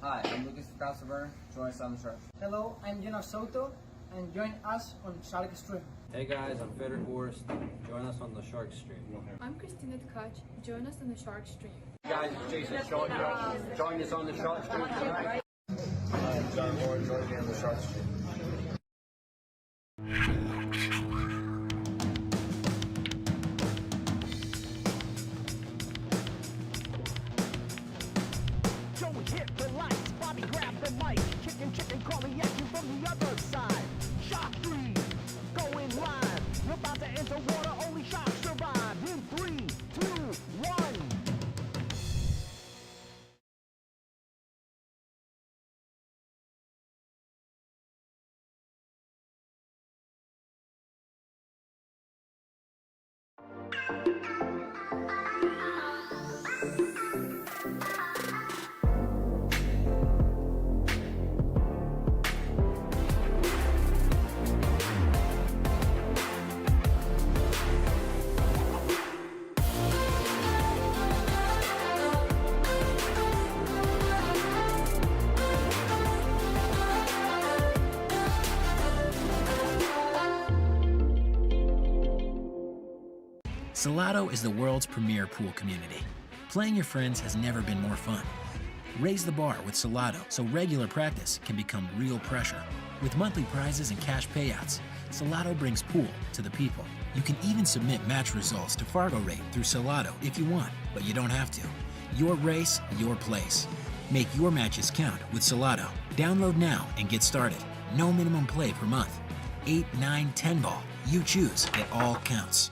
Hi, I'm Lucas Crossover. Join us on the Shark. Hello, I'm Salotto, and join us on Shark Stream. Hey guys, I'm Feder Horst. Join us on the Shark Stream. I'm Christina Tkach. Join us on the Shark Stream. Hey guys, it's Jason. Join us on the Shark Stream tonight. I'm John Moore. Join me on the Shark Stream. Joey hit the lights, Bobby grabbed the mic. Chicken, calling at you from the other side. Shark Stream, going live. We're about to enter water, only sharks survive. In 3, 2, 1. Salotto is the world's premier pool community. Playing your friends has never been more fun. Raise the bar with Salotto so regular practice can become real pressure. With monthly prizes and cash payouts, Salotto brings pool to the people. You can even submit match results to Fargo Rate through Salotto if you want, but you don't have to. Your race, your place. Make your matches count with Salotto. Download now and get started. No minimum play per month. 8, 9, 10 ball. You choose. It all counts.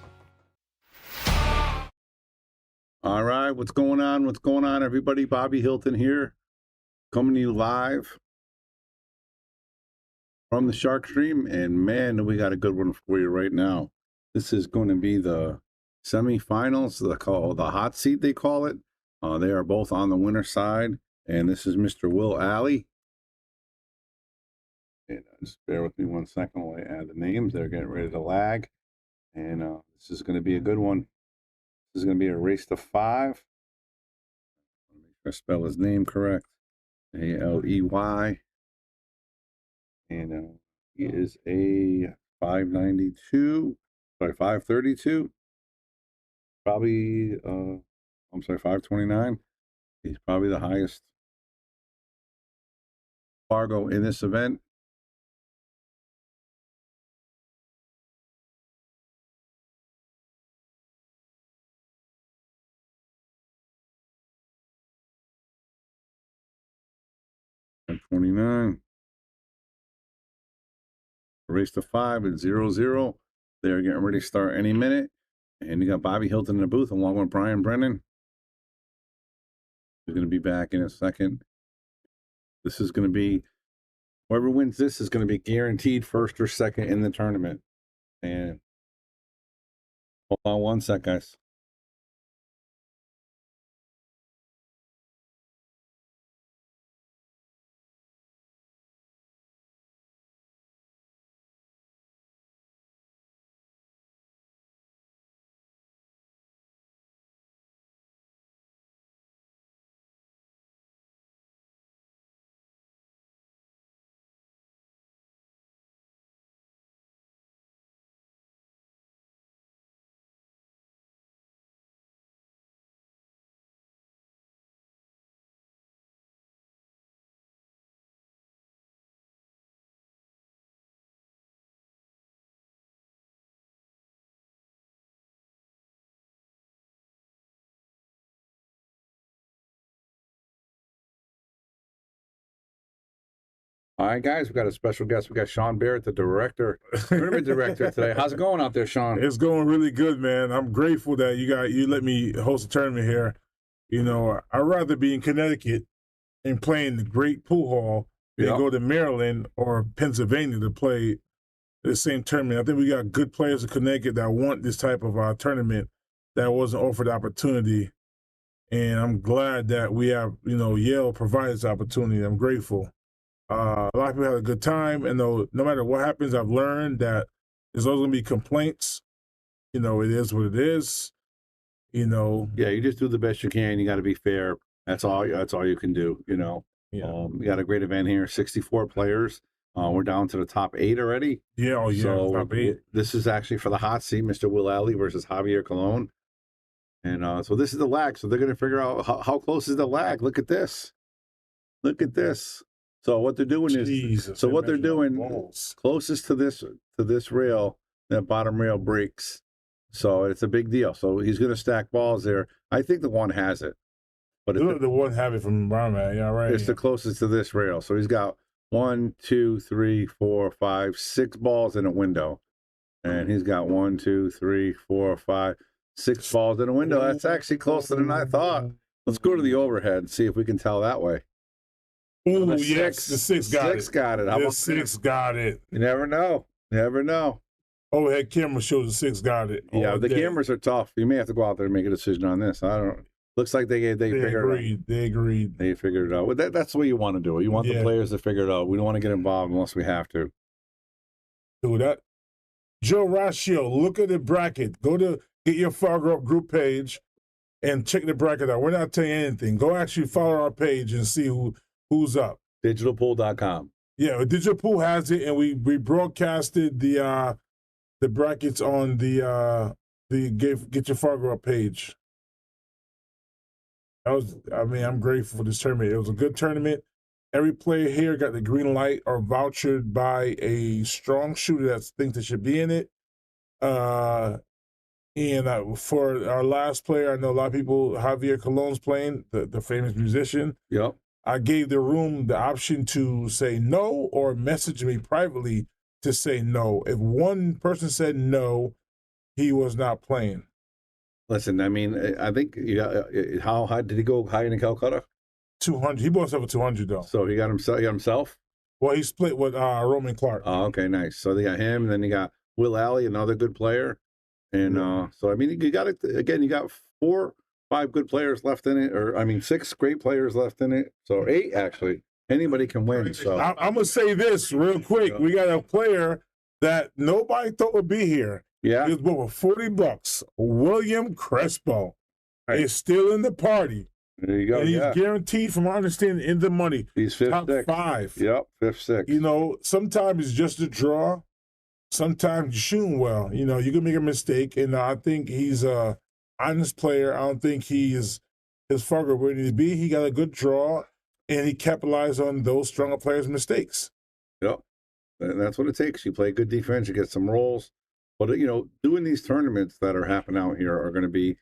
All right, what's going on? What's going on, everybody? Bobby Hilton here, coming to you live from the Shark Stream. And man, we got a good one for you right now. This is going to be the semifinals, the hot seat, they call it. They are both on the winner side. And this is Mr. Will Alley. And just bear with me 1 second while I add the names. They're getting ready to lag. And this is going to be a good one. This is going to be a race to 5. Make sure I spell his name correct. A-L-E-Y. And he is a 592. Sorry, 532. Probably, I'm sorry, 529. He's probably the highest Fargo in this event. At 29. Race to 5 at 0-0. They're getting ready to start any minute. And you got Bobby Hilton in the booth along with Brian Brennan. He's going to be back in a second. This is going to be, whoever wins this is going to be guaranteed first or second in the tournament. And hold on 1 sec, guys. All right, guys, we got a special guest. We got Sean Barrett, the tournament director today. How's it going out there, Sean? It's going really good, man. I'm grateful that you let me host a tournament here. You know, I'd rather be in Connecticut and playing the great pool hall than go to Maryland or Pennsylvania to play the same tournament. I think we got good players in Connecticut that want this type of tournament that wasn't offered opportunity. And I'm glad that we have, Yale provides opportunity. I'm grateful. A lot of people had a good time, and no matter what happens, I've learned that there's always going to be complaints. It is what it is. Yeah, you just do the best you can. You got to be fair. That's all you can do. Yeah. We got a great event here, 64 players. We're down to the top 8 already. Yeah, oh yeah, So top 8. this is actually for the hot seat, Mr. Will Alley versus Javier Colon. And so this is the lag. So they're going to figure out how close is the lag. Look at this. Look at this. So what they're doing Jesus, is, so what they're doing, balls. closest to this rail, that bottom rail breaks. So it's a big deal. So he's going to stack balls there. I think the one has it. But The one have it from Environment, yeah, right. it's the closest to this rail. So he's got 1, 2, 3, 4, 5, 6 balls in a window. And he's got 1, 2, 3, 4, 5, 6 balls in a window. That's actually closer than I thought. Let's go to the overhead and see if we can tell that way. Oh, The yes, the 6 got six it. got it. How The about 6 got it. You never know. Never know. Overhead camera shows the 6 got it. Yeah, all the day. cameras are tough. You may have to go out there and make a decision on this. I don't. Looks like they figured it out. They agreed. They figured it out. Well, that's the way you want to do it. You want the players to figure it out. We don't want to get involved unless we have to. Do that. Joe Ratio, look at the bracket. Go to get your Fargo Up group page and check the bracket out. We're not telling you anything. Go actually follow our page and see who's up. Digitalpool.com. Yeah, Digital Pool has it, and we broadcasted the brackets on the Get Your Fargo Up page. I'm grateful for this tournament. It was a good tournament. Every player here got the green light or vouchered by a strong shooter that thinks they should be in it. And for our last player, I know a lot of people, Javier Colon's playing, the famous musician. Yep. I gave the room the option to say no or message me privately to say no. If one person said no, he was not playing. Listen, I mean, I think you got, how high did he go high in Calcutta? 200. He bought himself a 200 though. So he got himself. Well, he split with Roman Clark. Oh, okay, nice. So they got him, and then you got Will Alley, another good player, and so I mean, you got it again. You got 4, 5 good players left in it, or I mean, 6 great players left in it. So 8 actually. Anybody can win. So I'm gonna say this real quick. We got a player that nobody thought would be here. Yeah, he was bought for $40. William Crespo is still in the party. There you go. And he's guaranteed, from my understanding, in the money. He's 5th, top 6th. 5. Yep, 5th, 6th. You know, sometimes it's just a draw. Sometimes you're shooting well. You know, you can make a mistake. And I think he's a honest player. I don't think he is his Fargo where he needs to be. He got a good draw, and he capitalized on those stronger players' mistakes. Yep. And that's what it takes. You play good defense, you get some rolls. But, you know, doing these tournaments that are happening out here are going to be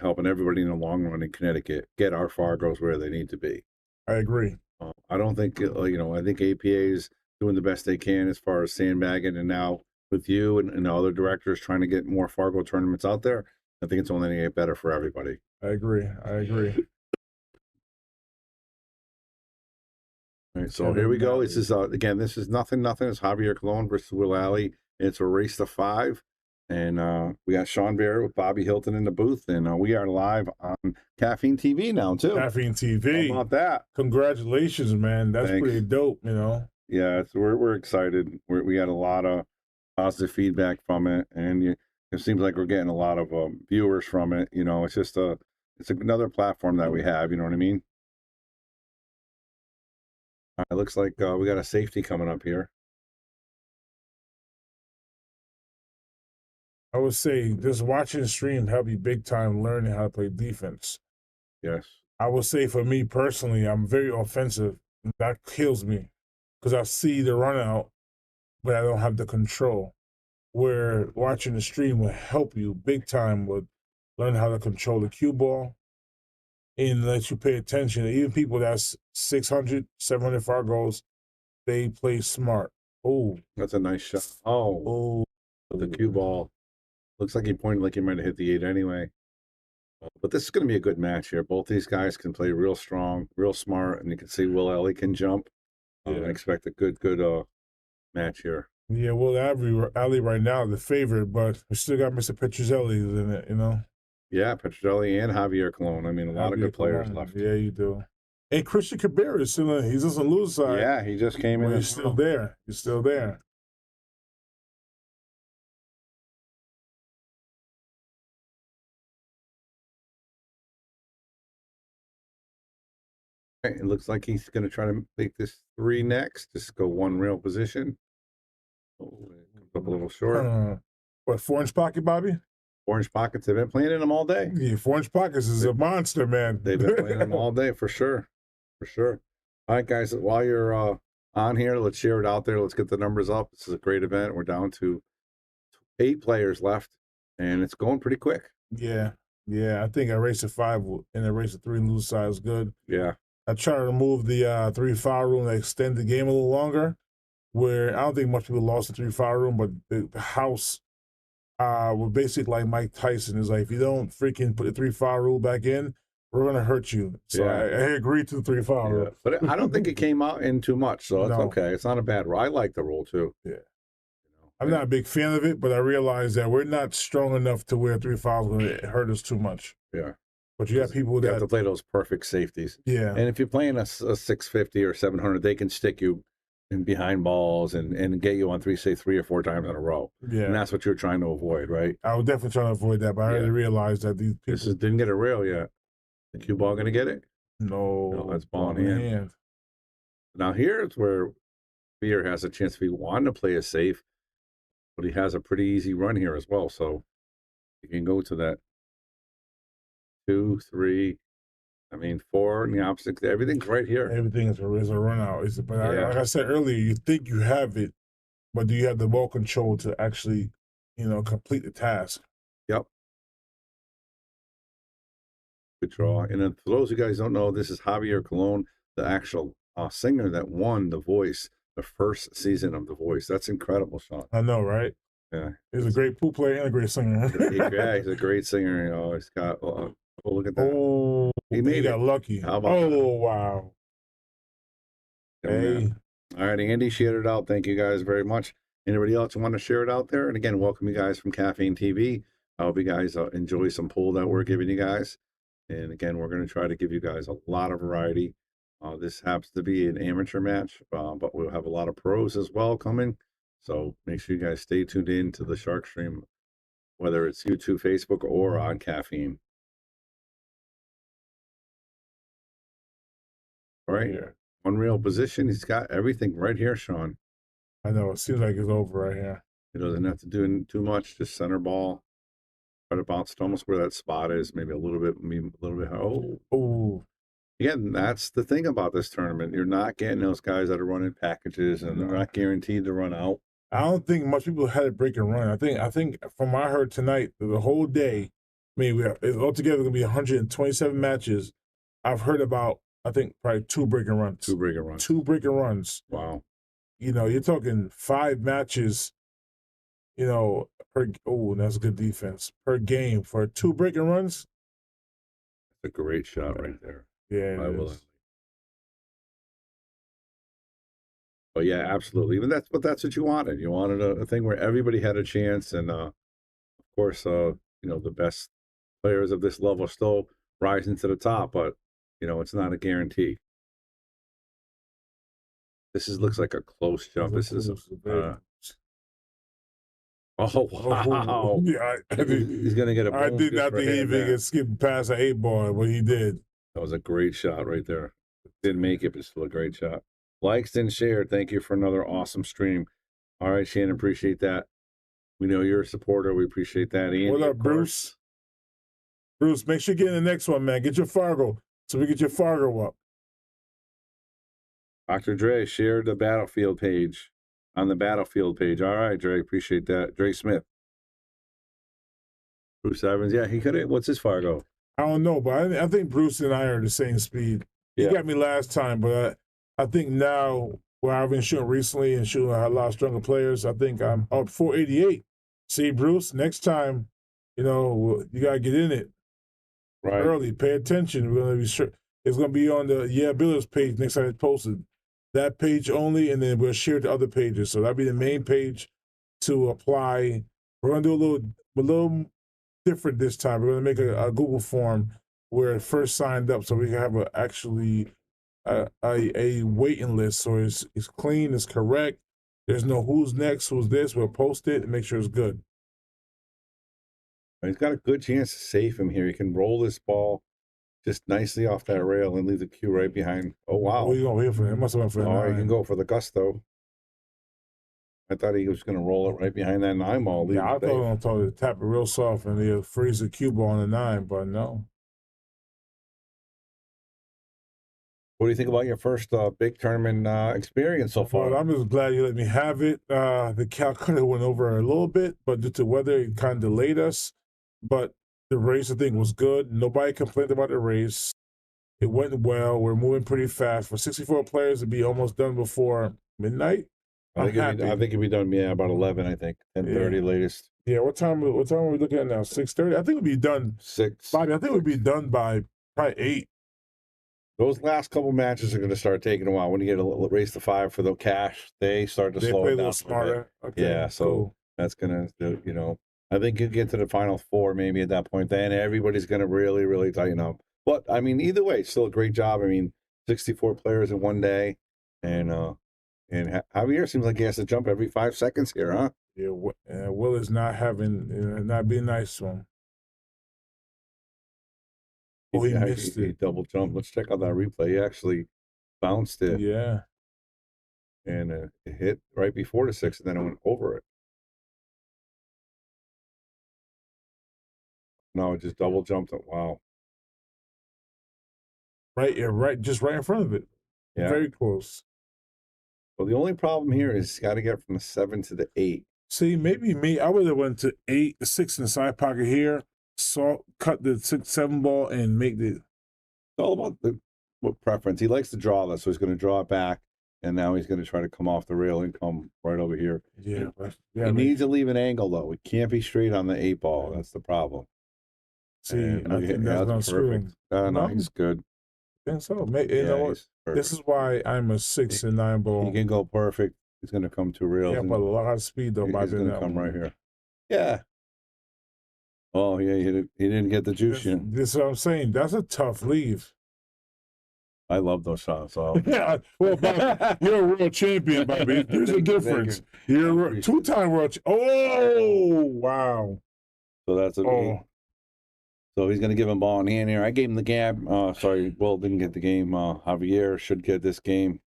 helping everybody in the long run in Connecticut get our Fargos where they need to be. I agree. I don't think, I think APA is doing the best they can as far as sandbagging. And now with you and the other directors trying to get more Fargo tournaments out there, I think it's only going to get better for everybody. I agree. All right, so here we go. This is, again, this is nothing. It's Javier Colon versus Will Alley. It's a race to 5. And we got Sean Barrett with Bobby Hilton in the booth. And we are live on Caffeine TV now, too. Caffeine TV. How about that? Congratulations, man. That's pretty dope, you know. Yeah, we're excited. We got a lot of positive feedback from it. And it seems like we're getting a lot of viewers from it. You know, it's just it's another platform that we have. You know what I mean? All right, looks like we got a safety coming up here. I would say just watching the stream helped you big time learning how to play defense. Yes. I would say for me personally, I'm very offensive. That kills me because I see the run out, but I don't have the control. Where watching the stream will help you big time with learn how to control the cue ball and let you pay attention. Even people that's 600, 700 Fargos, they play smart. Oh, that's a nice shot. Oh, the cue ball. Looks like he pointed like he might have hit the 8 anyway. But this is going to be a good match here. Both these guys can play real strong, real smart, and you can see Will Alley can jump. I expect a good match here. Yeah, Will Alley right now, the favorite, but we still got Mr. Petruzzelli in it, you know? Yeah, Petruzzelli and Javier Colon. I mean, a lot of good players left. Yeah, you do. And Christian Cabrera is still he's just on the lose side. Yeah, he just came in. He's still there. He's still there. It looks like he's going to try to make this 3 next. Just go 1 rail position. Oh, it comes up a little short. What, 4-inch pocket, Bobby? 4-inch pockets. They've been playing in them all day. Yeah, 4-inch pockets is a monster, man. They've been playing them all day for sure. For sure. All right, guys, while you're on here, let's share it out there. Let's get the numbers up. This is a great event. We're down to 8 players left, and it's going pretty quick. Yeah. Yeah, I think a race of 5 and a race of 3 and lose side is good. Yeah. I try to remove the 3 foul rule and extend the game a little longer, where I don't think much people lost the 3 foul rule, but the house were basically like Mike Tyson. Is like, if you don't freaking put the 3 foul rule back in, we're going to hurt you. So Yeah. I agreed to the 3 foul rule. But I don't think it came out in too much, so it's okay. It's not a bad rule. I like the rule, too. Yeah. I'm not a big fan of it, but I realize that we're not strong enough to where 3 fouls going to hurt us too much. Yeah. But you have people You that have to play those perfect safeties. Yeah. And if you're playing a 650 or 700, they can stick you in behind balls and get you on 3 or 4 times in a row. Yeah. And that's what you're trying to avoid, right? I was definitely trying to avoid that, but I already realized that these people Didn't get a rail yet. The cue ball going to get it? No, that's ball in hand. Now here's where Fear has a chance if he wanted to play it safe, but he has a pretty easy run here as well. So you can go to that 2, 3, 4 in the opposite. Everything's right here. Everything is a run out. But like I said earlier, you think you have it, but do you have the ball control to actually, complete the task? Yep. Good draw. And then for those of you guys who don't know, this is Javier Colon, the actual singer that won The Voice, the first season of The Voice. That's incredible, Sean. I know, right? Yeah. He's a great pool player and a great singer. Yeah, he's a great singer. He's got, look at that. Oh, he got lucky. How about that? Wow. Hey. All right, Andy shared it out. Thank you guys very much. Anybody else want to share it out there? And again, welcome you guys from Caffeine TV. I hope you guys enjoy some pool that we're giving you guys. And again, we're going to try to give you guys a lot of variety. This happens to be an amateur match, but we'll have a lot of pros as well coming. So make sure you guys stay tuned in to the Shark Stream, whether it's YouTube, Facebook, or on Caffeine. All right. Yeah. One real position. He's got everything right here, Sean. I know. It seems like it's over right here. He doesn't have to do too much. Just center ball. Try to bounce to almost where that spot is. Maybe a little bit. Oh. Again, that's the thing about this tournament. You're not getting those guys that are running packages, and they're not guaranteed to run out. I don't think much people had a break and run. I think from what I heard tonight, the whole day, it's altogether going to be 127 matches. I've heard about, I think, probably 2 break and runs. 2 break and runs. 2 break and runs. Wow. You're talking 5 matches, that's a good defense, per game for 2 break and runs. That's a great shot right there. Yeah, I will. But yeah, absolutely. That's what you wanted. You wanted a thing where everybody had a chance, and of course, the best players of this level still rising to the top, but it's not a guarantee. This looks like a close jump. This is oh wow! Yeah, he's gonna get a. I did not think he even get skipped past an 8 ball, but he did. That was a great shot right there. Didn't make it, but still a great shot. Likes and shared. Thank you for another awesome stream. All right, Shannon, appreciate that. We know you're a supporter. We appreciate that. Andy, what up, Bruce? Bruce, make sure you get in the next one, man. Get your Fargo so we get your Fargo up. Dr. Dre shared the Battlefield page on the Battlefield page. All right, Dre, appreciate that. Dre Smith. Bruce Evans. Yeah, he could have. What's his Fargo? I don't know, but I think Bruce and I are the same speed. He got me last time, but I think now, where I've been shooting recently and shooting a lot of stronger players, I think I'm up 488. See, Bruce, next time, you got to get in it early. Pay attention. We're going to be sure. It's going to be on the Billiards page next time it's posted. That page only, and then we'll share it to other pages. So that'll be the main page to apply. We're going to do a little different this time. We're going to make a Google form where it first signed up, so we can have a waiting list. So it's clean, it's correct. There's no who's next, who's this. We'll post it and make sure it's good. He's got a good chance to save him here. He can roll this ball. just nicely off that rail and leave the cue right behind. Oh, wow. Oh, you going to wait for it. It must have went for a Oh, you 9. can go for the gusto. I thought he was going to roll it right behind that 9 ball. Leave Yeah, I it thought he safe. was going to tap it real soft and he'll freeze the cue ball on the 9, but no. What do you think about your first big tournament experience so far? Well, I'm just glad you let me have it. The Calcutta went over a little bit, but due to weather, it kind of delayed us. But the race, I think, was good. Nobody complained about the race. It went well. We're moving pretty fast. For 64 players to be almost done before midnight, I'm happy. I think it'll be done, about 11, I think. 10:30 latest. Yeah, what time are we looking at now? 6:30? I think we'll be done. 6. Bobby, I think we'll be done by probably 8. Those last couple matches are going to start taking a while. When you get a race to 5 for the cash, they start to slow play it a down little a smarter. bit. Okay, Yeah, so cool. that's going to, I think you get to the final 4 maybe at that point. Then everybody's going to really, really tighten up. But, I mean, either way, still a great job. I mean, 64 players in one day. And Javier seems like he has to jump every 5 seconds here, huh? Yeah, Will is not being nice to him. Oh, he missed He it. double jumped. Let's check out that replay. He actually bounced it. Yeah. And it hit right before the 6, and then it went over it. No, it just double jumped it. Wow. Just right in front of it. Yeah. Very close. Well, the only problem here is he's got to get from the 7 to the 8. See, maybe me, I would have went to 6 in the side pocket here, cut the 6-7 ball, and make the. It's all about what preference. He likes to draw this, so he's going to draw it back, and now he's going to try to come off the rail and come right over here. Yeah. He needs to leave an angle, though. It can't be straight on the 8 ball. That's the problem. See, I think that's not screwing. No, he's good. I think so. You know what? This is why I'm a 6 and 9 ball. He can go perfect. He's going to come 2 rails. Yeah, but a lot of speed, though. He's going to come right here. Yeah. Oh, yeah, he didn't get the juice in. This is what I'm saying. That's a tough leave. I love those shots. So. Yeah, well, Bobby, you're a world champion, Bobby. There's a difference. You're a 2-time world Oh, wow. So that's a 8. So he's going to give him ball in hand here. I gave him the game. Sorry, Will didn't get the game. Javier should get this game.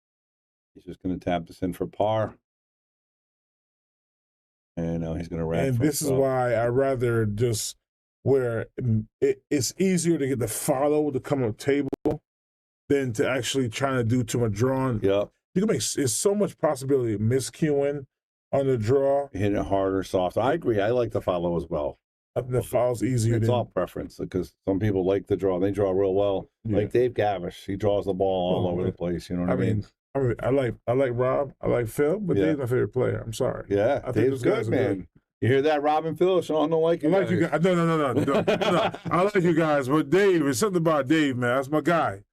He's just going to tap this in for par. And he's going to rack. And this is why I rather just where it's easier to get the follow to come up table than to actually trying to do too much drawing. Yep. You can it's so much possibility of miscuing on the draw. Hitting it harder, soft. I agree. I like the follow as well. I think the foul's easier. It's all preference because some people like to draw. They draw real well. Yeah. Like Dave Gavish, he draws the ball all over the place. You know what I mean? I like Rob. I like Phil, but Dave's my favorite player. I'm sorry. Yeah, Dave's good, man. You hear that, Robin Phil? Sean don't like you. I like you guys. No. I like you guys, but Dave, it's something about Dave, man. That's my guy.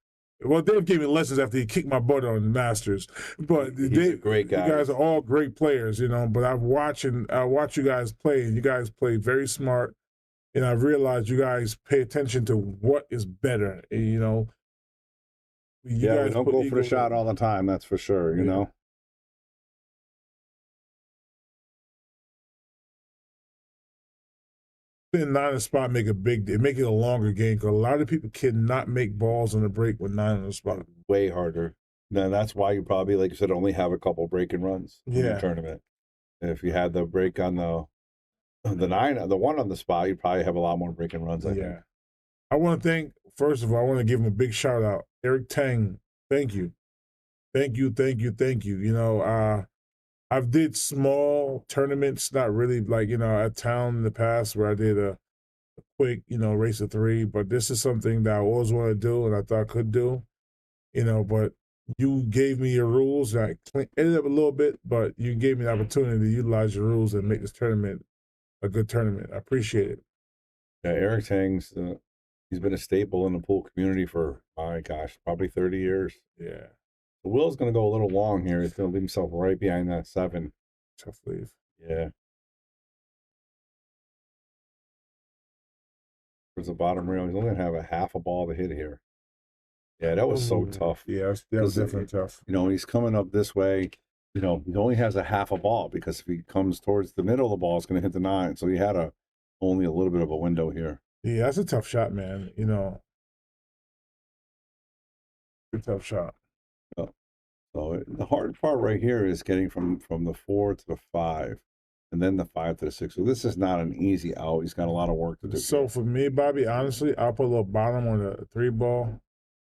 Well, Dave gave me lessons after he kicked my butt on the Masters. But He's a great guy. You guys are all great players, but I watch you guys play, and you guys play very smart. And I've realized you guys pay attention to what is better. You guys don't go for the shot all the time. That's for sure. You know. In 9 the spot make it a longer game because a lot of people cannot make balls on the break with 9 on the spot. Way harder. Now that's why you probably, like you said, only have a couple breaking runs in the tournament. If you had the break on the 9, the 1 on the spot, you'd probably have a lot more breaking runs. I think. I want to thank. First of all, I want to give him a big shout out, Eric Tang. Thank you. I've did small tournaments, not really like, at town in the past where I did a quick, race of 3, but this is something that I always want to do and I thought I could do, but you gave me your rules. I ended up a little bit, but you gave me the opportunity to utilize your rules and make this tournament a good tournament. I appreciate it. Yeah, Eric Tang's, he's been a staple in the pool community for, my gosh, probably 30 years. Yeah. Will's going to go a little long here. He's going to leave himself right behind that 7. Tough leave. Yeah. Towards the bottom rail. He's only going to have a half a ball to hit here. Yeah, that was so tough. Yeah, that was definitely tough. He's coming up this way. He only has a half a ball because if he comes towards the middle of the ball, it's going to hit the 9. So he had only a little bit of a window here. Yeah, that's a tough shot, man. Good tough shot. Oh. So the hard part right here is getting from the 4 to the 5, and then the 5 to the 6. So this is not an easy out. He's got a lot of work to do. So for me, Bobby, honestly, I'll put a little bottom on the 3 ball,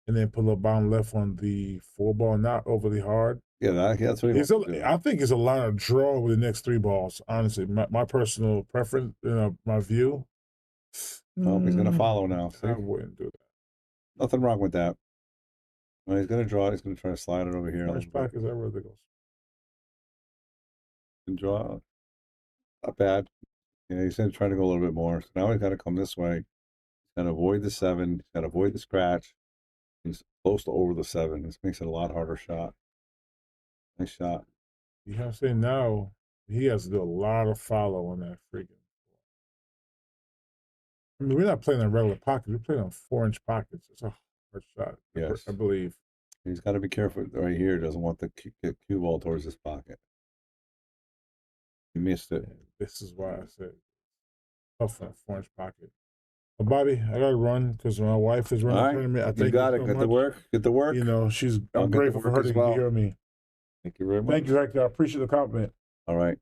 and then put a little bottom left on the 4 ball, not overly hard. Yeah, that's what he wants to do. I think it's a lot of draw with the next 3 balls. Honestly, my personal preference, my view. Oh, he's gonna follow now. See? I wouldn't do that. Nothing wrong with that. Well, he's gonna draw. He's gonna try to slide it over here. Orange pockets everywhere goes. And draw. Not bad. Yeah, he's gonna try to go a little bit more. So now he's got to come this way. He's gonna avoid the 7. He's gonna avoid the scratch. He's close to over the 7. This makes it a lot harder shot. Nice shot. You know what I'm saying? Now he has to do a lot of follow on that freaking. I mean, we're not playing on regular pockets. We're playing on 4-inch pockets. It's a hard shot. Yes. I believe. He's got to be careful right here. Doesn't want the cue ball towards his pocket. He missed it. This is why I said tough on a 4-inch pocket. But Bobby, I gotta run because my wife is running the tournament. I You got it. Get to work. Get to work. You know, I'm grateful for her to hear me. Thank you very much. Thank you, Hector. I appreciate the compliment. All right.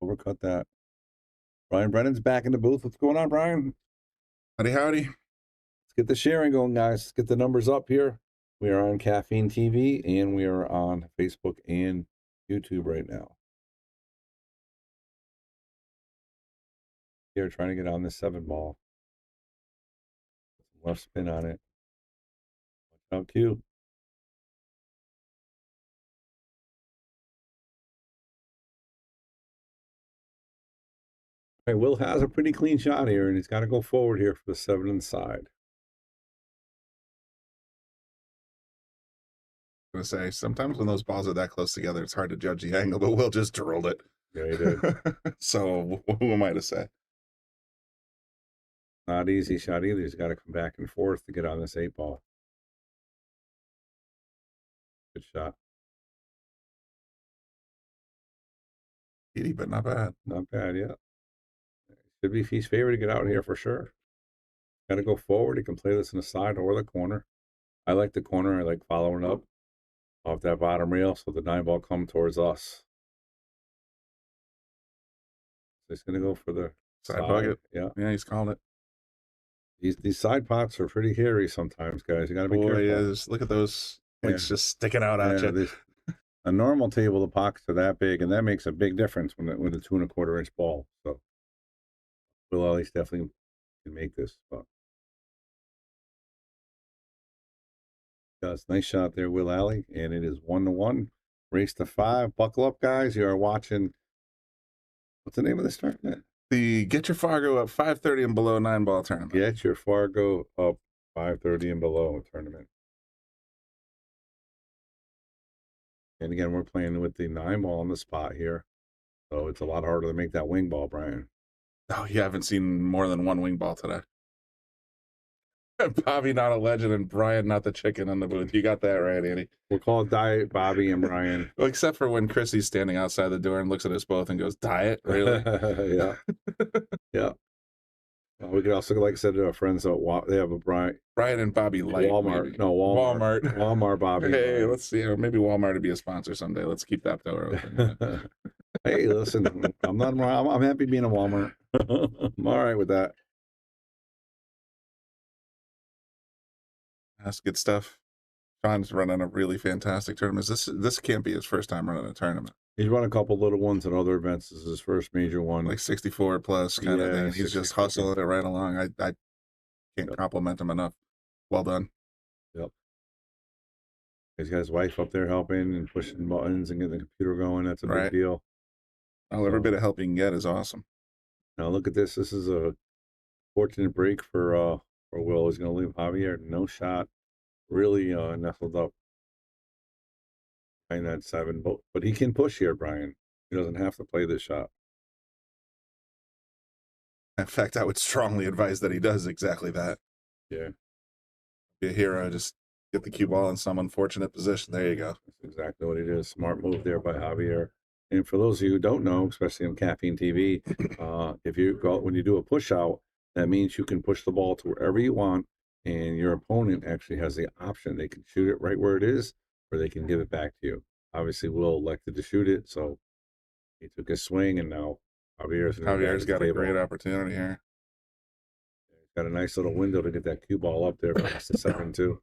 Overcut that. Brian Brennan's back in the booth. What's going on, Brian? Howdy, howdy. Let's get the sharing going, guys. Let's get the numbers up here. We are on Caffeine TV, and we are on Facebook and YouTube right now. Here, trying to get on this 7 ball. Left spin on it. Watch out, Q. Okay, Will has a pretty clean shot here, and he's got to go forward here for the 7 inside. I was gonna say, sometimes when those balls are that close together, it's hard to judge the angle, but Will just drilled it. Yeah, he did. So who am I to say? Not easy shot either. He's got to come back and forth to get on this 8 ball. Good shot. Easy, but not bad. Not bad, yeah. Should be Fee's favorite to get out here for sure. Got to go forward. He can play this in the side or the corner. I like the corner. I like following up off that bottom rail so the 9 ball come towards us. So he's going to go for the Side pocket. Yeah. Yeah, he's calling it. These side pots are pretty hairy sometimes, guys. You got to be careful. Is. Look at those legs just sticking out at you. A normal table, the pockets are that big, and that makes a big difference when the 2 1/4 inch ball. So Will at least definitely can make this. But does nice shot there, Will Alley, and it is 1-1. Race to 5. Buckle up, guys. You are watching. What's the name of this tournament? The Get Your Fargo Up 5:30 and Below 9 ball tournament. Get Your Fargo Up 5:30 and Below tournament. And again, we're playing with the 9 ball on the spot here, so it's a lot harder to make that wing ball, Brian. Oh, you haven't seen more than one wing ball today. Bobby, not a legend, and Brian, not the chicken in the booth. You got that right, Andy. We'll call it Diet Bobby and Brian. Well, except for when Chrissy's standing outside the door and looks at us both and goes, "Diet, really?" Yeah, yeah. We could also, like I said to our friends, they have a Brian and Bobby Light. Walmart, maybe. no Walmart, Walmart Bobby. Hey, let's see. Or maybe Walmart to be a sponsor someday. Let's keep that door open. Hey, listen, I'm happy being a Walmart. I'm all right with that. That's good stuff. Sean's running a really fantastic tournament. This can't be his first time running a tournament. He's run a couple little ones at other events. This is his first major one. Like 64 plus kind of thing. He's just hustling it right along. I can't compliment him enough. Well done. Yep. He's got his wife up there helping and pushing buttons and getting the computer going. That's a big deal. Oh, every bit of help you can get is awesome. Now look at this. This is a fortunate break for Will. He's going to leave Javier. No shot. Really nestled up behind that 7. But he can push here, Brian. He doesn't have to play this shot. In fact, I would strongly advise that he does exactly that. Yeah. Be a hero, just get the cue ball in some unfortunate position. There you go. That's exactly what he did. Smart move there by Javier. And for those of you who don't know, especially on Caffeine TV, if you go when you do a push out, that means you can push the ball to wherever you want, and your opponent actually has the option. They can shoot it right where it is, or they can give it back to you. Obviously, Will elected to shoot it, so he took a swing, and now Javier's got a great opportunity here. He's got a nice little window to get that cue ball up there past the 7-2.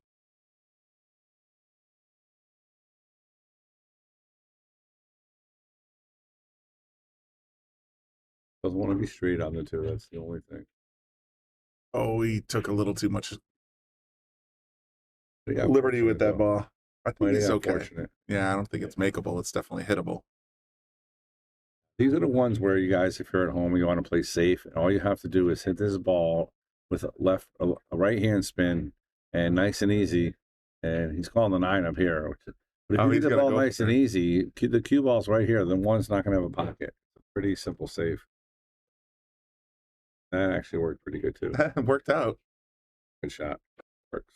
Doesn't want to be straight on the 2. That's the only thing. Oh, he took a little too much Pretty liberty with that though. ball. I think Mighty it's okay. unfortunate. Yeah, I don't think it's makeable. It's definitely hittable. These are the ones where you guys, if you're at home, you want to play safe, and all you have to do is hit this ball with a right hand spin, and nice and easy. And he's calling the 9 up here. But if you hit the ball nice and easy, the cue ball's right here. Then one's not going to have a pocket. It's a pretty simple save. That actually worked pretty good too. It worked out. Good shot. Works.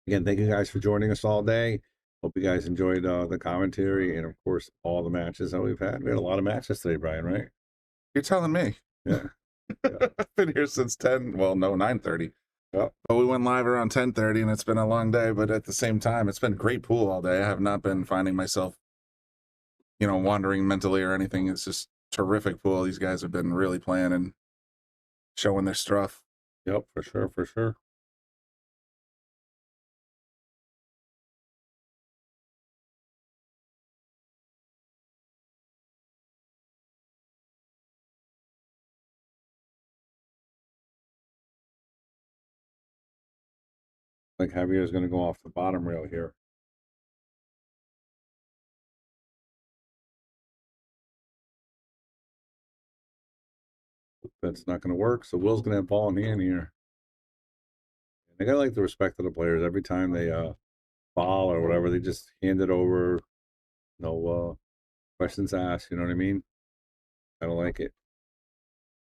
Again, thank you guys for joining us all day. Hope you guys enjoyed the commentary and, of course, all the matches that we've had. We had a lot of matches today, Brian, right? You're telling me. Yeah. I've been here since 9:30. Yep. But we went live around 10:30, and it's been a long day. But at the same time, it's been great pool all day. I have not been finding myself, wandering mentally or anything. It's just terrific pool. These guys have been really playing and showing their stuff. Yep, for sure, for sure. Like Javier's going to go off the bottom rail here. That's not going to work. So Will's going to have ball in hand here. And I got to like the respect of the players. Every time they foul or whatever, they just hand it over. No questions asked. You know what I mean? I don't like it.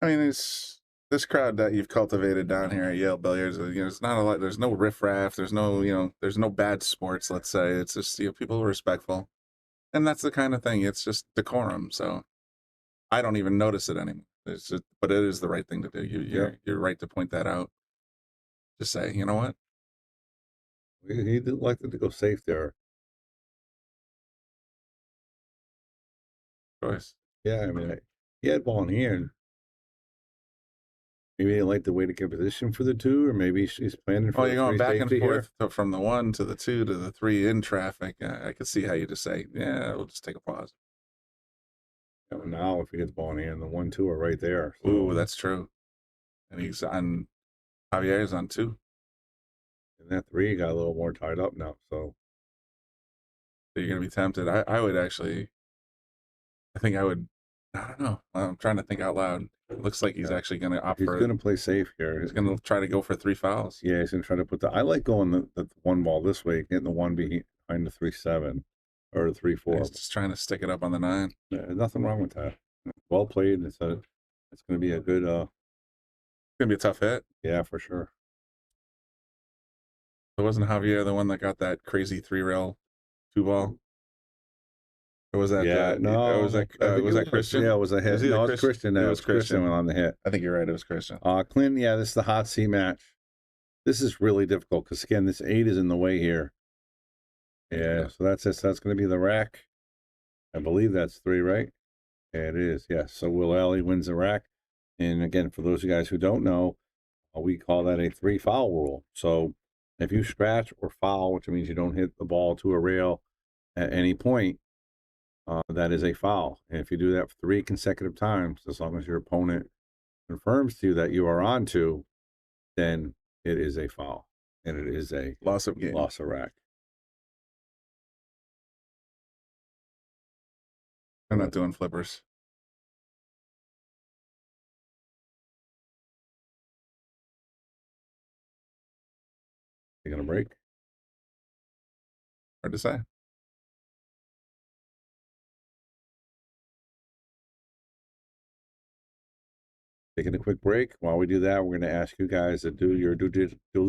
I mean, it's this crowd that you've cultivated down here at Yale Billiards. It's not a lot. There's no riffraff. There's no, there's no bad sports. Let's say it's just people are respectful, and that's the kind of thing. It's just decorum. So I don't even notice it anymore. It's just, but it is the right thing to do. You're right to point that out. Just say, you know what? He elected to go safe there. Choice. Yeah, I mean, he had ball in hand. Maybe he like the way to get position for the 2, or maybe she's planning for. Oh, you're going back and forth from the 1 to the 2 to the 3 in traffic. I could see how you just say, yeah, we'll just take a pause. Now, if he gets ball in hand, the 1, 2 are right there. So. Ooh, that's true. And he's on. Javier's on 2. And that 3 got a little more tied up now. So you're gonna be tempted. I would actually. I think I would. I don't know. I'm trying to think out loud. It looks like he's actually going to opt for. He's going to play safe here. He's going to try to go for 3 fouls. Yeah, he's going to try to put I like going the 1 ball this way, getting the 1 behind the 3-7 or the 3-4. He's just trying to stick it up on the 9. Yeah, nothing wrong with that. Well played. It's going to be a good. It's going to be a tough hit. Yeah, for sure. So wasn't Javier the one that got that crazy 3-rail 2-ball? Or was that? Yeah, no. Was that Christian? Yeah, it was a hit. No, it was Christian. It was Christian on the hit. I think you're right. It was Christian. Clint. Yeah, this is the hot seat match. This is really difficult because again, this 8 is in the way here. Yeah, so that's it. So that's going to be the rack. I believe that's 3, right? Yeah, it is. Yes. So Will Alley wins the rack. And again, for those of you guys who don't know, we call that a 3 foul rule. So if you scratch or foul, which means you don't hit the ball to a rail at any point, that is a foul. And if you do that for 3 consecutive times, as long as your opponent confirms to you that you are on 2, then it is a foul. And it is a loss of game. Loss of rack. I'm not doing flippers. You going to break? Hard to say. taking a quick break. While we do that, we're going to ask you guys to do your due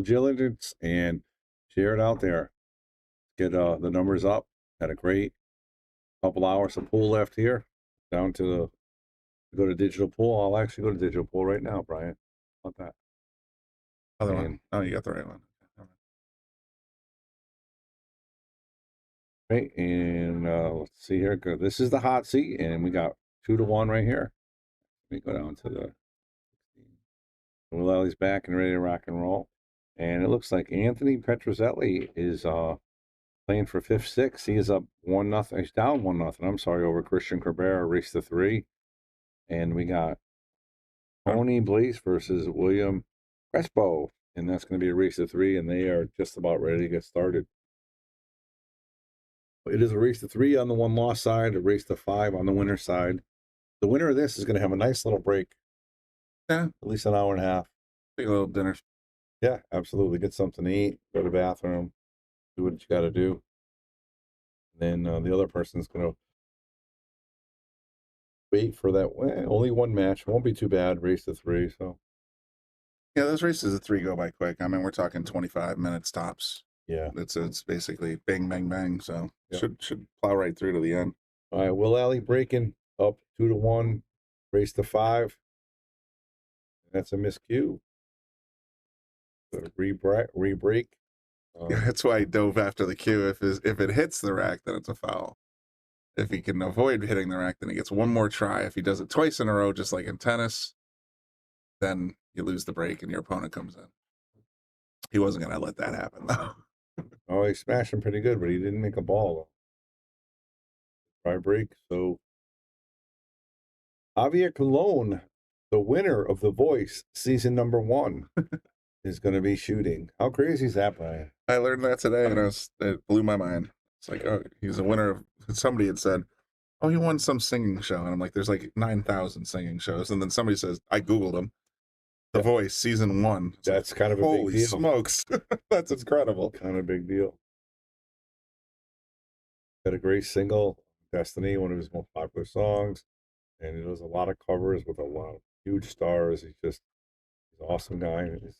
diligence and share it out there. Get the numbers up. Had a great couple hours of pool left here. Down to the go to digital pool. I'll actually go to digital pool right now, Brian. How about that? Other one. Oh, you got the right one. Right, and let's see here. Good. This is the hot seat, and we got 2-1 right here. Let me go down to the. Willelli's back and ready to rock and roll, and it looks like Anthony Petrozelli is playing for 5-6. He is up 1-0. He's down 1-0. I'm sorry, over Christian Cabrera, race to 3, and we got Tony Blaze versus William Crespo, and that's going to be a race to 3, and they are just about ready to get started. It is a race to 3 on the 1-loss side, a race to 5 on the winner side. The winner of this is going to have a nice little break. Yeah. At least an hour and a half. Take a little dinner. Yeah, absolutely. Get something to eat, go to the bathroom, do what you got to do. Then the other person's going to wait for that. Only one match. Won't be too bad. Race to 3. So, yeah, those races at 3 go by quick. I mean, we're talking 25 minutes tops. Yeah. It's basically bang, bang, bang. So Yep. should plow right through to the end. All right, Will Alley breaking up 2-1, race to 5. That's a miscue. Re-break. That's why I dove after the cue. If it hits the rack, then it's a foul. If he can avoid hitting the rack, then he gets one more try. If he does it twice in a row, just like in tennis, then you lose the break and your opponent comes in. He wasn't going to let that happen, though. Oh, he smashed him pretty good, but he didn't make a ball. Try break. So Javier Colon, the winner of The Voice season number 1, is going to be shooting. How crazy is that, Brian? I learned that today, and it blew my mind. It's like, oh, he's a winner of. Somebody had said, oh, he won some singing show, and I'm like, there's like 9,000 singing shows, and then somebody says, I googled him. The Voice season 1. It's That's like, kind of a big holy deal. smokes, that's incredible. Kind of a big deal. Got a great single, Destiny, one of his most popular songs, and he does a lot of covers with a lot of huge stars. He's an awesome guy. He's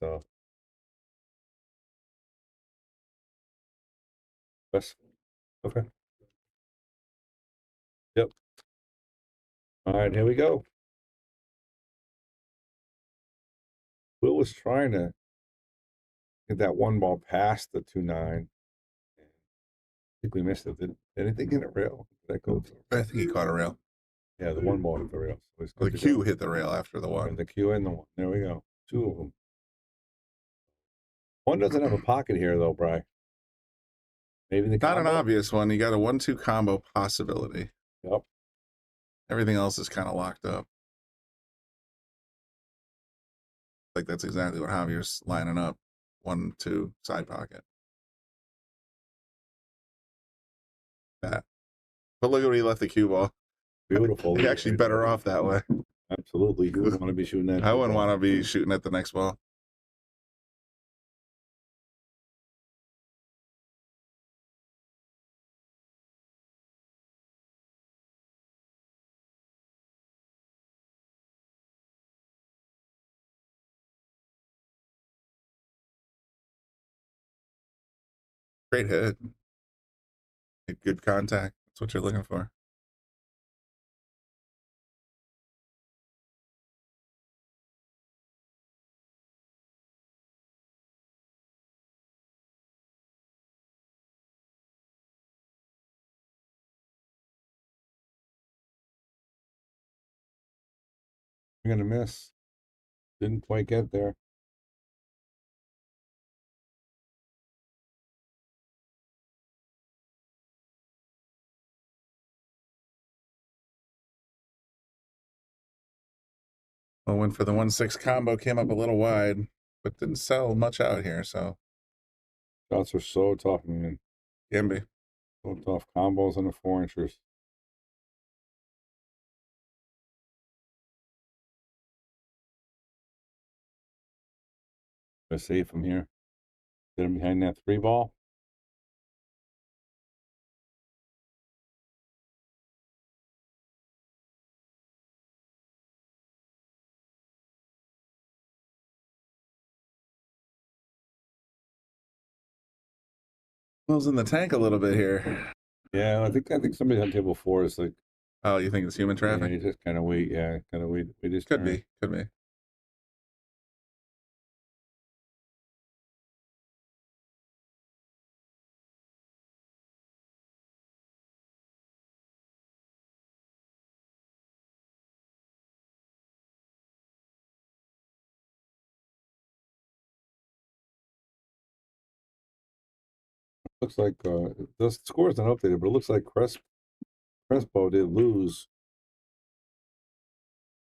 best. Okay. Yep. All right, here we go. Will was trying to get that one ball past the 2-9. I think we missed it. Did anything hit a rail? Did that go through? I think he caught a rail. Yeah, the one ball hit the rail. So The cue hit the rail after the one. And the cue and the one. There we go. 2 of them. One doesn't have a pocket here, though, Bry. Maybe the Not combo? an obvious one. You got a 1-2 combo possibility. Yep. Everything else is kind of locked up. Like that's exactly what Javier's lining up. 1-2 side pocket. That. But look at where he left the cue ball. Beautiful. He actually better off that way. Absolutely. You wouldn't want to be shooting that. I wouldn't want to be shooting at the next ball. Great hit. Good contact. That's what you're looking for. You're going to miss. Didn't quite get there. Well, went for the 1-6 combo, came up a little wide, but didn't sell much out here, so. Shots are so tough, man. Can be. So tough. Combos on the 4-inchers. Gonna save him here. Get him behind that 3 ball. Will's in the tank a little bit here. Yeah, I think somebody on table 4 is like. Oh, you think it's human Yeah, traffic? you just kind of wait. Yeah, kind of wait. Wait his Could turn. be. Could be. Looks like the score's not updated, but it looks like Crespo did lose.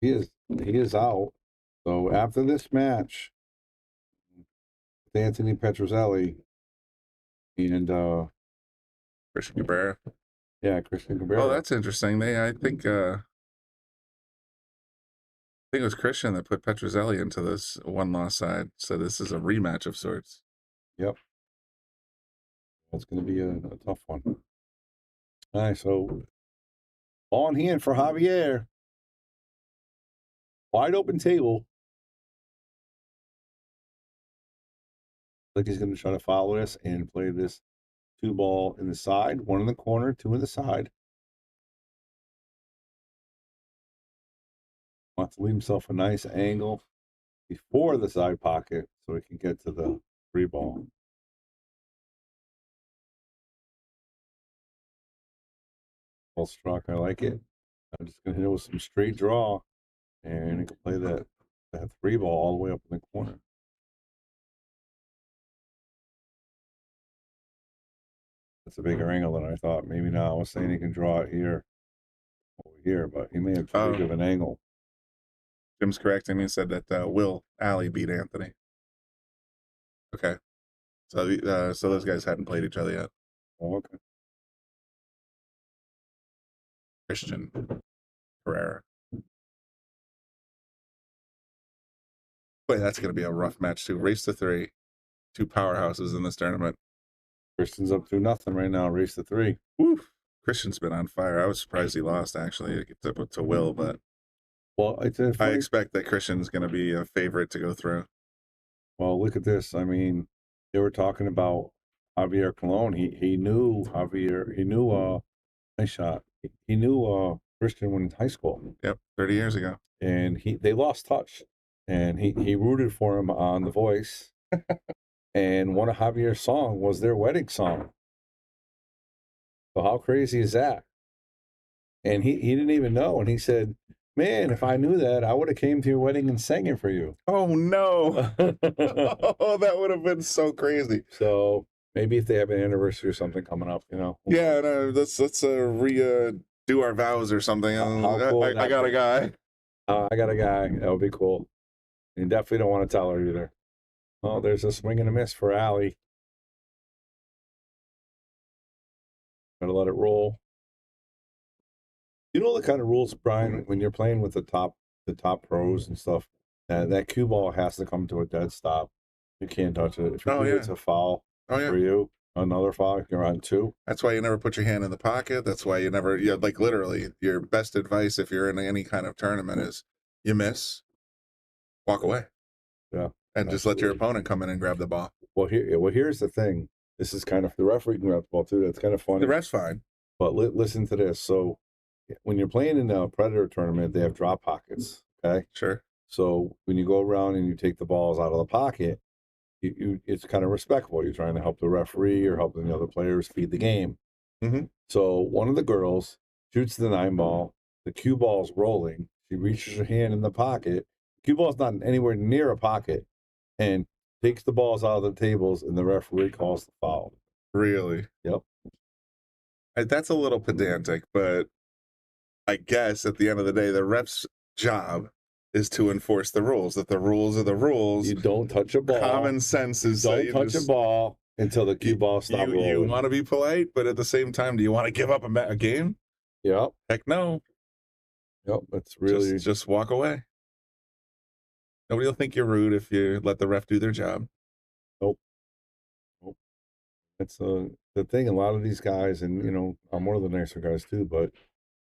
He is out. So after this match, with Anthony Petrozelli and Christian Cabrera. yeah, Christian Cabrera. Oh, that's interesting. I think it was Christian that put Petrozelli into this one-loss side. So this is a rematch of sorts. Yep. That's going to be a tough one. All right, so on hand for Javier. Wide open table. Like he's going to try to follow this and play this 2-ball in the side, 1 in the corner, 2 in the side. Wants to leave himself a nice angle before the side pocket so he can get to the 3-ball. Well struck, I like it. I'm just going to hit it with some straight draw, and he can play that 3-ball all the way up in the corner. That's a bigger angle than I thought. Maybe not. I was saying he can draw it here, over here, but he may have too big of an angle. Jim's correcting me and said that Will Alley beat Anthony. Okay. So so those guys hadn't played each other yet. Oh, okay. Christian Herrera. Boy, that's going to be a rough match, too. Race to 3. 2 powerhouses in this tournament. Christian's up 2-0 right now. Race to 3. Woo. Christian's been on fire. I was surprised he lost, actually, to Will, but well, I expect that Christian's going to be a favorite to go through. Well, look at this. I mean, they were talking about Javier Colon. He knew Javier. He knew nice shot. He knew Christian when in high school. Yep, 30 years ago. And they lost touch. And he rooted for him on The Voice. And one of Javier's song was their wedding song. So how crazy is that? And he didn't even know. And he said, man, if I knew that, I would have came to your wedding and sang it for you. Oh, no. Oh, that would have been so crazy. So maybe if they have an anniversary or something coming up, you know. Yeah, no, let's do our vows or something. Cool I got a guy. I got a guy. That would be cool. You definitely don't want to tell her either. Oh, there's a swing and a miss for Allie. Gotta let it roll. You know the kind of rules, Brian, when you're playing with the top pros and stuff, that cue ball has to come to a dead stop. You can't touch it. If you do, it's a foul for you. Another foul, you're on 2. That's why you never put your hand in the pocket. That's why you never, like literally, your best advice if you're in any kind of tournament is you miss, walk away. Yeah. And just let your opponent come in and grab the ball. Well, here's the thing. This is kind of, the referee can grab the ball too. That's kind of funny. The ref's fine. But listen to this. So when you're playing in a Predator tournament, they have drop pockets. Okay. Sure. So when you go around and you take the balls out of the pocket, it's kind of respectful. You're trying to help the referee or helping the other players feed the game. Mm-hmm. So one of the girls shoots the 9-ball. The cue ball's rolling. She reaches her hand in the pocket. Cue ball's not anywhere near a pocket, and takes the balls out of the tables, and the referee calls the foul. Really? Yep. That's a little pedantic, but I guess at the end of the day, the ref's job is to enforce the rules. That the rules are the rules. You don't touch a ball. Common sense is don't touch a ball until the cue ball stops rolling. You want to be polite, but at the same time, do you want to give up a game? Yep. Heck no. Yep. That's really just walk away. Nobody will think you're rude if you let the ref do their job. Nope. That's the thing. A lot of these guys, and you know, I'm one of the nicer guys too, but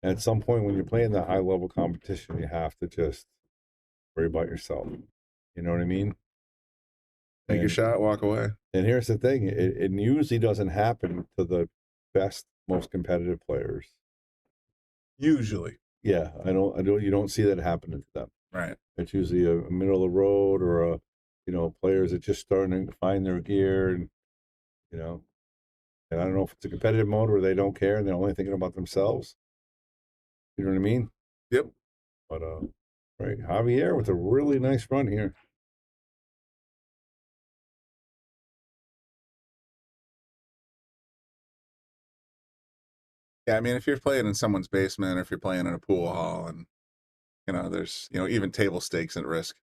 at some point when you're playing that high level competition, you have to just worry about yourself. You know what I mean? Take your shot, walk away. And here's the thing: it usually doesn't happen to the best, most competitive players. Usually, yeah, I don't. You don't see that happening to them. right? It's usually a middle of the road or a, players that just starting to find their gear, and and I don't know if it's a competitive mode where they don't care and they're only thinking about themselves. You know what I mean? Yep. But right, Javier with a really nice run here. Yeah, I mean, if you're playing in someone's basement or if you're playing in a pool hall and, there's, even table stakes at risk,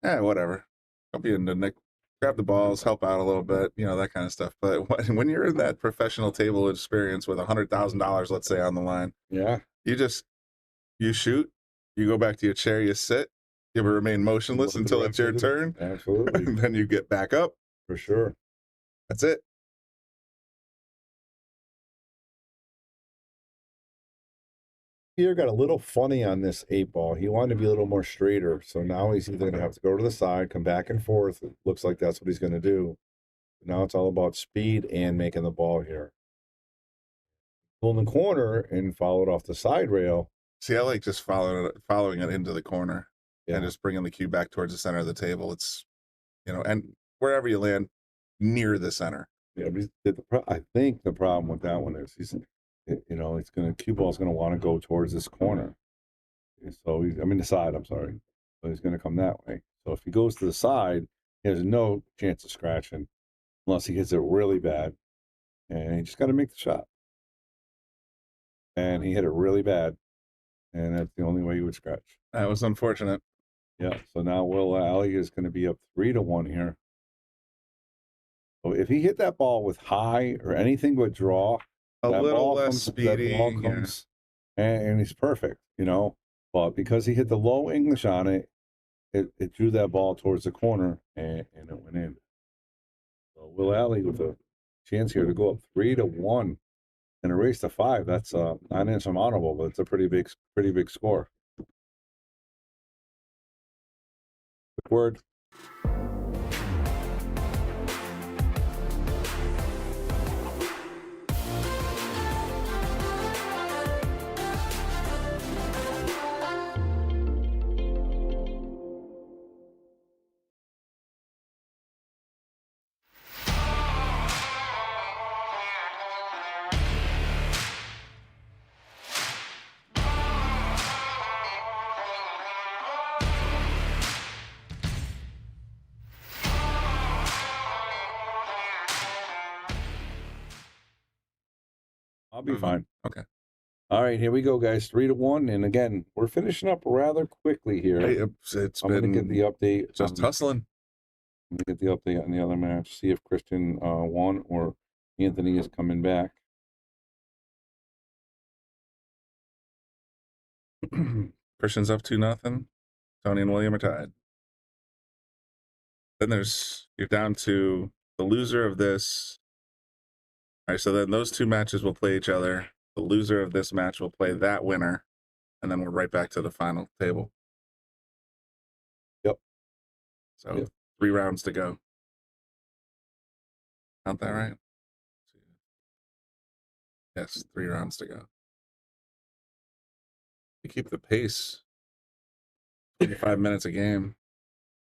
whatever. I'll be in the nick, grab the balls, help out a little bit, that kind of stuff. But when you're in that professional table experience with $100,000, let's say, on the line, yeah, you shoot, you go back to your chair, you sit, you remain motionless until it's your turn. Absolutely. And then you get back up. For sure. That's it. Pierre got a little funny on this 8-ball. He wanted to be a little more straighter. So now he's either going to have to go to the side, come back and forth. It looks like that's what he's going to do. Now it's all about speed and making the ball here. Pull in the corner and followed off the side rail. See, I like just following it into the corner and just bringing the cue back towards the center of the table. It's, and wherever you land near the center. Yeah, but I think the problem with that one is cue ball's going to want to go towards this corner. So the side, I'm sorry. So he's going to come that way. So if he goes to the side, he has no chance of scratching unless he hits it really bad. And he just got to make the shot. And he hit it really bad. And that's the only way he would scratch. That was unfortunate. Yeah. So now Will Alley is going to be up 3-1 here. So if he hit that ball with high or anything but draw, a little less speedy, that ball comes, and he's perfect, But because he hit the low English on it, it drew that ball towards the corner and it went in. So Will Alley with a chance here to go up 3-1 and a race to 5. That's not insurmountable, but it's a pretty big score. Quick word. I'll be fine. Okay. All right, here we go, guys. 3-1, and again, we're finishing up rather quickly here. Hey, I'm going to get the update. Just hustling. I'm going to get the update on the other match. See if Christian won or Anthony is coming back. Christian's up 2-0. Tony and William are tied. Then you're down to the loser of this. All right, so then those two matches will play each other. The loser of this match will play that winner, and then we're right back to the final table. Yep. So 3 rounds to go. Count that right? Yes, 3 rounds to go. You keep the pace. 25 minutes a game.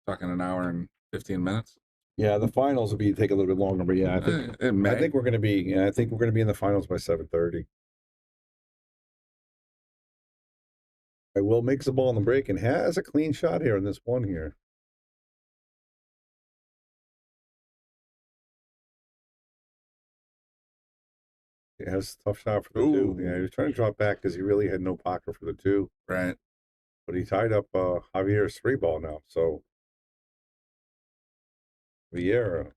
Talking an hour and 15 minutes. Yeah, the finals will take a little bit longer, but yeah, I think we're going to be in the finals by 7:30. Will makes the ball in the break and has a clean shot here in this one here. He has a tough shot for the 2. Yeah, he was trying to drop back because he really had no pocket for the 2. Right. But he tied up Javier's 3-ball now. So Javier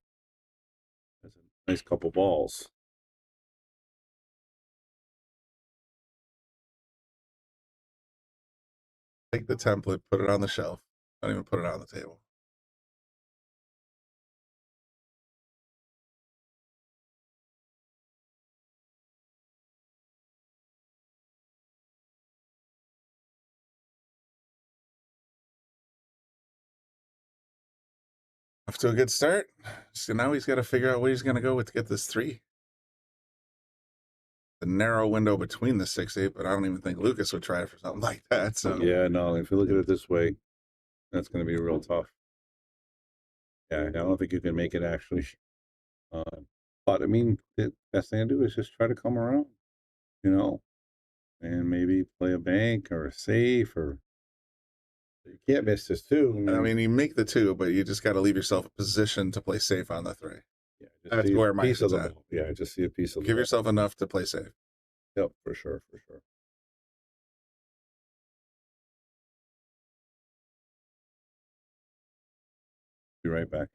has a nice couple balls. Take the template, put it on the shelf. Don't even put it on the table. Off to a good start. So now he's got to figure out what he's going to go with to get this 3. The narrow window between the 6-8, but I don't even think Lucas would try it for something like that. So yeah, no, if you look at it this way, that's going to be real tough. Yeah, I don't think you can make it actually. But I mean, the best thing to do is just try to come around, and maybe play a bank or a safe, or you can't miss this too. I mean, you make the 2, but you just got to leave yourself a position to play safe on the 3. Yeah, That's where my head's at. Yeah, just see a piece of. Give yourself enough to play safe. Yep, for sure, for sure. Be right back.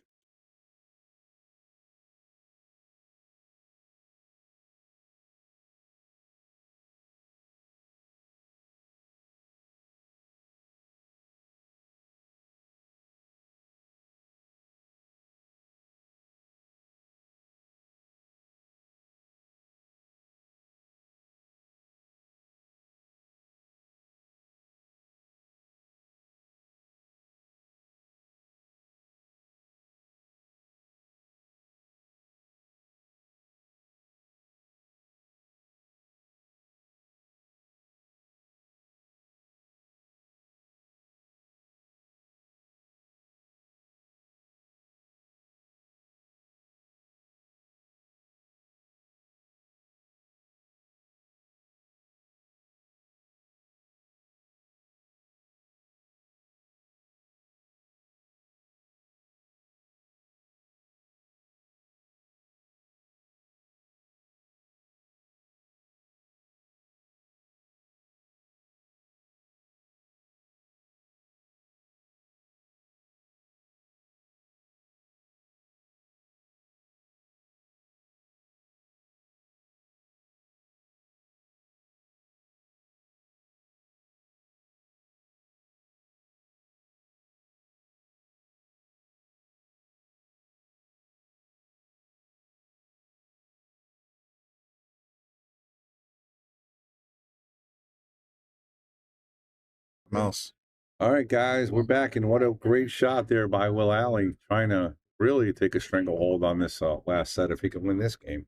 Mouse. All right, guys, we're back, and what a great shot there by Will Alley, trying to really take a stranglehold on this last set if he can win this game.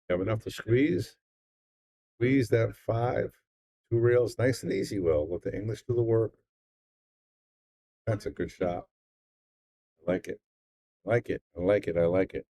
You have enough to squeeze. Squeeze that 5. 2 rails, nice and easy, Will. Let the English do the work. That's a good shot. I like it. I like it. I like it. I like it.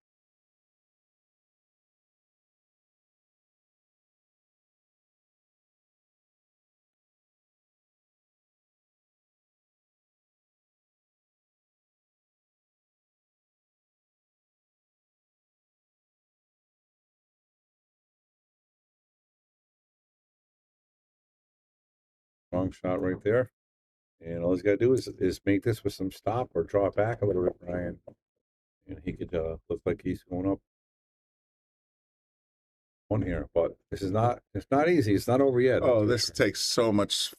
Strong shot right there. And all he's got to do is make this with some stop or draw it back a little bit, Brian. And he could look like he's going up one here. But it's not easy. It's not over yet. Oh, this takes so much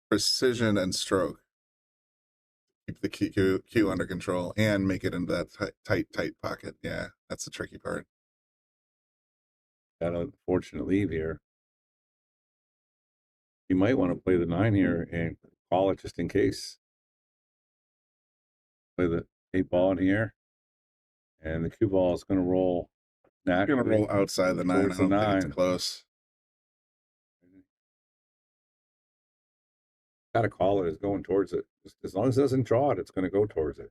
precision and stroke. Keep the cue under control and make it into that tight pocket. Yeah, that's the tricky part. Got an unfortunate leave here. You might want to play the 9 here and call it just in case. Play the 8 ball in here. And the cue ball is going to roll naturally. It's going to roll outside the 9. I don't think it's close. Got to call it. It's going towards it. As long as it doesn't draw it, it's going to go towards it.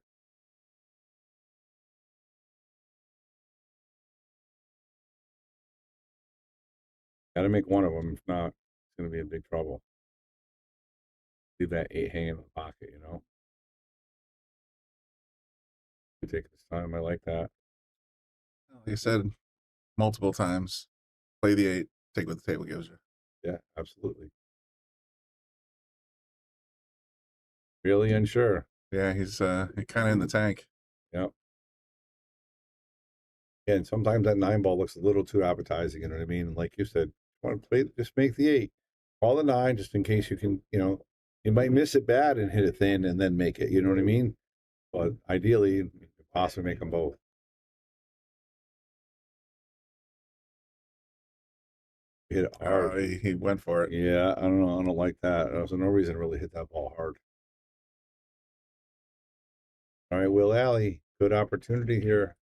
Got to make one of them. If not, it's going to be in big trouble. Leave that 8 hanging in the pocket, You take this time. I like that. Like I said multiple times, play the 8, take what the table gives you. Yeah, absolutely. Really unsure. Yeah, he's kind of in the tank. Yep. And sometimes that 9 ball looks a little too appetizing. You know what I mean? Like you said, want to play, just make the 8. Call the 9 just in case you can, you might miss it bad and hit it thin and then make it. You know what I mean? But ideally, you could possibly make them both. Hit it hard. He went for it. Yeah, I don't know. I don't like that. There's no reason to really hit that ball hard. All right, Will Alley, good opportunity here.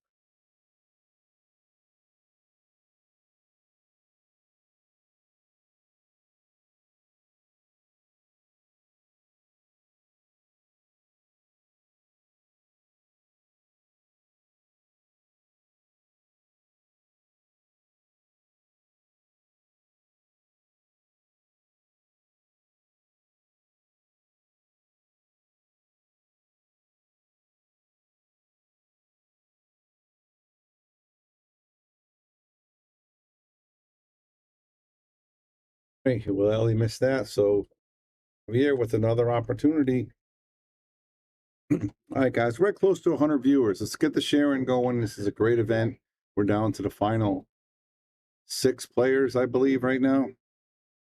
Hey, Will Alley missed that, so we're here with another opportunity. All right, guys, we're close to 100 viewers. Let's get the sharing going. This is a great event. We're down to the final 6 players, I believe, right now.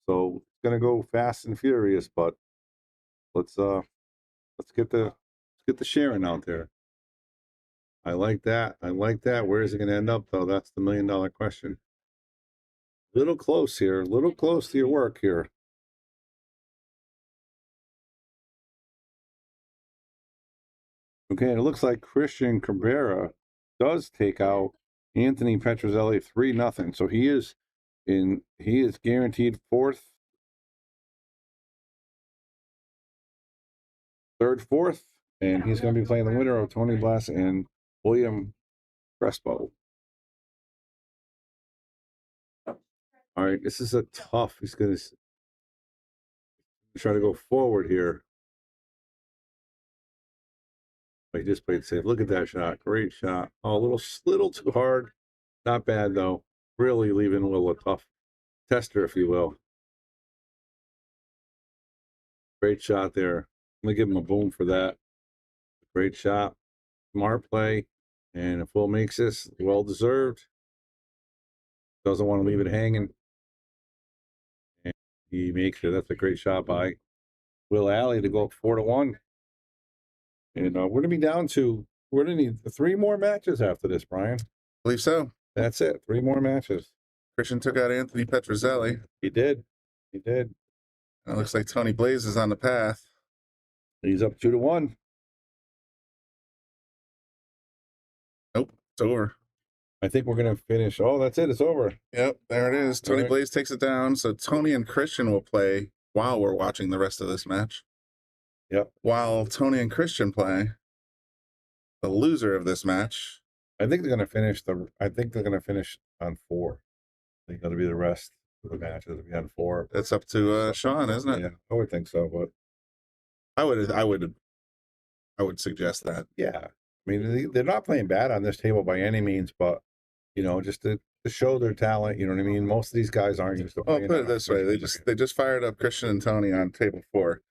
So it's gonna go fast and furious, but let's get the sharing out there. I like that. I like that. Where is it gonna end up though? That's the $1,000,000 question. Little close here, little close to your work here. Okay, it looks like Christian Cabrera does take out Anthony Petrozelli 3-0. So he is guaranteed third, fourth, and he's going to be playing the winner of Tony Blass and William Crespo. All right, this is a tough. He's going to try to go forward here. He just played safe. Look at that shot. Great shot. Oh, a little too hard. Not bad, though. Really leaving Will a tough tester, if you will. Great shot there. I'm going to give him a boom for that. Great shot. Smart play. And if Will makes this, well-deserved. Doesn't want to leave it hanging. And he makes it. That's a great shot by Will Alley to go up 4-1. And we're going to be down to, we're going to need 3 more matches after this, Brian. I believe so. That's it. 3 more matches. Christian took out Anthony Petrozelli. He did. He did. And it looks like Tony Blaze is on the path. He's up 2-1. Nope, it's over. I think we're going to finish. Oh, that's it. It's over. Yep, there it is. Tony Blaze takes it down. So Tony and Christian will play while we're watching the rest of this match. Yep. While Tony and Christian play, the loser of this match. I think they're going to finish on 4. I think that'll be the rest of the matches. It'll be on 4. It's up to Sean, isn't it? Yeah, I would think so, but I would suggest that. Yeah. I mean, they're not playing bad on this table by any means, but just to show their talent, you know what I mean? Most of these guys aren't used to playing. Put it this way, they just fired up Christian and Tony on table 4.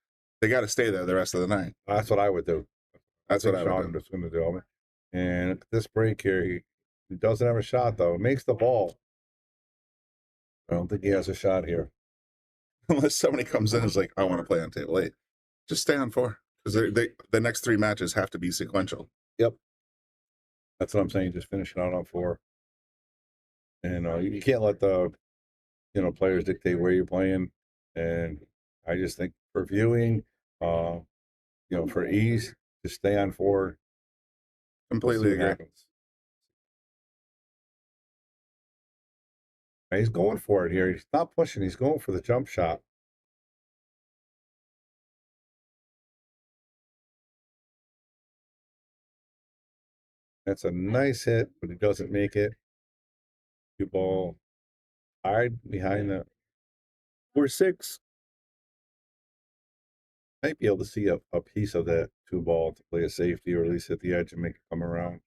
They got to stay there the rest of the night. That's what I would do. That's what I would do. Going to do. And this break here, he doesn't have a shot though. It makes the ball. I don't think he has a shot here. Unless somebody comes in and is like, I want to play on table 8. Just stay on 4. Because the next 3 matches have to be sequential. Yep. That's what I'm saying. Just finish it out on 4. And you can't let the players dictate where you're playing. And I just think for viewing, for ease, just stay on 4. Completely agree. He's going for it here. He's not pushing. He's going for the jump shot. That's a nice hit, but he doesn't make it. 2 ball hide behind the 4-6. Might be able to see a piece of that 2 ball to play a safety or at least hit the edge and make it come around.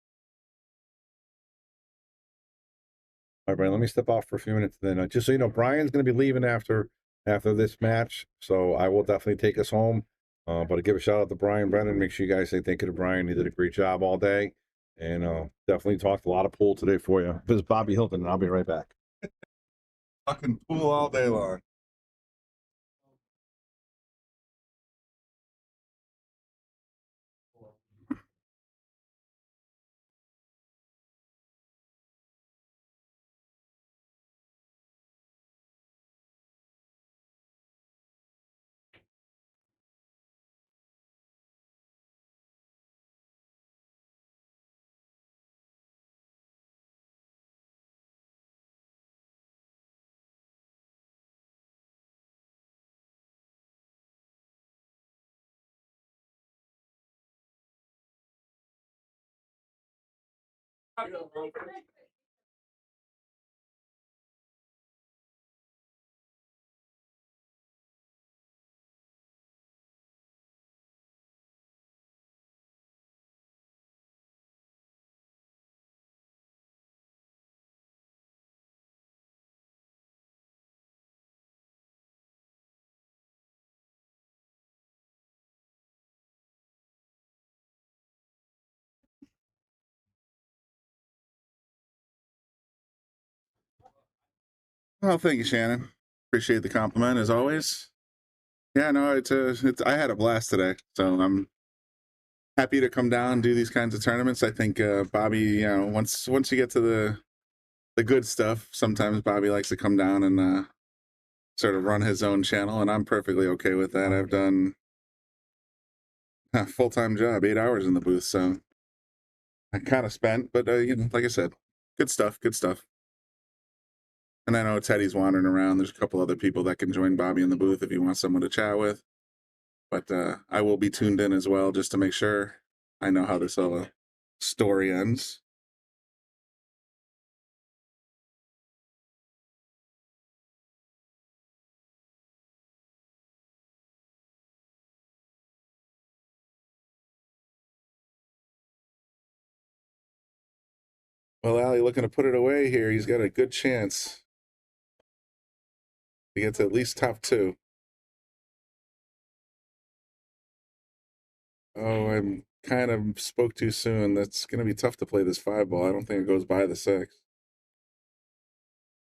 All right, Brian, let me step off for a few minutes. Then just so you know, Brian's going to be leaving after this match, so I will definitely take us home. But I give a shout out to Brian Brennan. Make sure you guys say thank you to Brian. He did a great job all day. And definitely talked a lot of pool today for you. This is Bobby Hilton, and I'll be right back. Fucking pool all day long. Well, thank you, Shannon. Appreciate the compliment as always. Yeah, no, it's I had a blast today, so I'm happy to come down and do these kinds of tournaments. I think Bobby, you know, once you get to the good stuff, sometimes Bobby likes to come down and sort of run his own channel, and I'm perfectly okay with that. I've done a full-time job, 8 hours in the booth, so I kind of spent, but you know, like I said, good stuff, good stuff. And I know Teddy's wandering around. There's a couple other people that can join Bobby in the booth if you want someone to chat with. But I will be tuned in as well just to make sure I know how this whole story ends. Well, Allie looking to put it away here. He's got a good chance to get to at least top 2. Oh, I'm kind of spoke too soon. That's going to be tough to play this 5 ball. I don't think it goes by the 6.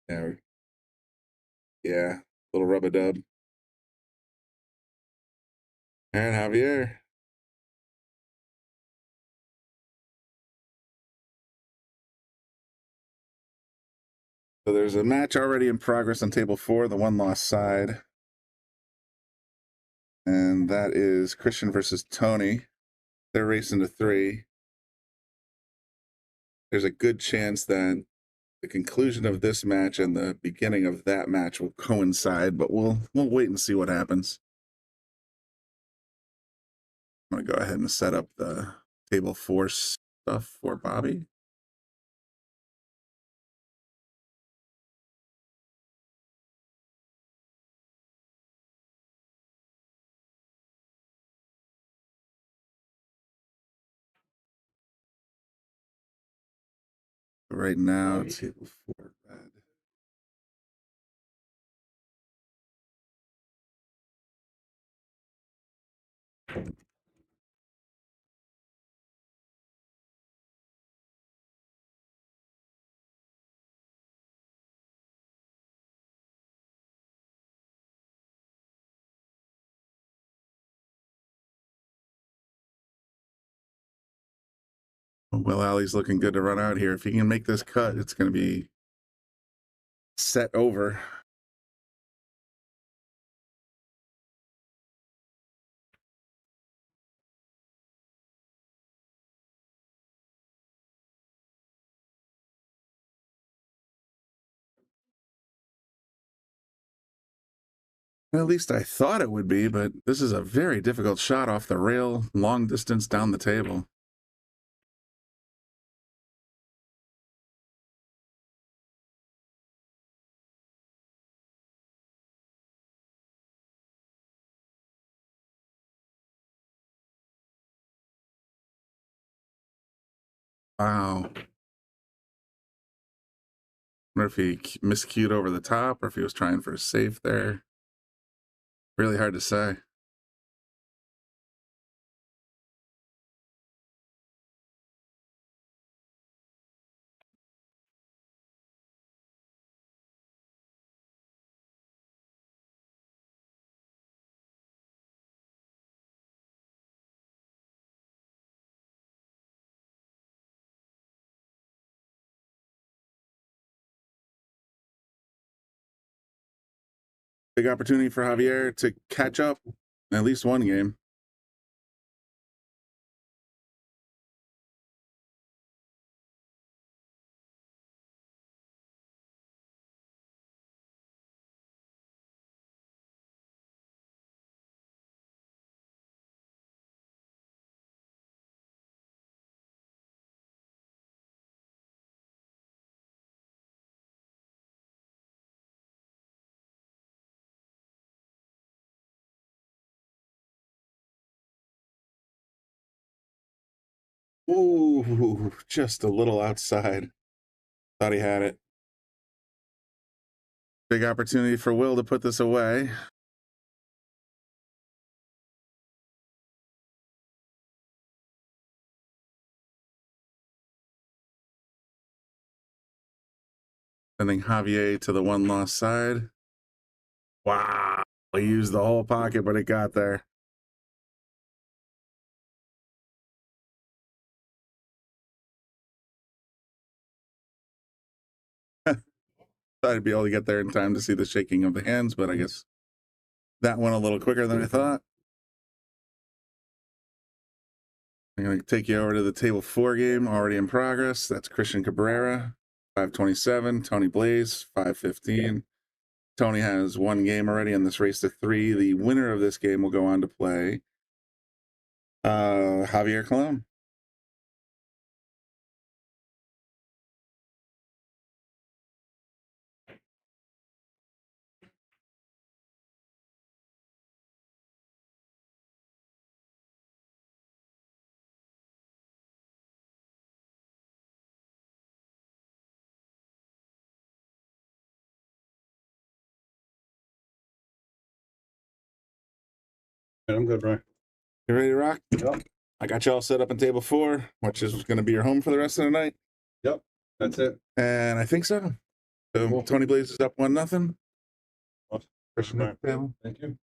Yeah, yeah, little rub-a-dub. And Javier. So there's a match already in progress on table 4, the one-loss side. And that is Christian versus Tony. They're racing to 3. There's a good chance that the conclusion of this match and the beginning of that match will coincide, but we'll wait and see what happens. I'm going to go ahead and set up the table 4 stuff for Bobby. Right now, table 4 red. Well, Allie's looking good to run out here. If he can make this cut, it's going to be set over. At least I thought it would be, but this is a very difficult shot off the rail, long distance down the table. Wow. I wonder if he miscued over the top or if he was trying for a safe there. Really hard to say. Big opportunity for Javier to catch up in at least one game. Ooh, just a little outside. Thought he had it. Big opportunity for Will to put this away. Sending Javier to the one lost side. Wow. He used the whole pocket, but it got there. Thought I'd be able to get there in time to see the shaking of the hands, but I guess that went a little quicker than I thought. I'm going to take you over to the table 4 game already in progress. That's Christian Cabrera, 527. Tony Blaze, 515. Tony has 1 game already in this race to 3. The winner of this game will go on to play Javier Colon. I'm good, Brian. You ready to rock? Yep. I got you all set up in table 4, which is going to be your home for the rest of the night. Yep. That's it. And I think so. So Cool. Tony Blaze is up 1-0. Awesome. Christian at the table. Thank you.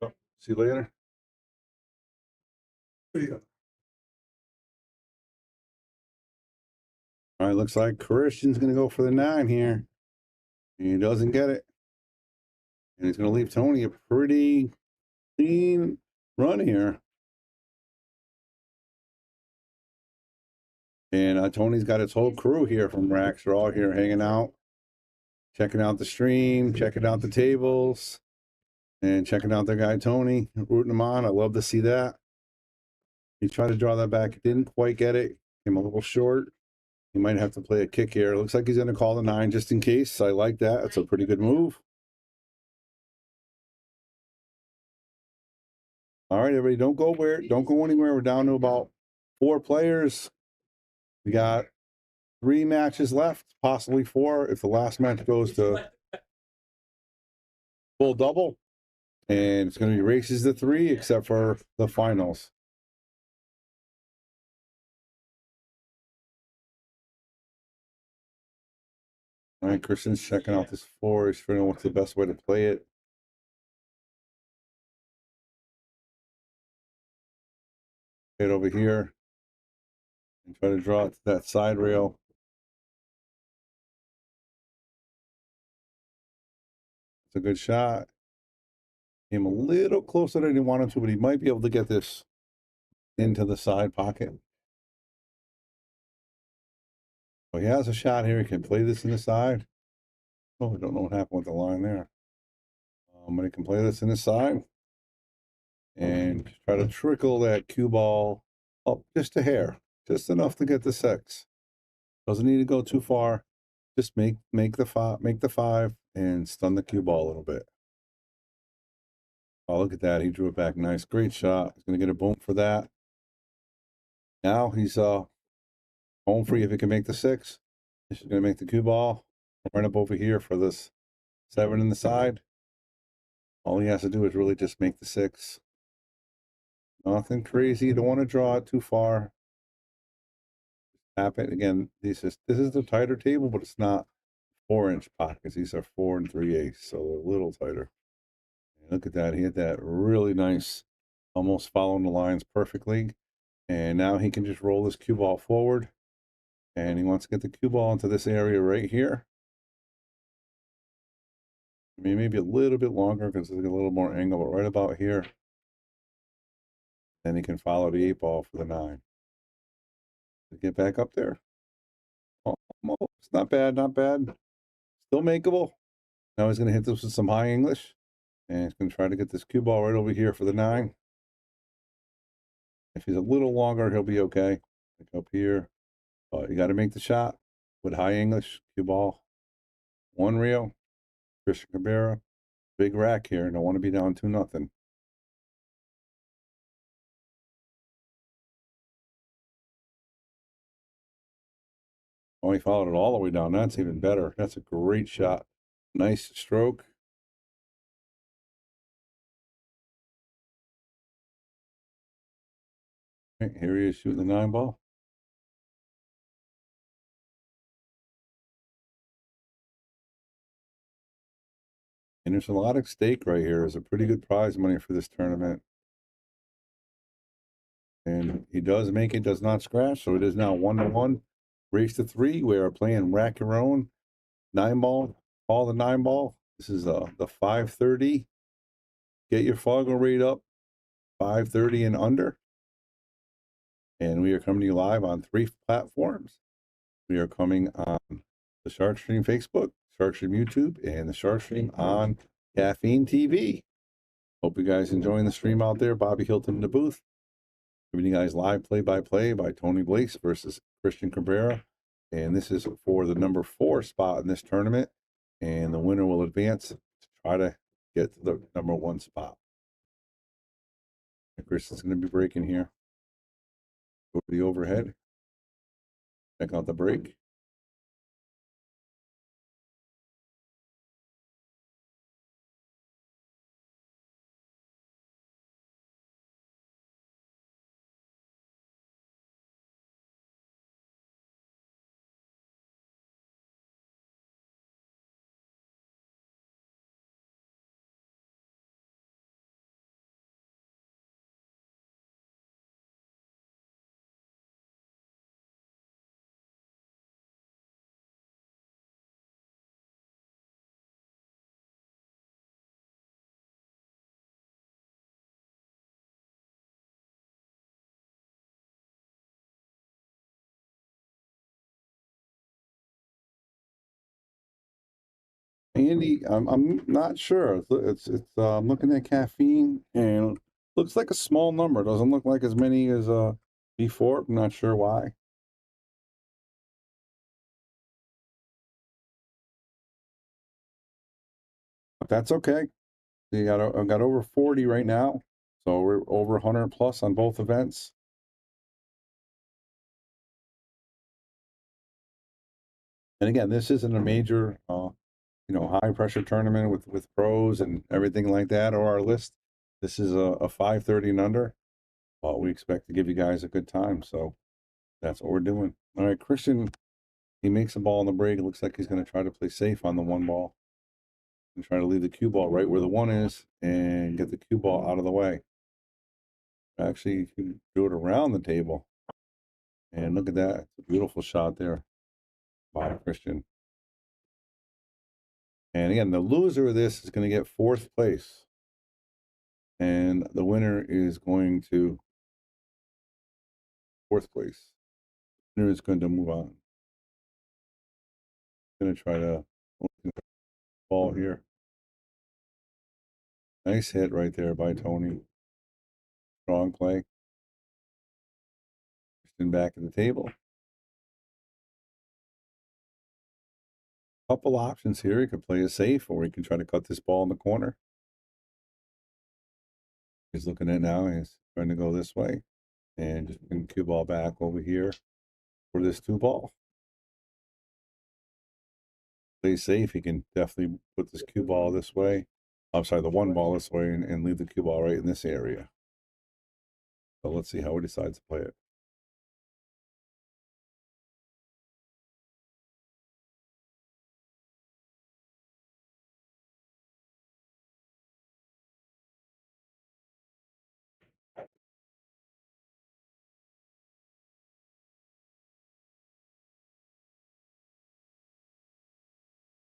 Yep. See you later. All right, looks like Christian's going to go for the 9 here. He doesn't get it. And he's going to leave Tony a pretty clean run here. And Tony's got his whole crew here from Racks. They're all here hanging out, checking out the stream, checking out the tables, and checking out their guy Tony, rooting him on. I love to see that. He tried to draw that back. Didn't quite get it. Came a little short. He might have to play a kick here. Looks like he's going to call the 9 just in case. I like that. It's a pretty good move. All right, everybody, don't go anywhere. We're down to about 4 players. We got 3 matches left, possibly 4 if the last match goes to full double. And it's going to be races to 3 except for the finals. All right, Christian's checking out this 4. He's figuring out what's the best way to play it. Get over here and try to draw it to that side rail. It's a good shot. Came a little closer than he wanted to, but he might be able to get this into the side pocket. So he has a shot here. He can play this in the side. Oh, I don't know what happened with the line there. But he can play this in the side and try to trickle that cue ball up just a hair, just enough to get the 6. Doesn't need to go too far. Just make the 5 and stun the cue ball a little bit. Oh, look at that. He drew it back nice. Great shot. He's going to get a boom for that. Now he's home free if he can make the 6. He's going to make the cue ball. Run up over here for this 7 in the side. All he has to do is really just make the 6. Nothing crazy. You don't want to draw it too far. Tap it. Again, this is the tighter table, but it's not 4-inch pockets. These are 4 3/8, so they're a little tighter. And look at that. He hit that really nice, almost following the lines perfectly. And now he can just roll this cue ball forward. And he wants to get the cue ball into this area right here. I mean, maybe a little bit longer because there's a little more angle, but right about here. Then he can follow the 8 ball for the 9. Get back up there. Almost. Not bad, not bad. Still makeable. Now he's going to hit this with some high English. And he's going to try to get this cue ball right over here for the 9. If he's a little longer, he'll be okay. Like up here. But you got to make the shot with high English cue ball. 1 reel. Christian Cabrera. Big rack here. Don't want to be down 2-0. Oh, he followed it all the way down. That's even better. That's a great shot. Nice stroke. Right, here he is shooting the 9-ball. And there's a lot at stake right here. There's a pretty good prize money for this tournament. And he does make it, does not scratch. So it is now 1-1. Race to 3. We are playing Rack Your Own 9-ball. Call the 9-ball. This is the 530. Get your Fargo rate up. 530 and under. And we are coming to you live on 3 platforms. We are coming on the Shark Stream Facebook, Shark Stream YouTube, and the Shark Stream on Caffeine TV. Hope you guys enjoying the stream out there. Bobby Hilton in the booth. Giving you guys live play-by-play by Tony Blaze versus Christian Cabrera. And this is for the number 4 spot in this tournament. And the winner will advance to try to get to the number 1 spot. And Chris is going to be breaking here. Go to the overhead. Check out the break. Andy, I'm not sure. I'm looking at caffeine and looks like a small number. Doesn't look like as many as before. I'm not sure why. But that's okay. I got over 40 right now. So we're over 100 plus on both events. And again, this isn't a major high pressure tournament with pros and everything like that, or our list. This is a 530 and under. Well, we expect to give you guys a good time. So that's what we're doing. All right, Christian, he makes a ball on the break. It looks like he's going to try to play safe on the 1 ball and try to leave the cue ball right where the 1 is and get the cue ball out of the way. Actually, you can do it around the table. And look at that. It's a beautiful shot there by Christian. And again, the loser of this is going to get 4th place. And the winner is going to 4th place. The winner is going to move on. Going to try to ball here. Nice hit right there by Tony. Strong play. Christian back at the table. Couple options here. He could play it safe, or he can try to cut this ball in the corner. He's looking at it now. He's trying to go this way and just bring the cue ball back over here for this 2 ball. Play safe. He can definitely put this cue ball this way. I'm sorry, the 1 ball this way, and leave the cue ball right in this area. So let's see how he decides to play it.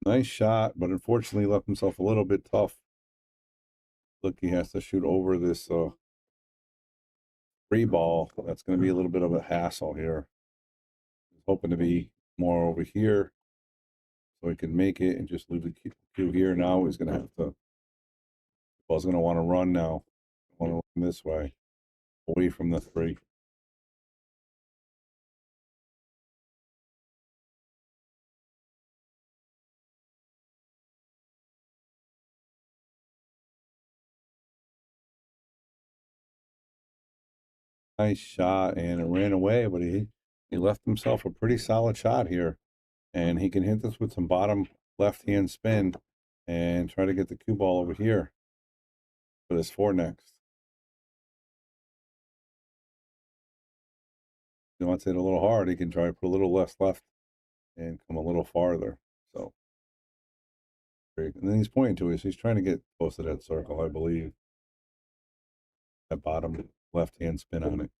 Nice shot, but unfortunately left himself a little bit tough. Look, he has to shoot over this 3 ball. That's going to be a little bit of a hassle here. He's hoping to be more over here so he can make it and just leave the cue here. Now he's going to have to, ball's going to want to run now. Want to run this way, away from the 3. Nice shot, and it ran away, but he He left himself a pretty solid shot here, and he can hit this with some bottom left-hand spin and try to get the cue ball over here for this 4 next. If he wants to hit a little hard, he can try to put a little less left and come a little farther. So, and then he's pointing to us. He's trying to get close to that circle, I believe. That bottom left-hand spin on it.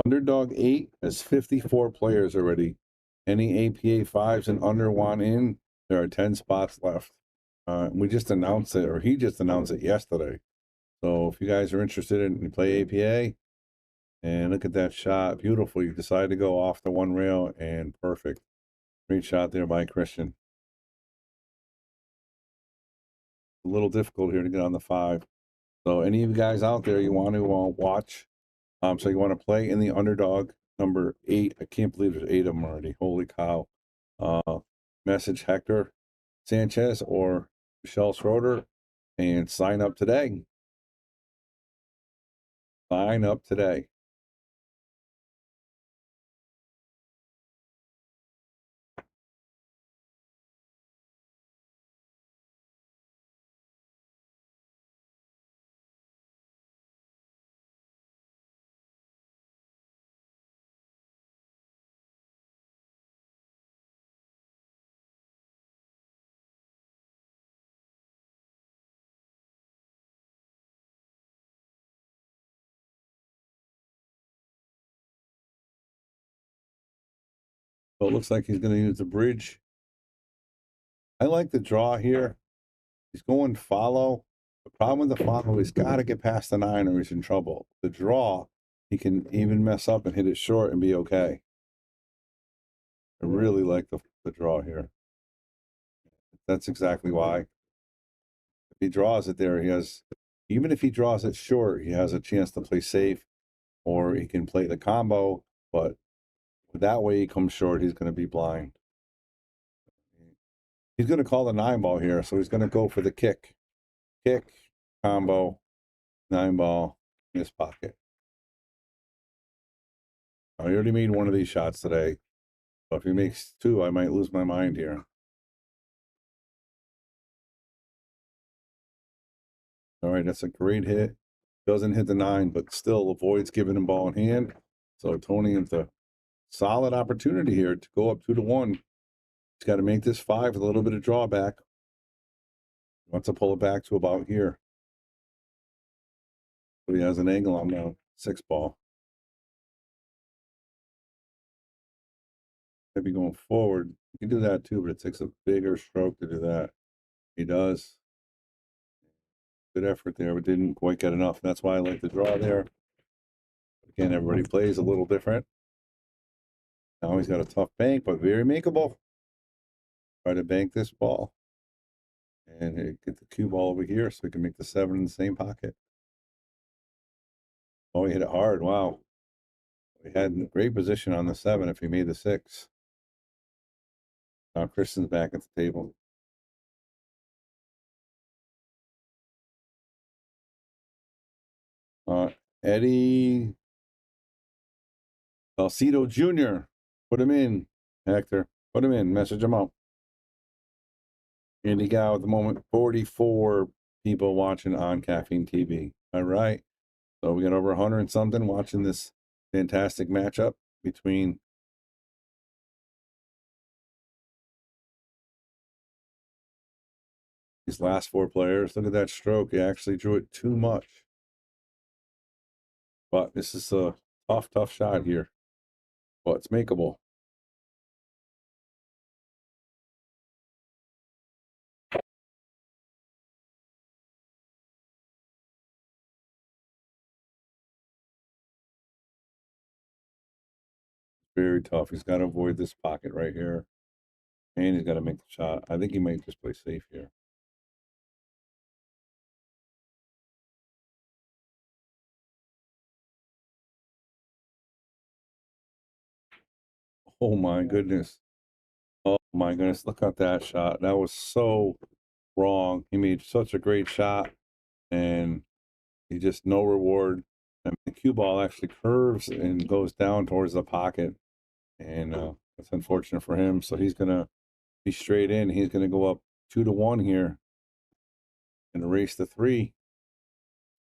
Underdog 8 has 54 players already. Any APA 5s and under want in, there are 10 spots left. We just announced it, or he just announced it yesterday. So if you guys are interested in play APA, and look at that shot, beautiful. You decided to go off the one rail, and perfect. Great shot there by Christian. A little difficult here to get on the 5. So any of you guys out there, you want to watch, so you want to play in the underdog number 8. I can't believe there's 8 of them already. Holy cow. Message Hector Sanchez or Michelle Schroeder and sign up today. Sign up today. So it looks like he's going to use the bridge. I like the draw here. He's going follow. The problem with the follow, he's got to get past the 9 or he's in trouble. The draw, he can even mess up and hit it short and be okay. I really like the draw here. That's exactly why. If he draws it there, he has, even if he draws it short, he has a chance to play safe, or he can play the combo, but that way he comes short, he's going to be blind. He's going to call the 9 ball here, so he's going to go for the kick. Kick, combo, 9 ball in his pocket. I already made one of these shots today. So if he makes 2, I might lose my mind here. All right, that's a great hit. Doesn't hit the 9, but still avoids giving him ball in hand. So Tony has a solid opportunity here to go up 2-1. He's got to make this 5 with a little bit of drawback. He wants to pull it back to about here. So he has an angle on the 6 ball. Maybe going forward. You can do that too, but it takes a bigger stroke to do that. He does. Good effort there, but didn't quite get enough. That's why I like the draw there. Again, everybody plays a little different. Now he's got a tough bank, but very makeable. Try to bank this ball. And get the cue ball over here so we can make the 7 in the same pocket. Oh, he hit it hard. Wow. We had a great position on the 7 if he made the 6. Now Christian's back at the table. Eddie Salotto Jr. Put him in, Hector. Put him in. Message him up. Andy Gow at the moment, 44 people watching on Caffeine TV. All right. So we got over 100 and something watching this fantastic matchup between these last 4 players. Look at that stroke. He actually drew it too much. But this is a tough shot here. But it's makeable. Very tough. He's got to avoid this pocket right here. And he's got to make the shot. I think he might just play safe here. Oh my goodness. Oh my goodness. Look at that shot. That was so wrong. He made such a great shot. And he just no reward. And the cue ball actually curves and goes down towards the pocket, and it's unfortunate for him. So he's gonna be straight in. He's gonna go up 2-1 here in the race to 3.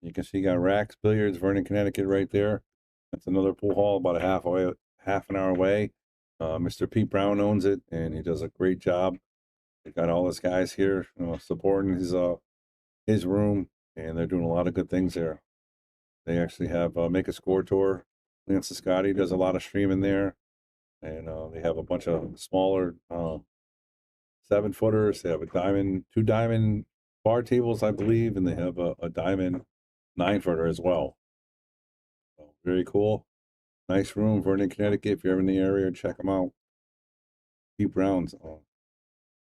You can see you got Rax Billiards, Vernon, Connecticut, right there. That's another pool hall about half an hour away. Mr. Pete Brown owns it, and he does a great job. They got all his guys here supporting his room, and they're doing a lot of good things there. They actually have Make a Score Tour. Lance Scotty does a lot of streaming there, and they have a bunch of smaller 7-footers. They have two diamond bar tables, I believe, and they have a diamond 9-footer as well. So, very cool. Nice room, Vernon, Connecticut. If you're ever in the area, check them out. Pete Brown's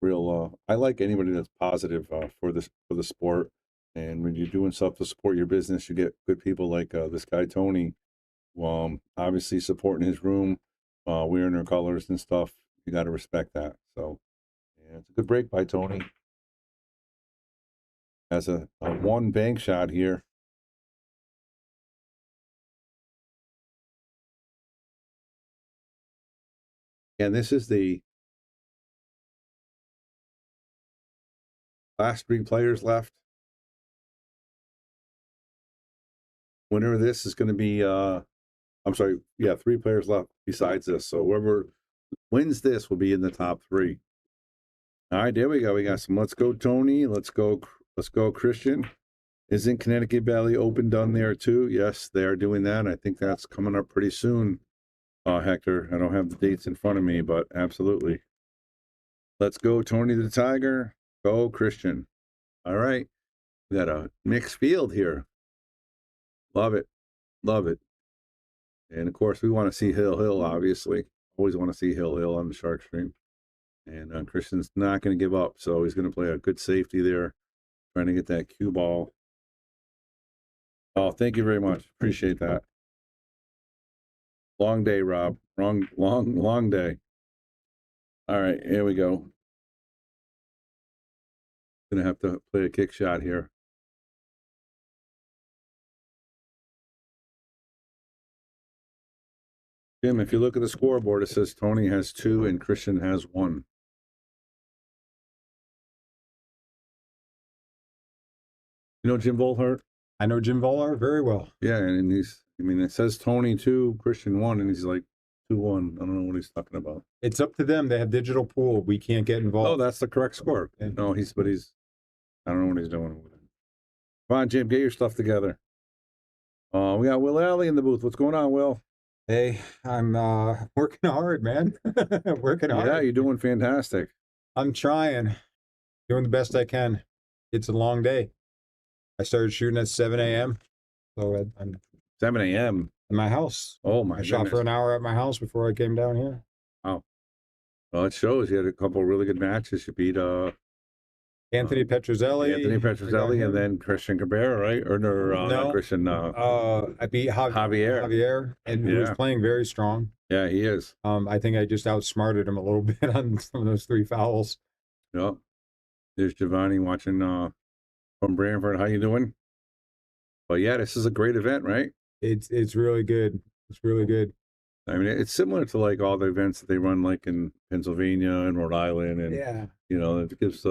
real. I like anybody that's positive for the sport. And when you're doing stuff to support your business, you get good people like this guy Tony, obviously supporting his room, wearing their colors and stuff. You got to respect that. So, yeah, it's a good break by Tony. Has a 1 bank shot here. And this is the last 3 players left. Winner of this is going to be, 3 players left besides this. So whoever wins this will be in the top 3. All right, there we go. We got some Let's Go Tony. Let's go Christian. Isn't Connecticut Valley Open done there too? Yes, they are doing that. I think that's coming up pretty soon. Hector, I don't have the dates in front of me, but absolutely. Let's go Tony the Tiger. Go Christian. All right. We got a mixed field here. Love it. Love it. And of course, we want to see Hill, obviously. Always want to see Hill on the shark stream. And Christian's not going to give up, so he's going to play a good safety there, trying to get that cue ball. Oh, thank you very much. Appreciate that. Long day, Rob. Long day. All right, here we go. Gonna have to play a kick shot here. Jim, if you look at the scoreboard, it says Tony has 2 and Christian has 1. You know Jim Volhart? I know Jim Volhart very well. Yeah, and it says Tony 2, Christian 1, and he's like 2-1. I don't know what he's talking about. It's up to them. They have digital pool. We can't get involved. Oh, that's the correct score. Yeah. No, I don't know what he's doing with it. Come on, Jim, get your stuff together. We got Will Alley in the booth. What's going on, Will? Hey, I'm working hard, man. Working hard. Yeah, you're doing fantastic. I'm trying. Doing the best I can. It's a long day. I started shooting at 7 a.m. So I'm 7 a.m. in my house. Oh, my I goodness. shot for an hour at my house before I came down here. Wow. Well, it shows you had a couple of really good matches. You beat Anthony Petrozelli. And then Christian Cabrera, right? Or no, not Christian. I beat Javier, and he was playing very strong. Yeah, he is. I think I just outsmarted him a little bit on some of those 3 fouls. Yep. There's Giovanni watching from Branford. How you doing? Well, yeah, this is a great event, right? It's really good. It's really good. I mean, it's similar to like all the events that they run like in Pennsylvania and Rhode Island, and it gives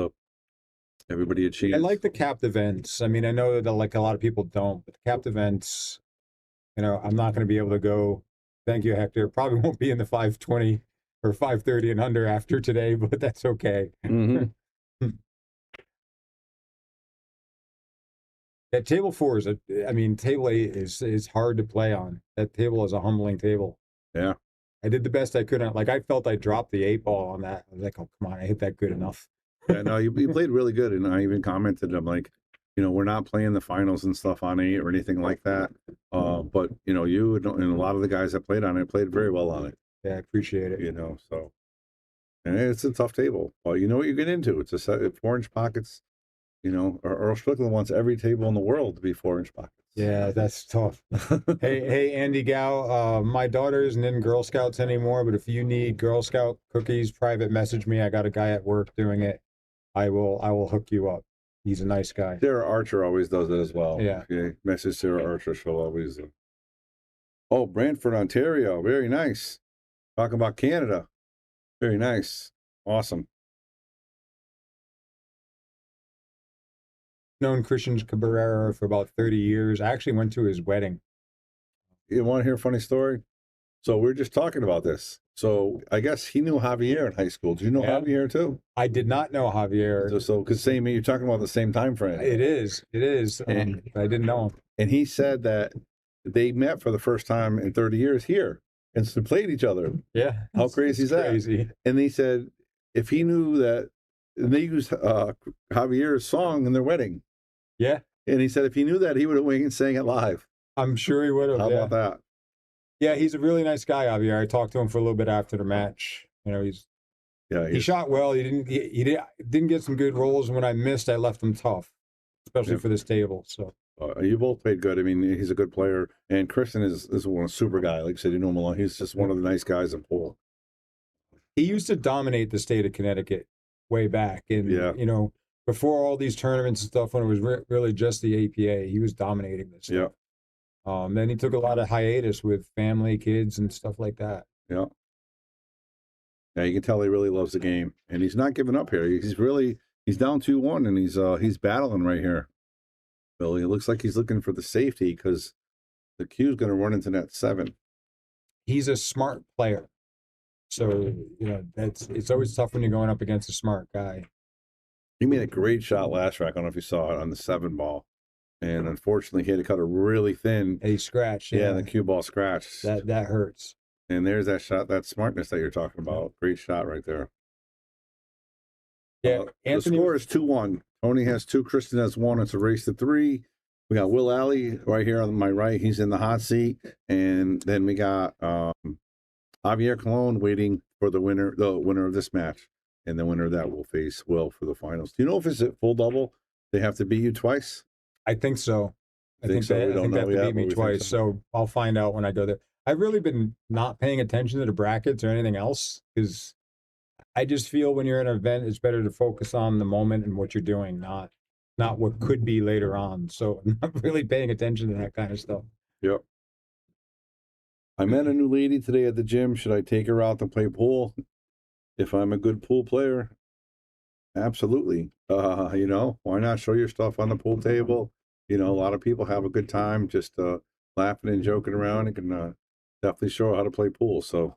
everybody a chance. I like the capped events. I mean, I know that like a lot of people don't, but the capped events, I'm not going to be able to go. Thank you, Hector. Probably won't be in the 520 or 530 and under after today, but that's okay. Mm-hmm. That table 4 table 8 is hard to play on. That table is a humbling table. Yeah. I did the best I could on. Like I felt I dropped the 8 ball on that. I was like, oh come on, I hit that good enough. Yeah, no, you played really good, and I even commented, I'm like, we're not playing the finals and stuff on 8 or anything like that. But you and a lot of the guys that played on it played very well on it. Yeah, I appreciate it. So, and it's a tough table. Well, you know what you get into. It's a set of 4-inch pockets. Earl Strickland wants every table in the world to be 4-inch pockets. Yeah, that's tough. hey, Andy Gow, my daughter isn't in Girl Scouts anymore, but if you need Girl Scout cookies, private message me. I got a guy at work doing it. I will hook you up. He's a nice guy. Sarah Archer always does it as well. Yeah. If you message Sarah Archer, she'll always Oh, Brantford, Ontario. Very nice. Talking about Canada. Very nice. Awesome. Known Christian Cabrera for about 30 years. I actually went to his wedding. You want to hear a funny story? So we are just talking about this. So I guess he knew Javier in high school. Did you know Javier too? I did not know Javier. So because you're talking about the same time frame. It is. And I didn't know him. And he said that they met for the first time in 30 years here and so played each other. Yeah. How crazy is that? Crazy. And he said if he knew that, and they used Javier's song in their wedding. Yeah. And he said if he knew that, he would have went and sang it live. I'm sure he would have. How about that? Yeah, he's a really nice guy, Javier. I talked to him for a little bit after the match. You know, he shot well. He didn't get some good rolls. And when I missed, I left him tough, especially for this table. So you both played good. I mean, he's a good player, and Christian is one super guy. Like I said, you know him a lot. He's just one of the nice guys in pool. He used to dominate the state of Connecticut way back, and you know, before all these tournaments and stuff, when it was really just the APA, he was dominating this. Yeah. Then he took a lot of hiatus with family, kids, and stuff like that. Yeah. Yeah, you can tell he really loves the game, and he's not giving up here. He's down 2-1, and he's battling right here. Billy, it looks like he's looking for the safety because the cue's going to run into net 7. He's a smart player, so you know it's always tough when you're going up against a smart guy. He made a great shot last track. I don't know if you saw it on the 7 ball. And unfortunately, he had to cut it really thin. And he scratched. Yeah, the cue ball scratched. That hurts. And there's that shot, that smartness that you're talking about. Great shot right there. Yeah, the score is 2-1. Tony has 2, Kristen has 1. It's a race to 3. We got Will Alley right here on my right. He's in the hot seat. And then we got Javier Colon waiting for the winner of this match. And the winner of that will face Will for the finals. Do you know if it's a full double? They have to beat you twice? I think so. I think so. they, We I don't think they know have to yet, beat me but we think twice, so. so I'll find out when I go there. I've really been not paying attention to the brackets or anything else because I just feel when you're at an event, it's better to focus on the moment and what you're doing, not what could be later on. So I'm not really paying attention to that kind of stuff. Yep. I met a new lady today at the gym. Should I take her out to play pool? If I'm a good pool player, absolutely. You know, why not show your stuff on the pool table? You know, a lot of people have a good time just laughing and joking around and can definitely show how to play pool. So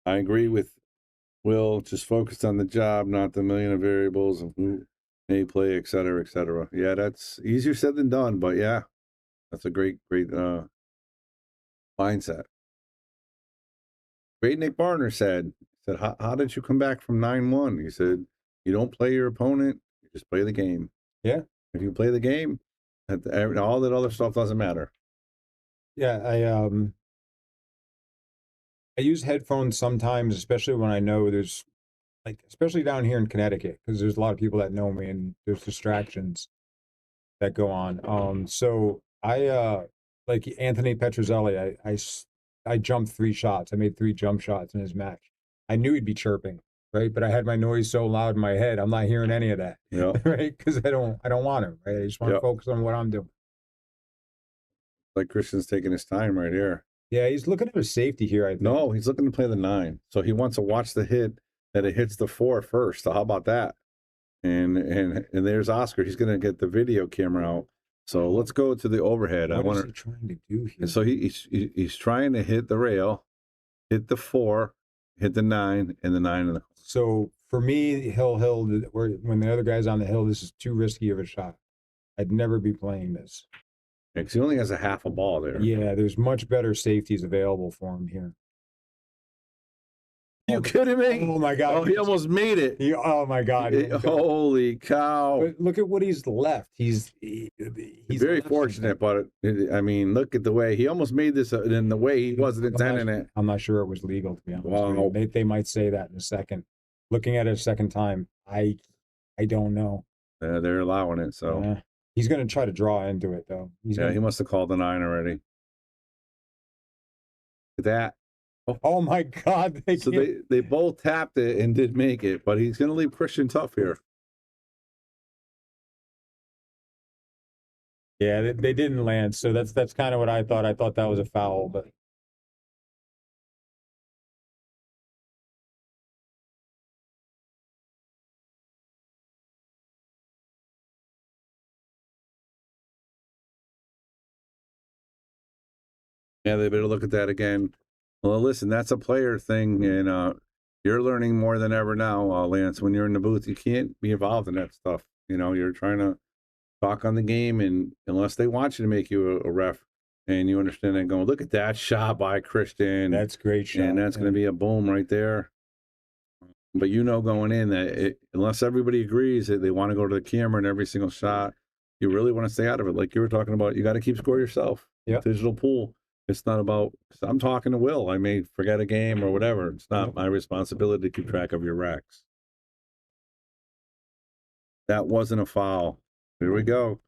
I agree with Will. Just focused on the job, not the million of variables and who may play, et cetera, et cetera. Yeah, that's easier said than done, but yeah, that's a great mindset. Great Nick Barner said, how did you come back from 9-1? He said, you don't play your opponent, you just play the game. Yeah. If you play the game, all that other stuff doesn't matter. Yeah, I use headphones sometimes, especially when I know there's especially down here in Connecticut, because there's a lot of people that know me and there's distractions that go on. So I like Anthony Petrozelli, I jumped 3 shots. I made 3 jump shots in his match. I knew he'd be chirping, right? But I had my noise so loud in my head, I'm not hearing any of that. Yeah. Right? Because I don't want to, right? I just want to focus on what I'm doing. Like Christian's taking his time right here. Yeah, he's looking at his safety here, I think. No, he's looking to play the 9. So he wants to watch the hit that it hits the 4 first. So how about that? And there's Oscar. He's going to get the video camera out. So let's go to the overhead. What is he trying to do here? So he's trying to hit the rail, hit the 4, hit the 9, and the 9 in the. So for me, when the other guy's on the hill, this is too risky of a shot. I'd never be playing this. Because he only has a half a ball there. Yeah, there's much better safeties available for him here. You kidding me? Oh my God! Oh, he almost made it. Oh my God! Holy cow! But look at what he's left. He's very fortunate, but I mean, look at the way he almost made this, in the way he wasn't intending it. I'm not sure it was legal, to be honest. Wow. They might say that in a second. Looking at it a second time, I don't know. They're allowing it, so he's going to try to draw into it, though. He must have called the 9 already. That. Oh my God! So they both tapped it and did make it, but he's going to leave Christian tough here. Yeah, they didn't land, so that's kind of what I thought. I thought that was a foul, but Yeah, they better look at that again. Well, listen, that's a player thing, and you're learning more than ever now, Lance. When you're in the booth, you can't be involved in that stuff. You know, you're trying to talk on the game, and unless they want you to make you a ref, and you understand that, going, look at that shot by Christian. that's a great shot, and that's going to be a boom right there. But you know, going in that unless everybody agrees that they want to go to the camera in every single shot, you really want to stay out of it. Like you were talking about, you got to keep score yourself. Yeah, digital pool. It's not about. I'm talking to Will. I may forget a game or whatever. It's not my responsibility to keep track of your racks. That wasn't a foul. Here we go.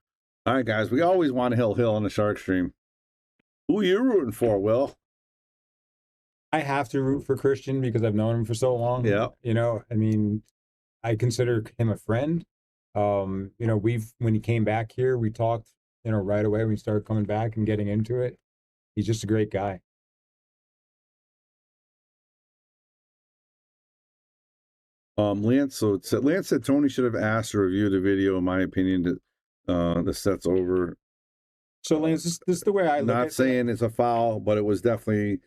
All right, guys. We always want a hill on the Shark Stream. Who are you rooting for, Will? I have to root for Christian because I've known him for so long. Yeah. You know, I mean, I consider him a friend. You know, when he came back here, we talked, you know, right away when he started coming back and getting into it. He's just a great guy. Lance said Tony should have asked to review the video, in my opinion, that the set's over. So, Lance, this is the way I look at it. Not saying it's a foul, but it was definitely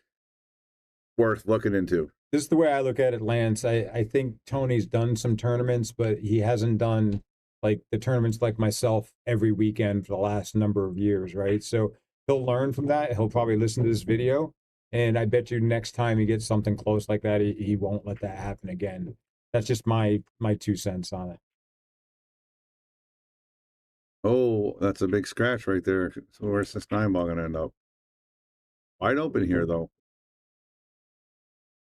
worth looking into. This is the way I look at it, Lance. I think Tony's done some tournaments, but he hasn't done like the tournaments like myself every weekend for the last number of years, right? So he'll learn from that. He'll probably listen to this video, and I bet you next time he gets something close like that, he won't let that happen again. That's just my 2 cents on it. Oh, that's a big scratch right there. So where's this 9-ball going to end up? Wide open here, though.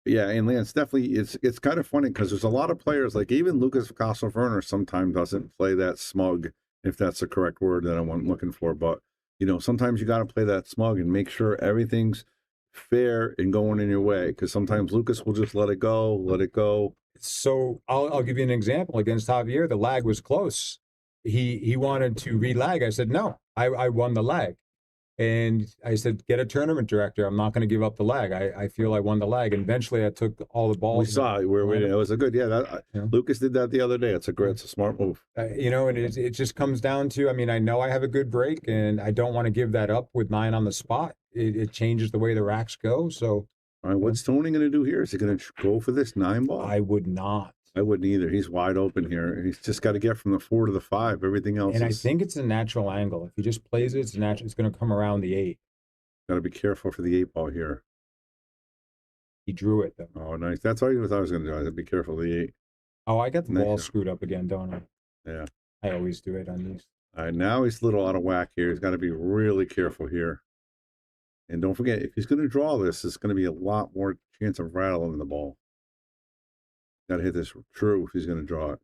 Yeah, and Lance, definitely, it's kind of funny because there's a lot of players, like even Lucas Castlefurner sometimes doesn't play that smug, if that's the correct word that I'm looking for. But, you know, sometimes you got to play that smug and make sure everything's fair and going in your way, because sometimes Lucas will just let it go. So I'll give you an example. Against Javier, the lag was close. He wanted to relag. I said, no, I won the lag. And I said, get a tournament director. I'm not going to give up the lag. I feel I won the lag. And eventually I took all the balls. We saw it. It was a good, Lucas did that the other day. It's a smart move. You know, and it just comes down to, I mean, I know I have a good break and I don't want to give that up with 9 on the spot. It changes the way the racks go. So, all right, what's Tony going to do here? Is he going to go for this 9-ball? I would not. I wouldn't either. He's wide open here. He's just got to get from the 4 to the 5. Everything else. And I think it's a natural angle. If he just plays it, it's natural. It's going to come around the 8. Got to be careful for the 8-ball here. He drew it though. Oh, nice. That's all I thought I was going to do. I said, be careful of the 8. Oh, I got the ball screwed up again, don't I? Yeah. I always do it on these. All right, now he's a little out of whack here. He's got to be really careful here. And don't forget, if he's going to draw this, it's going to be a lot more chance of rattling the ball. Got to hit this true if he's going to draw it.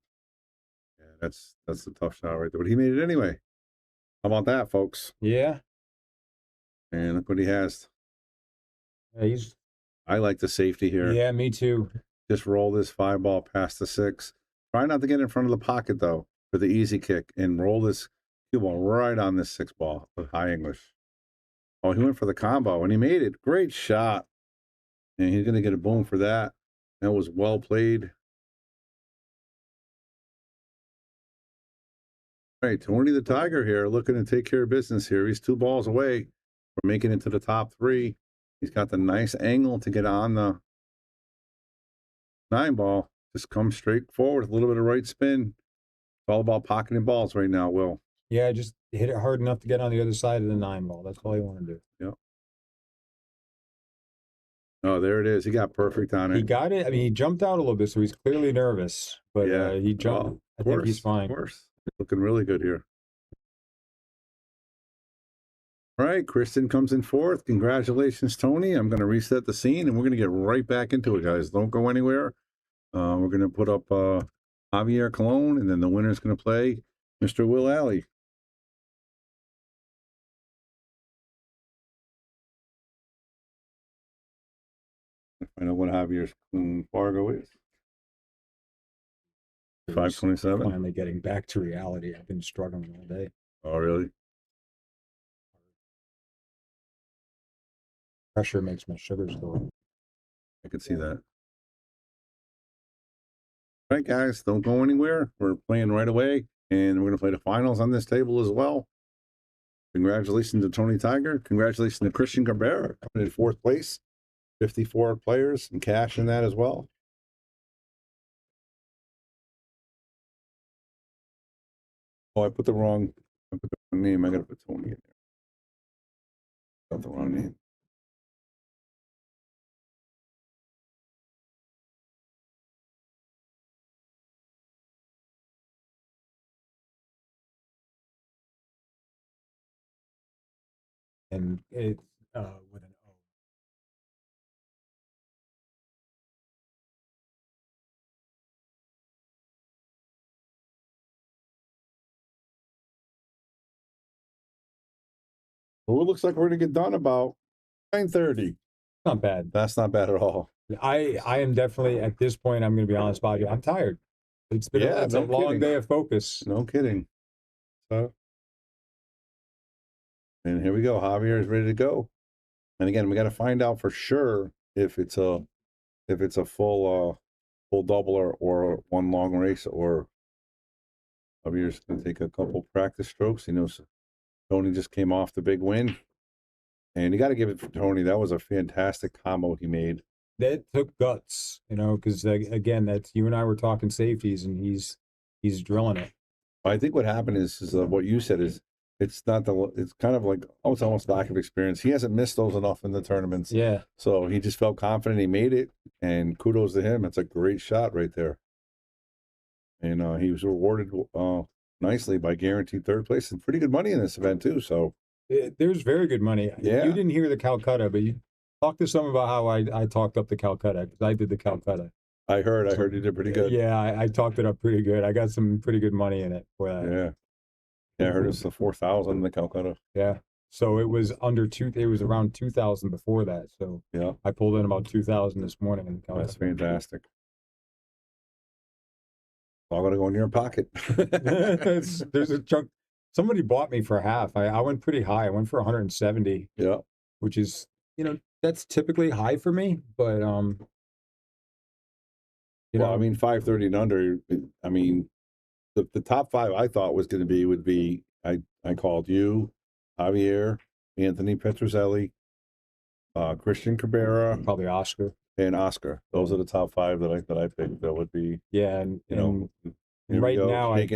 Yeah, that's the tough shot right there. But he made it anyway. How about that, folks? Yeah. And look what he has. Yeah, I like the safety here. Yeah, me too. Just roll this 5-ball past the 6. Try not to get in front of the pocket, though, for the easy kick. And roll this cue ball right on this 6-ball with high English. Oh, he went for the combo, and he made it. Great shot. And he's going to get a boom for that. That was well played. All right, Tony the Tiger here looking to take care of business here. He's 2 balls away from making it to the top 3. He's got the nice angle to get on the 9-ball. Just come straight forward, a little bit of right spin. It's all about pocketing balls right now, Will. Yeah, just hit it hard enough to get on the other side of the 9-ball. That's all you want to do. Yep. Oh, there it is. He got perfect on it. He got it. I mean, he jumped out a little bit, so he's clearly nervous. But yeah, he jumped. Oh, I think he's fine. Of course. Looking really good here. All right, Kristen comes in 4th. Congratulations, Tony. I'm going to reset the scene, and we're going to get right back into it, guys. Don't go anywhere. We're going to put up Javier Colon, and then the winner's going to play Mr. Will Alley. I know what Javier's Fargo is. 527. Finally getting back to reality. I've been struggling all day. Oh, really? Pressure makes my sugars go up. I can see that. All right, guys, don't go anywhere. We're playing right away, and we're going to play the finals on this table as well. Congratulations to Tony Tiger. Congratulations to Christian Cabrera coming in 4th place. 54 players and cash in that as well. Oh, I put the wrong name. I got to put Tony in there. Got the wrong name. And it's with an O. Well, it looks like we're going to get done about 9:30. Not bad. That's not bad at all. I am definitely, at this point, I'm going to be honest about you. I'm tired. It's been Yeah, it's no a long kidding. day of focus. No kidding. So, and here we go. Javier is ready to go. And again, we got to find out for sure if it's a full double or one long race, or Javier's going to take a couple practice strokes. He knows Tony just came off the big win, and you got to give it for Tony. That was a fantastic combo he made. That took guts, because again, that's you and I were talking safeties, and he's drilling it. I think what happened is what you said is it's kind of like it's almost lack of experience. He hasn't missed those enough in the tournaments. Yeah. So he just felt confident he made it, and kudos to him. It's a great shot right there. And he was rewarded nicely by guaranteed 3rd place and pretty good money in this event too. So there's very good money. Yeah. You didn't hear the Calcutta, but you talk to some about how I talked up the Calcutta, because I did the Calcutta. I heard you did pretty good. Yeah, I talked it up pretty good. I got some pretty good money in it for that. Yeah. Yeah, I heard it's the 4,000 in the Calcutta. Yeah. So it was it was around 2,000 before that. So yeah, I pulled in about 2,000 this morning in the Calcutta. That's fantastic. All got to go in your pocket. There's a chunk. Somebody bought me for half. I went pretty high. I went for 170. Yeah. Which is, that's typically high for me, but I mean, 530 and under. I mean, the top 5 I thought would be I called you, Javier, Anthony Petrozelli, Christian Cabrera, probably Oscar, and Oscar. Those are the top 5 that I picked. That would be and right now I've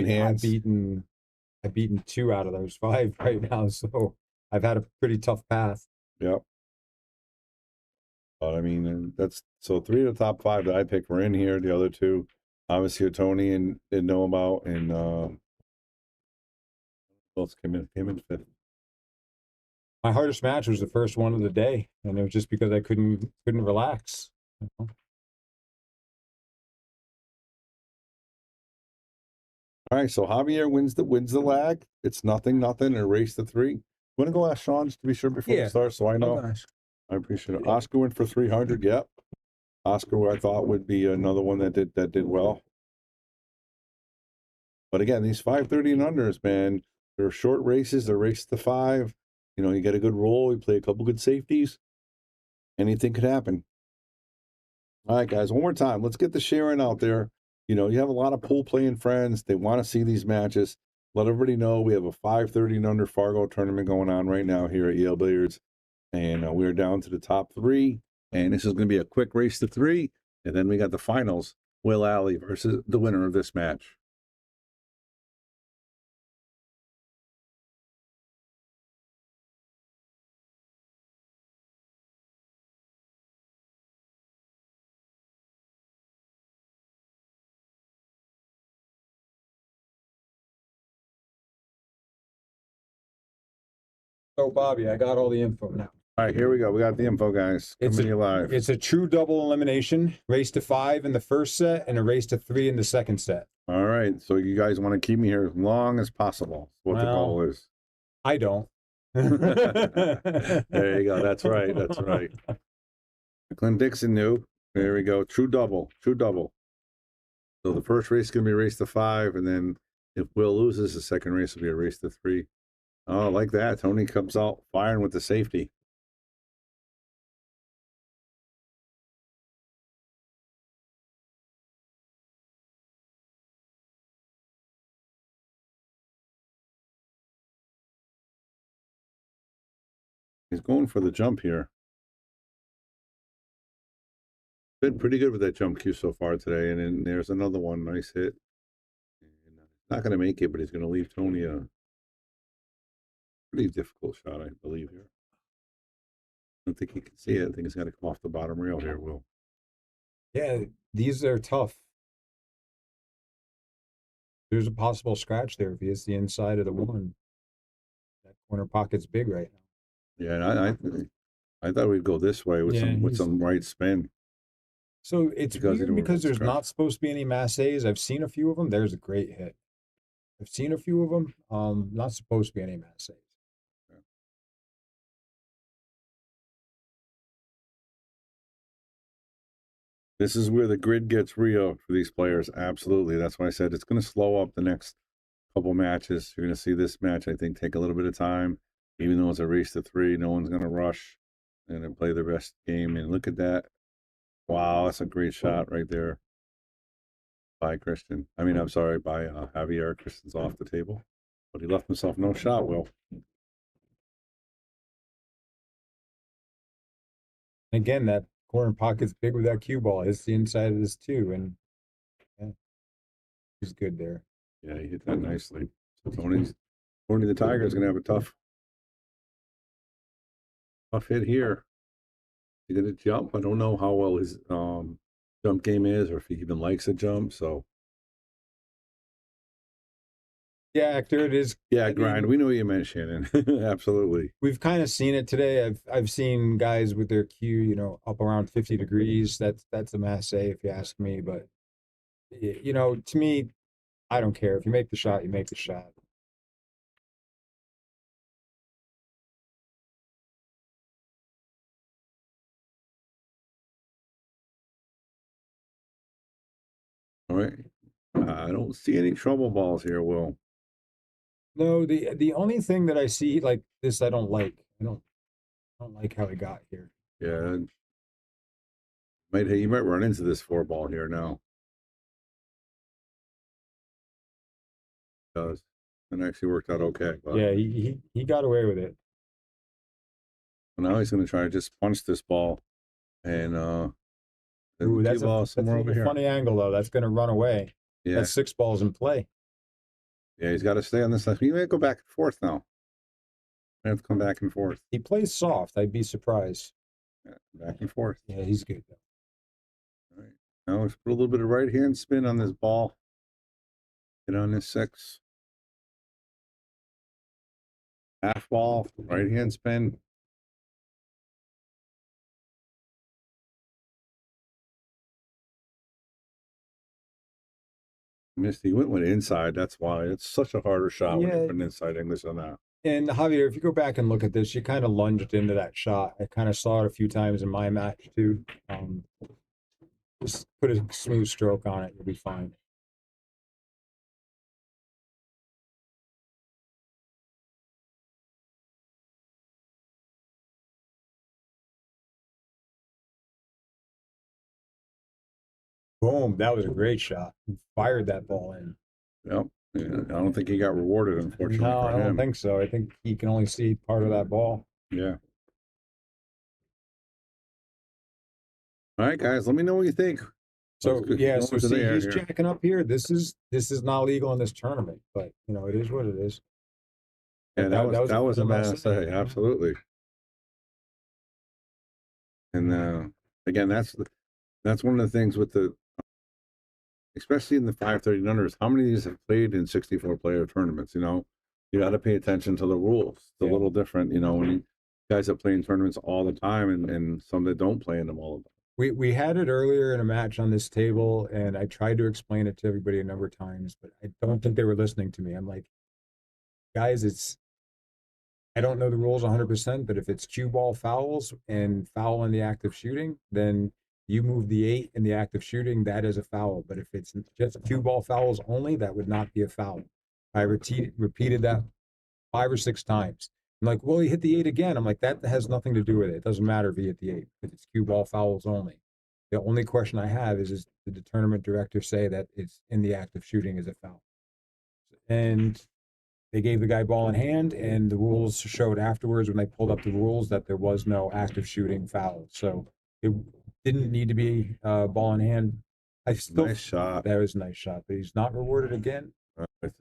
beaten 2 out of those 5 right now, so I've had a pretty tough path. Yep. But I mean, that's so 3 of the top 5 that I picked were in here. The other 2, obviously, Tony and didn't know about, and else came in 5th. My hardest match was the first one of the day, and it was just because I couldn't relax. All right, so Javier wins the lag. It's nothing, and a race to 3. Want to go ask Sean just to be sure before we start, so I know. I appreciate it. Oscar went for 300. Yep. Oscar, I thought, would be another one that did well. But again, these 530 and unders, man, they're short races. They're races to 5. You get a good roll. You play a couple good safeties. Anything could happen. All right, guys, one more time. Let's get the sharing out there. You have a lot of pool playing friends. They want to see these matches. Let everybody know we have a 530 and under Fargo tournament going on right now here at Yale Billiards. And we're down to the top 3. And this is going to be a quick race to 3. And then we got the finals. Will Alley versus the winner of this match. So, Bobby, I got all the info now. All right, here we go. We got the info, guys. Coming live. It's a true double elimination. Race to 5 in the first set and a race to 3 in the second set. All right. So you guys want to keep me here as long as possible. That's what the goal is. I don't. There you go. That's right. That's right. Clint Dixon knew. There we go. True double. True double. So the first race is going to be a race to 5, and then if Will loses, the second race will be a race to 3. Oh, like that. Tony comes out firing with the safety. He's going for the jump here. Been pretty good with that jump cue so far today. And then there's another one. Nice hit. And not going to make it, but he's going to leave Tony a pretty difficult shot, I believe, here. I don't think he can see it. I think he's got to come off the bottom rail here, Will. Yeah, these are tough. There's a possible scratch there if he hits the inside of the one. That corner pocket's big right now. Yeah, and I thought we'd go this way with some right spin. So it's weird because there's not supposed to be any masses. I've seen a few of them. There's a great hit. I've seen a few of them. Not supposed to be any masses. This is where the grid gets real for these players. Absolutely. That's why I said it's going to slow up the next couple matches. You're going to see this match, I think, take a little bit of time. Even though it's a race to 3, no one's going to rush and then play the rest of the game. And look at that. Wow, that's a great shot right there by Christian. I mean, I'm sorry, by Javier. Christian's off the table. But he left himself no shot, Will. Again, that corner pocket's big with that cue ball. It's the inside of this too, and yeah, he's good there. Yeah, he hit that nicely. So Tony the Tiger is going to have a tough hit here. He's going to jump. I don't know how well his jump game is, or if he even likes a jump. So yeah, Hector, it is. Yeah, grind. We know what you meant, Shannon. Absolutely. We've kind of seen it today. I've seen guys with their cue, up around 50 degrees. That's a masse, if you ask me. But to me, I don't care. If you make the shot, you make the shot. All right. I don't see any trouble balls here, Will. No, the only thing that I see like this, I don't like. I don't like how he got here. Yeah. You might run into this 4 ball here now. It does. It actually worked out okay. But yeah, he got away with it. Now he's going to try to just punch this ball, and Ooh, that's ball a somewhere over here. Funny angle though. That's going to run away. Yeah. That's 6 balls in play. Yeah, he's got to stay on this side. He may go back and forth now. I have to come back and forth. He plays soft. I'd be surprised. Yeah, back and forth. Yeah, he's good though. All right. Now let's put a little bit of right hand spin on this ball. Get on this 6. Half ball, right hand spin. Missed. He went inside. That's why it's such a harder shot when you put an inside English on that. And Javier, if you go back and look at this, you kind of lunged into that shot. I kind of saw it a few times in my match too. Just put a smooth stroke on it, you'll be fine. Boom, that was a great shot. He fired that ball in. Yep. Yeah, I don't think he got rewarded, unfortunately. No, for I don't him. think so. I think he can only see part of that ball. Yeah. All right, guys, let me know what you think. So yeah, so see, he's here. jacking up here. This is not legal in this tournament, but it is what it is. Yeah, that was a mess. Absolutely. And again, that's one of the things with especially in the 530 unders. How many of these have played in 64 player tournaments? You got to pay attention to the rules. It's a little different, when you guys that play in tournaments all the time and some that don't play in them all the time. We had it earlier in a match on this table, and I tried to explain it to everybody a number of times, but I don't think they were listening to me. I'm like, guys, I don't know the rules 100%, but if it's cue ball fouls and foul in the act of shooting, then you move the 8 in the act of shooting, that is a foul. But if it's just cue ball fouls only, that would not be a foul. I repeated that 5 or 6 times. I'm like, well, he hit the 8 again. I'm like, that has nothing to do with it. It doesn't matter if he hit the 8 because it's cue ball fouls only. The only question I have is did the tournament director say that it's in the act of shooting is a foul? And they gave the guy ball in hand, and the rules showed afterwards when they pulled up the rules that there was no active shooting foul. So it didn't need to be ball in hand. I still Nice shot. That was a nice shot, but he's not rewarded again.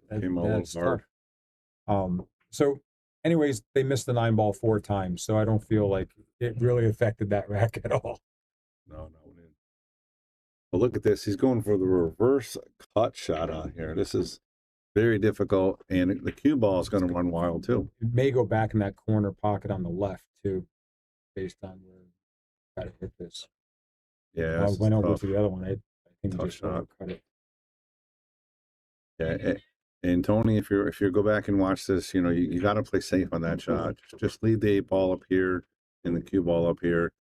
Came a little hard. So anyways, they missed the 9 ball 4 times, so I don't feel like it really affected that rack at all. No. But look at this. He's going for the reverse cut shot on here. This is very difficult, and the cue ball is going to run wild too. It may go back in that corner pocket on the left too, based on where I got to hit this. Yeah, I went over to the other one. I think he tough just shot. cut it. Yeah, and Tony, if you go back and watch this, you know you got to play safe on that shot. Just leave the 8 ball up here and the cue ball up here,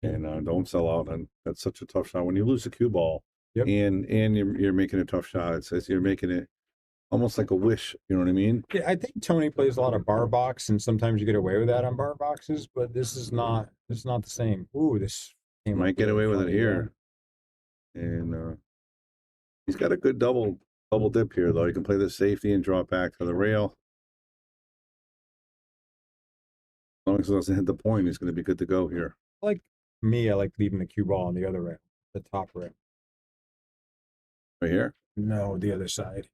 and don't sell out. And that's such a tough shot when you lose the cue ball. Yep. And you're making a tough shot. It says you're making it almost like a wish. You know what I mean? Yeah, I think Tony plays a lot of bar box, and sometimes you get away with that on bar boxes, but this is not. It's not the same. Ooh, this came Might get away with it here. And he's got a good double dip here, though. He can play the safety and draw it back to the rail. As long as it doesn't hit the point, he's going to be good to go here. Like me, I like leaving the cue ball on the other rail, the top rail. Right here? No, the other side.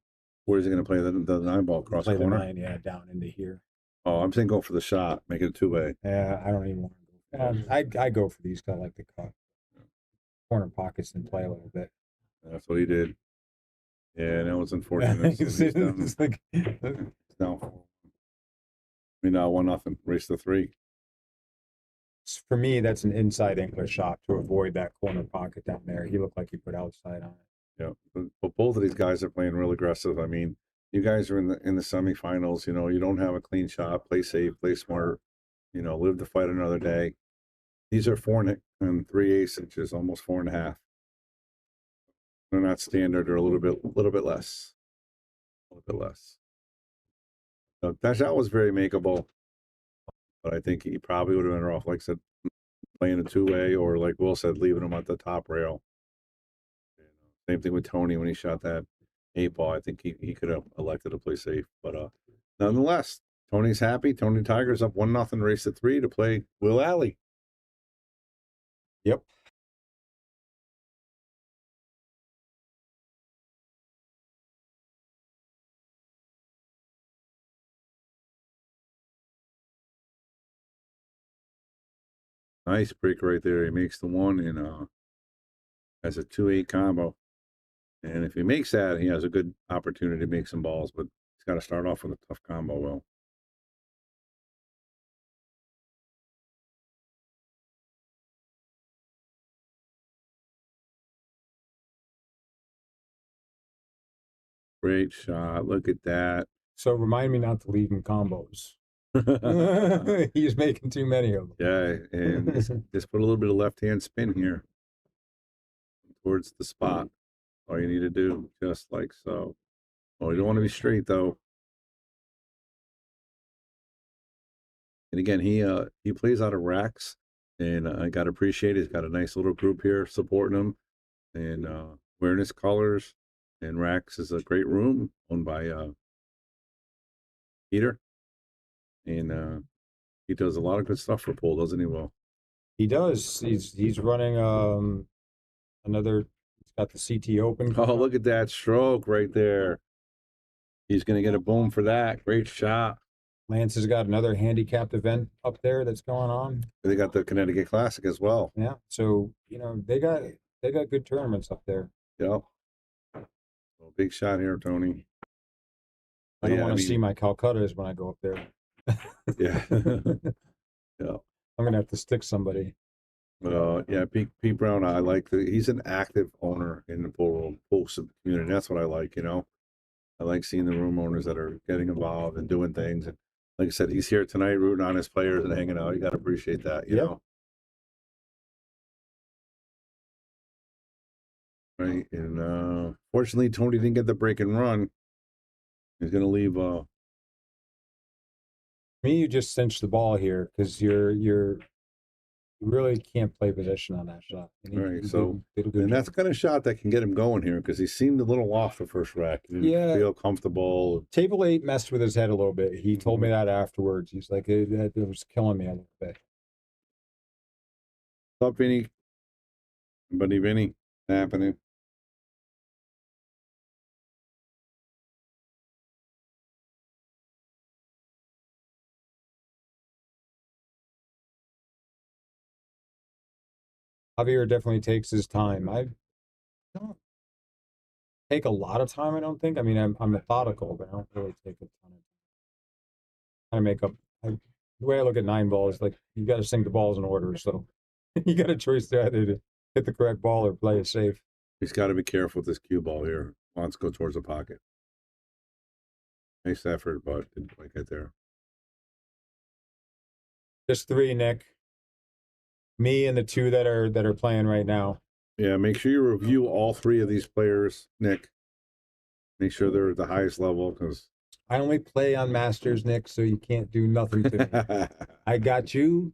Where is he going to play the 9 ball across Play the the corner? 9, yeah, down into here. Oh, I'm saying go for the shot. Make it a 2-way. Yeah, I don't even want to go. I go for these because I like the cut. Corner pockets and play a little bit. That's what he did. Yeah, that was unfortunate. So he's down, It's like, he's down 4. I mean, now 1-0. Race to 3. for me, that's an inside English shot to avoid that corner pocket down there. He looked like he put outside on it. Yeah, but both of these guys are playing real aggressive. I mean, you guys are in the semifinals. You know, you don't have a clean shot. Play safe, play smart. You know, live to fight another day. These are 4 3/8 inches, almost 4.5. They're not standard, or a little bit less. A little bit less. So that shot was very makeable, but I think he probably would have been off, like I said, playing a 2-way, or like Will said, leaving him at the top rail. Same thing with Tony when he shot that 8 ball. I think he could have elected to play safe, but nonetheless, Tony's happy. Tony Tigers up 1-0, race to 3 to play Will Alley. Yep. Nice break right there. He makes the 1 and has a 2-8 combo. And if he makes that, he has a good opportunity to make some balls, but he's got to start off with a tough combo, Will. Great shot. Look at that. So remind me not to leave him combos. He's making too many of them. Yeah, and just put a little bit of left-hand spin here towards the spot. All you need to do, just like so. Oh, you don't want to be straight, though. And again, he plays out of racks, and I got to appreciate it. He's got a nice little group here supporting him, and wearing his colors. And Racks is a great room owned by Peter, and he does a lot of good stuff for pool, doesn't he, Will? He does. He's running another. He's got the CT Open. Oh, look at that stroke right there. He's going to get a boom for that. Great shot. Lance has got another handicapped event up there that's going on. They got the Connecticut Classic as well. Yeah, so they got good tournaments up there. Yep. Well, big shot here, Tony. I don't want to see my Calcuttas when I go up there. Yeah. Yeah. I'm gonna have to stick somebody. Yeah, Pete Brown, I like he's an active owner in the pool community. That's what I like, I like seeing the room owners that are getting involved and doing things. And like I said, he's here tonight rooting on his players and hanging out. You got to appreciate that, you know. Right, and fortunately, Tony didn't get the break and run. He's going to leave. Me, you just cinch the ball here because you really can't play position on that shot. All right, so and that's the kind of shot that can get him going here because he seemed a little off the first rack. He didn't feel comfortable. Table 8 messed with his head a little bit. He told me that afterwards. He's like, it was killing me a little bit. What's up, Vinny? Buddy Vinny, what's happening? Javier definitely takes his time. I don't take a lot of time, I don't think. I mean, I'm methodical, but I don't really take a ton of time. I make up. The way I look at 9 balls, like, you got to sink the balls in order. So you got a choice to either hit the correct ball or play it safe. He's got to be careful with this cue ball here. Wants to go towards the pocket. Nice effort, but didn't quite get there. Just 3, Nick. Me and the 2 that are playing right now. Yeah, make sure you review all 3 of these players, Nick. Make sure they're at the highest level because I only play on Masters, Nick, so you can't do nothing to me. I got you.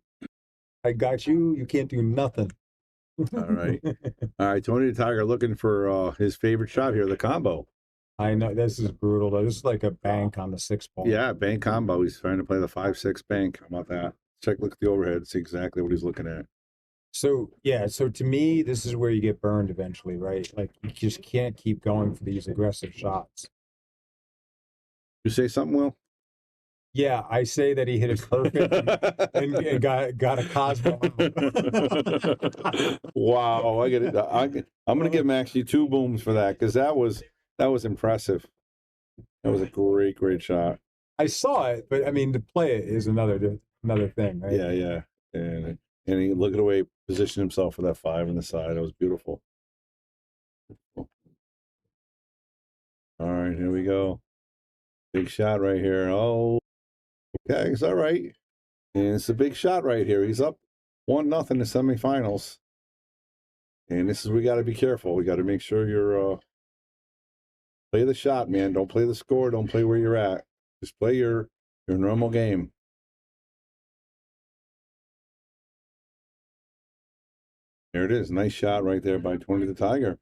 You can't do nothing. All right. All right, Tony the Tiger looking for his favorite shot here, the combo. I know, this is brutal, though. This is like a bank on the 6 ball. Yeah, bank combo. He's trying to play the 5-6 bank. How about that? Look at the overhead, see exactly what he's looking at. So, yeah, so to me, this is where you get burned eventually, right? Like, you just can't keep going for these aggressive shots. You say something, Will? Yeah, I say that he hit it perfect and got a Cosmo. Wow, I get it. I'm going to give him actually 2 booms for that because that was impressive. That was a great shot. I saw it, but I mean, to play it is another thing, right? Yeah, and he look at the way he positioned himself for that 5 on the side. That was beautiful. All right, here we go. Big shot right here. Oh, okay, it's all right. And it's a big shot right here. He's up 1-0 in the semifinals. And this is, we got to be careful. We got to make sure you're play the shot, man. Don't play the score. Don't play where you're at. Just play your normal game. There it is. Nice shot right there by Tony the Tiger.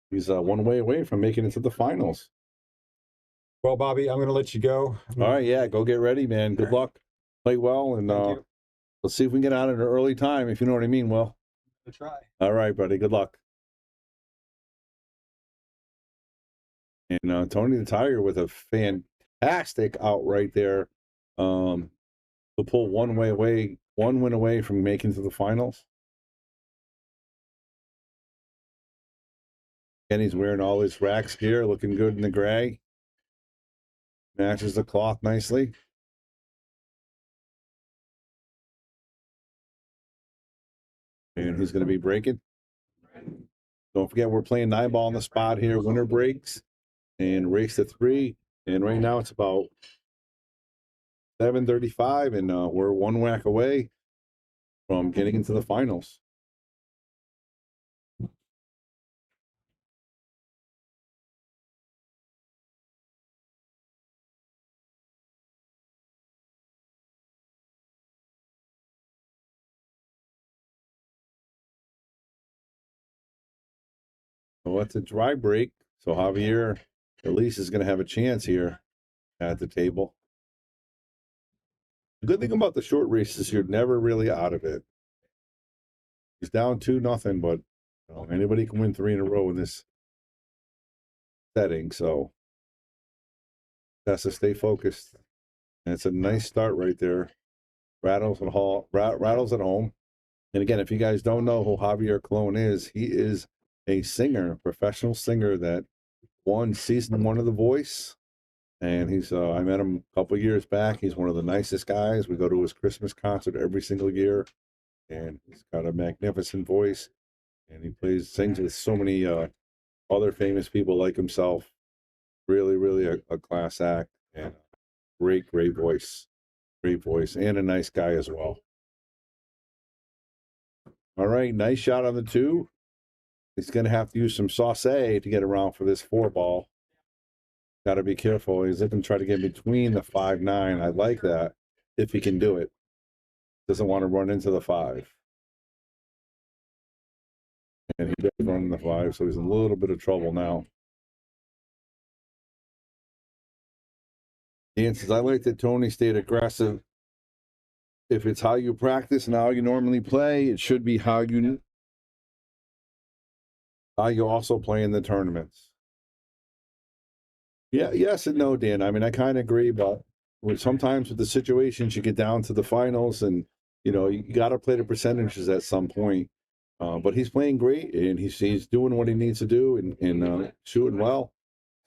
He's 1 way away from making it to the finals. Well, Bobby, I'm going to let you go. All right, yeah, go get ready, man. Good luck. Play well, and let's see if we can get out at an early time, if you know what I mean, Will. I'll try. All right, buddy. Good luck. And Tony the Tiger with a fantastic out right there to pull 1 win away from making to the finals. And he's wearing all his racks gear, looking good in the gray. Matches the cloth nicely. And he's going to be breaking. Don't forget, we're playing 9 ball on the spot here. Winner breaks and race to 3. And right now it's about 7:35, and we're 1 whack away from getting into the finals. So it's a dry break. So Javier at least is going to have a chance here at the table. The good thing about the short race is you're never really out of it. He's down 2-0, but anybody can win 3 in a row in this setting. So has to stay focused. And it's a nice start right there. Rattles at home. And again, if you guys don't know who Javier Colon is, he is a singer, professional singer that won season 1 of The Voice. And he's I met him a couple years back. He's one of the nicest guys. We go to his Christmas concert every single year. And he's got a magnificent voice. And he sings with so many other famous people like himself. Really, really a class act. And Great voice. Great voice. And a nice guy as well. All right, nice shot on the 2. He's going to have to use some sauce to get around for this 4 ball. Got to be careful. He's looking to try to get between the 5-9. I like that, if he can do it. Doesn't want to run into the 5. And he does run in the 5, so he's in a little bit of trouble now. Dan says, I like that Tony stayed aggressive. If it's how you practice and how you normally play, it should be how you also play in the tournaments. Yeah, yes and no, Dan. I mean, I kind of agree, but sometimes with the situations, you get down to the finals and, you got to play the percentages at some point. But he's playing great, and he's doing what he needs to do and shooting well.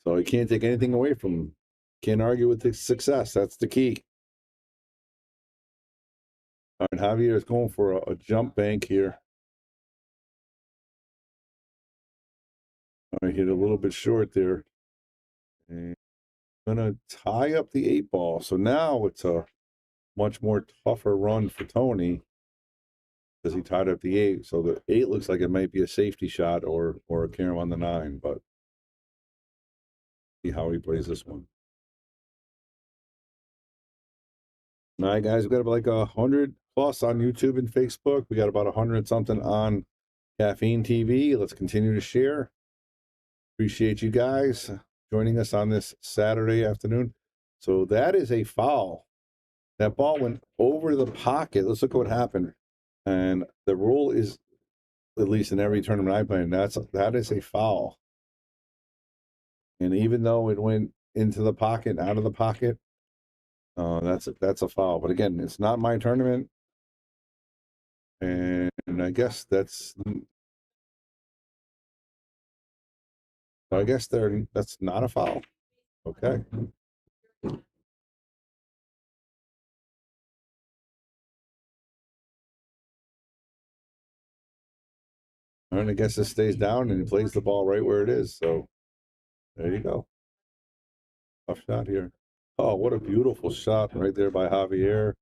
So you can't take anything away from him. Can't argue with his success. That's the key. All right, Javier is going for a jump bank here. I hit a little bit short there. And I'm going to tie up the 8 ball. So now it's a much more tougher run for Tony because he tied up the 8. So the 8 looks like it might be a safety shot or a carom on the 9, but see how he plays this one. All right, guys, we've got like 100 plus on YouTube and Facebook. We got about 100 something on Caffeine TV. Let's continue to share. Appreciate you guys joining us on this Saturday afternoon. So that is a foul. That ball went over the pocket. Let's look at what happened. And the rule is, at least in every tournament I play in, that is a foul. And even though it went into the pocket, out of the pocket, that's a foul. But again, it's not my tournament. And I guess that's not a foul. Okay. And I guess it stays down and he plays the ball right where it is. So there you go. Tough shot here. Oh, what a beautiful shot right there by Javier.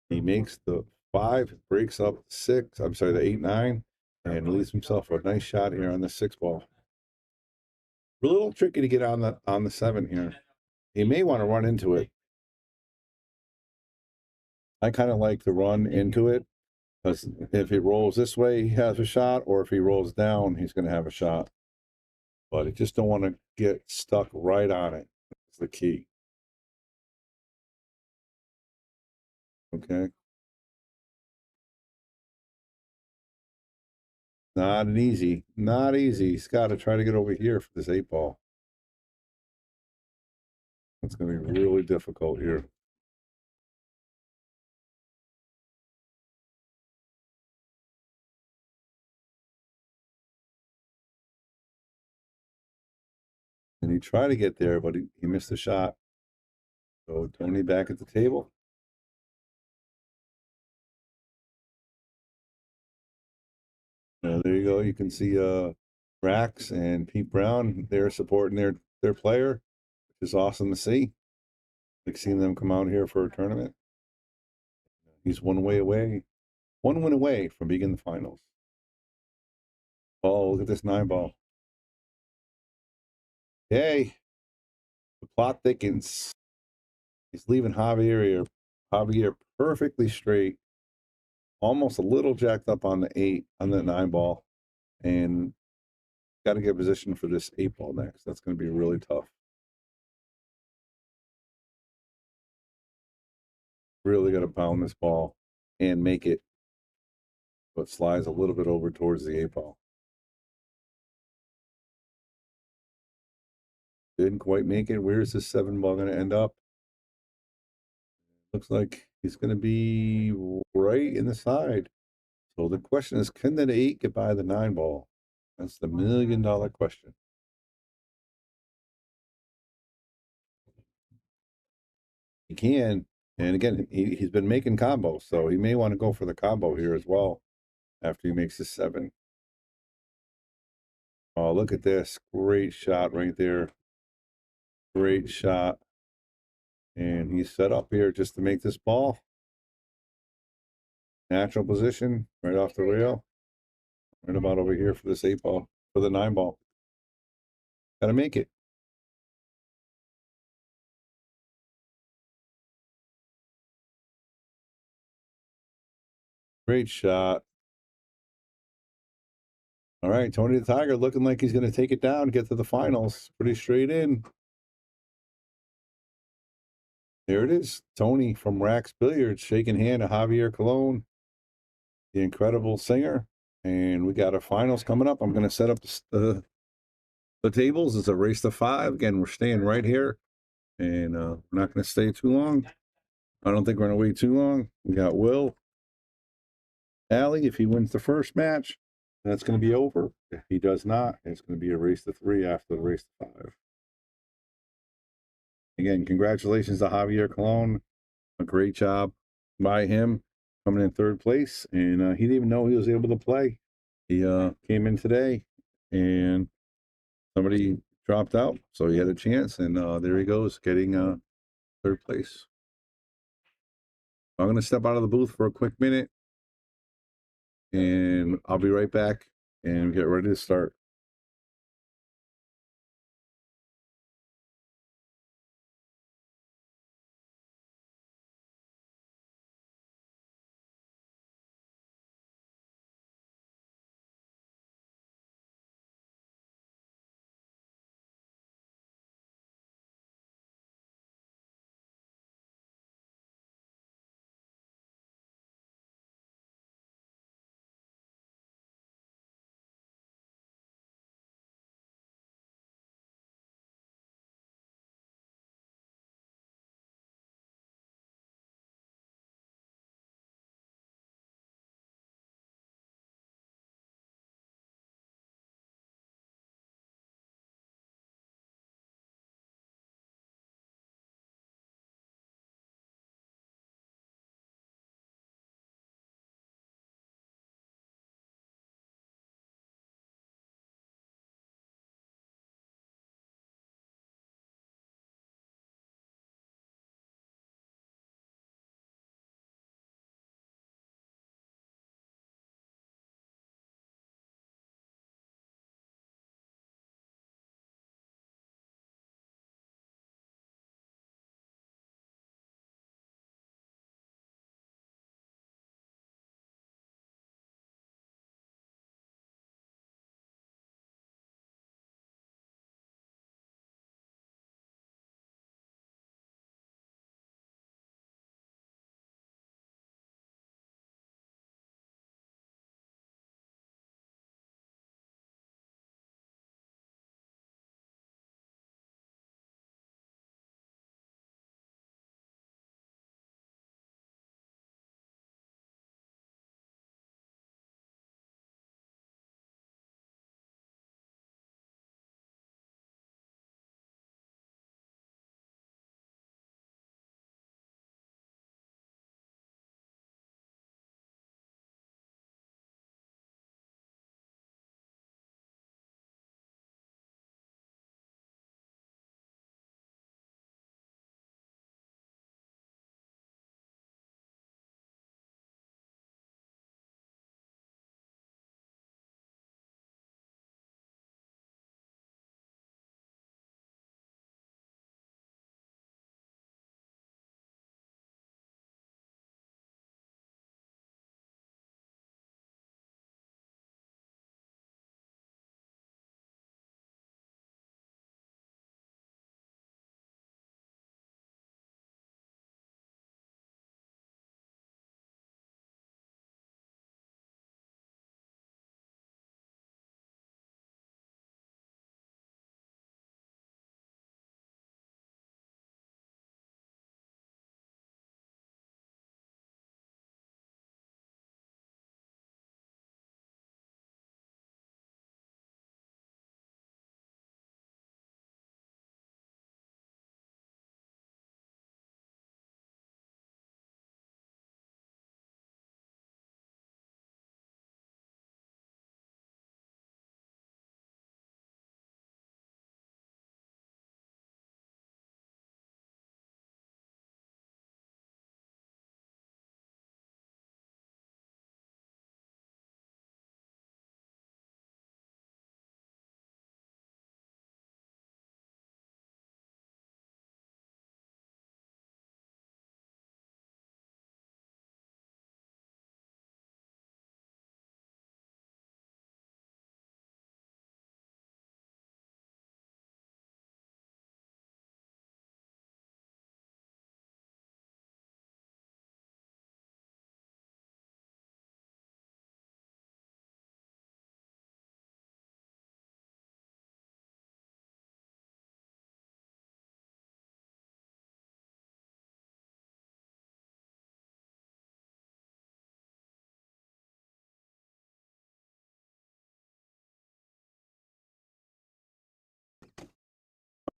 He makes the 5, breaks up 6. I'm sorry, the 8-9, and leaves himself a nice shot here on the 6 ball. A little tricky to get on the 7 here. He may want to run into it. I kind of like to run into it because if he rolls this way, he has a shot, or if he rolls down, he's going to have a shot. But I just don't want to get stuck right on it. That's the key. Okay. Not easy. He's got to try to get over here for this 8 ball. It's going to be really difficult here. And he tried to get there, but he missed the shot. So Tony back at the table. There you go. You can see Rax and Pete Brown. They're supporting their player, which is awesome to see. Like seeing them come out here for a tournament. He's one win away from being in the finals. Oh, look at this 9 ball. Hey, the plot thickens. He's leaving Javier perfectly straight. Almost a little jacked up on the 8, on the 9 ball. And got to get position for this 8 ball next. That's going to be really tough. Really got to pound this ball and make it. But slides a little bit over towards the 8 ball. Didn't quite make it. Where's this 7 ball going to end up? Looks like he's going to be right in the side. So the question is, can that 8 get by the 9 ball? That's the $1 million question. He can. And again, he's been making combos, so he may want to go for the combo here as well after he makes his 7. Oh, look at this. Great shot right there. Great shot. And he's set up here just to make this ball. Natural position, right off the rail. Right about over here for this 8 ball, for the 9 ball. Gotta make it. Great shot. All right, Tony the Tiger looking like he's going to take it down, get to the finals. Pretty straight in. There it is. Tony from Rax Billiards shaking hand of Javier Colon, the incredible singer. And we got our finals coming up. I'm going to set up the tables. It's a race to 5. Again, we're staying right here. And we're not going to stay too long. I don't think we're going to wait too long. We got Will. Allie, if he wins the first match, that's going to be over. If he does not, it's going to be a race to 3 after the race to 5. Again, congratulations to Javier Colon. A great job by him coming in 3rd place. And he didn't even know he was able to play. He came in today and somebody dropped out. So he had a chance. And there he goes, getting 3rd place. I'm going to step out of the booth for a quick minute. And I'll be right back and get ready to start.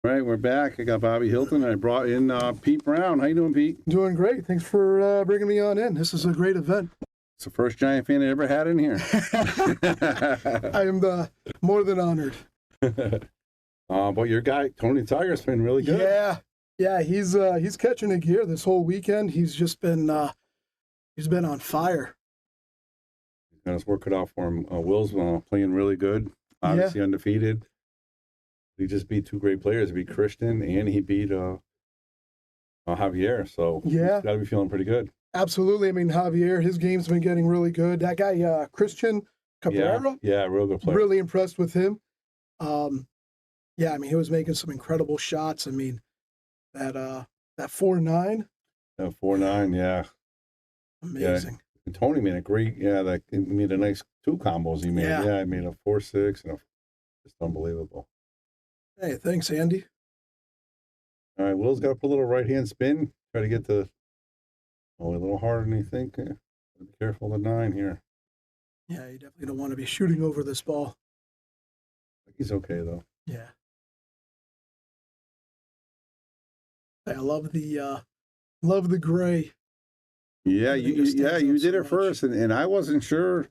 All right, we're back. I got Bobby Hilton. I brought in Pete Brown. How you doing, Pete? Doing great. Thanks for bringing me on in. This is a great event. It's the first Giant fan I ever had in here. I am more than honored. But your guy, Tony Tiger's been really good. Yeah. He's catching a gear this whole weekend. He's just been on fire. Got his work cut out for him. Will's playing really good. Obviously undefeated. He just beat two great players. He beat Christian and he beat Javier. So he's got to be feeling pretty good. Absolutely. I mean, Javier, his game's been getting really good. That guy, Christian Cabrera. Yeah, real good player. Really impressed with him. I mean, he was making some incredible shots. I mean, that 4-9. 4-9, yeah. Amazing. And Tony made a great, he made a nice two combos he made. Yeah, he made a 4-6 and just unbelievable. Hey, thanks, Andy. All right, Will's got to put a little right-hand spin. Try to get a little harder than you think. Be careful of the 9 here. Yeah, you definitely don't want to be shooting over this ball. He's okay, though. Yeah. I love the gray. Yeah, you did it first, and I wasn't sure,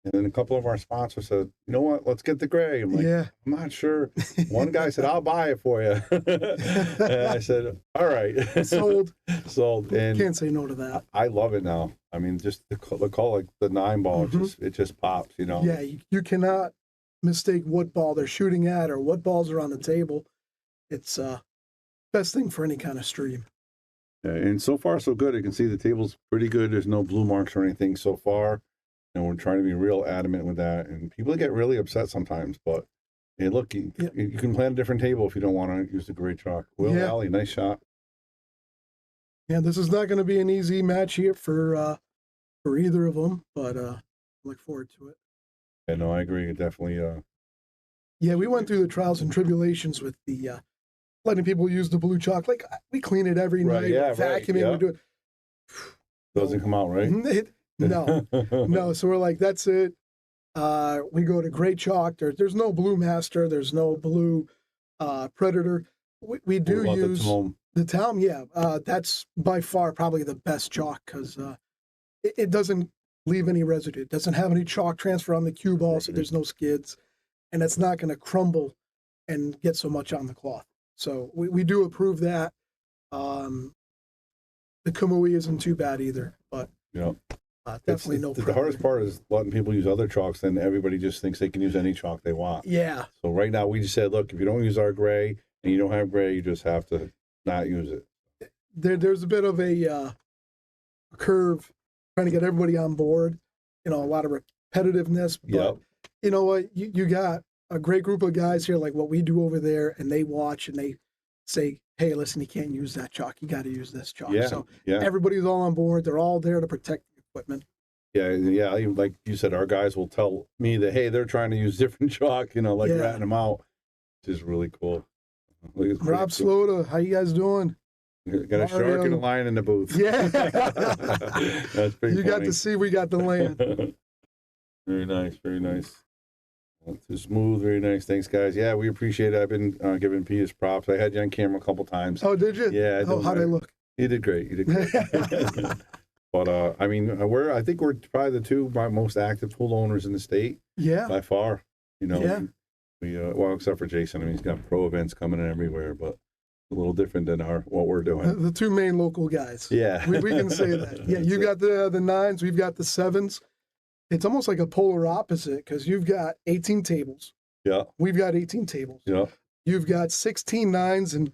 and then a couple of our sponsors said, you know what, let's get the gray. I'm like, I'm not sure. One guy said, I'll buy it for you. And I said, all right. Sold. And can't say no to that. I love it now. I mean, just the call, like the 9 ball, it just pops, Yeah, you cannot mistake what ball they're shooting at or what balls are on the table. It's best thing for any kind of stream. Yeah, and so far so good. You can see the table's pretty good. There's no blue marks or anything so far. And we're trying to be real adamant with that. And people get really upset sometimes, but hey, look, you can plan a different table if you don't want to use the gray chalk. Will Alley, nice shot. Yeah, this is not going to be an easy match here for either of them, but I look forward to it. Yeah, no, I agree. Definitely. Yeah, we went through the trials and tribulations with the letting people use the blue chalk. Like, we clean it every night, vacuuming, we do it. Doesn't come out right. No. So we're like, that's it. We go to gray chalk. There's no blue master. There's no blue predator. We do use the Talm. Yeah, that's by far probably the best chalk because it doesn't leave any residue. It doesn't have any chalk transfer on the cue ball, so there's no skids, and it's not going to crumble and get so much on the cloth. So we do approve that. The Kamui isn't too bad either, but definitely no problem. The hardest part is letting people use other chalks, then everybody just thinks they can use any chalk they want. Yeah. So right now we just said, look, if you don't use our gray and you don't have gray, you just have to not use it. There's a bit of a curve trying to get everybody on board, a lot of repetitiveness, but you know what, you got a great group of guys here like what we do over there, and they watch and they say, hey, listen, you can't use that chalk, you got to use this chalk. So everybody's all on board. They're all there to protect the equipment. Yeah, like you said, our guys will tell me that, hey, they're trying to use different chalk, ratting them out, which is really cool. Rob Salotto, how you guys doing? Got a shark and a lion in the booth. Yeah. That's pretty funny. Got to see we got the land. Very nice, very nice. Too smooth, very nice. Thanks, guys. Yeah, we appreciate it. I've been giving Pete his props. I had you on camera a couple times. Oh, did you? Yeah. How'd I look? You did great. But I think we're probably the two most active pool owners in the state. Yeah. By far. We well, except for Jason. I mean, he's got pro events coming in everywhere, but a little different than what we're doing. The two main local guys. Yeah. We can say that. Yeah, you got the 9s, we've got the 7s. It's almost like a polar opposite because you've got 18 tables. Yeah. We've got 18 tables. Yeah. You've got 16 9s and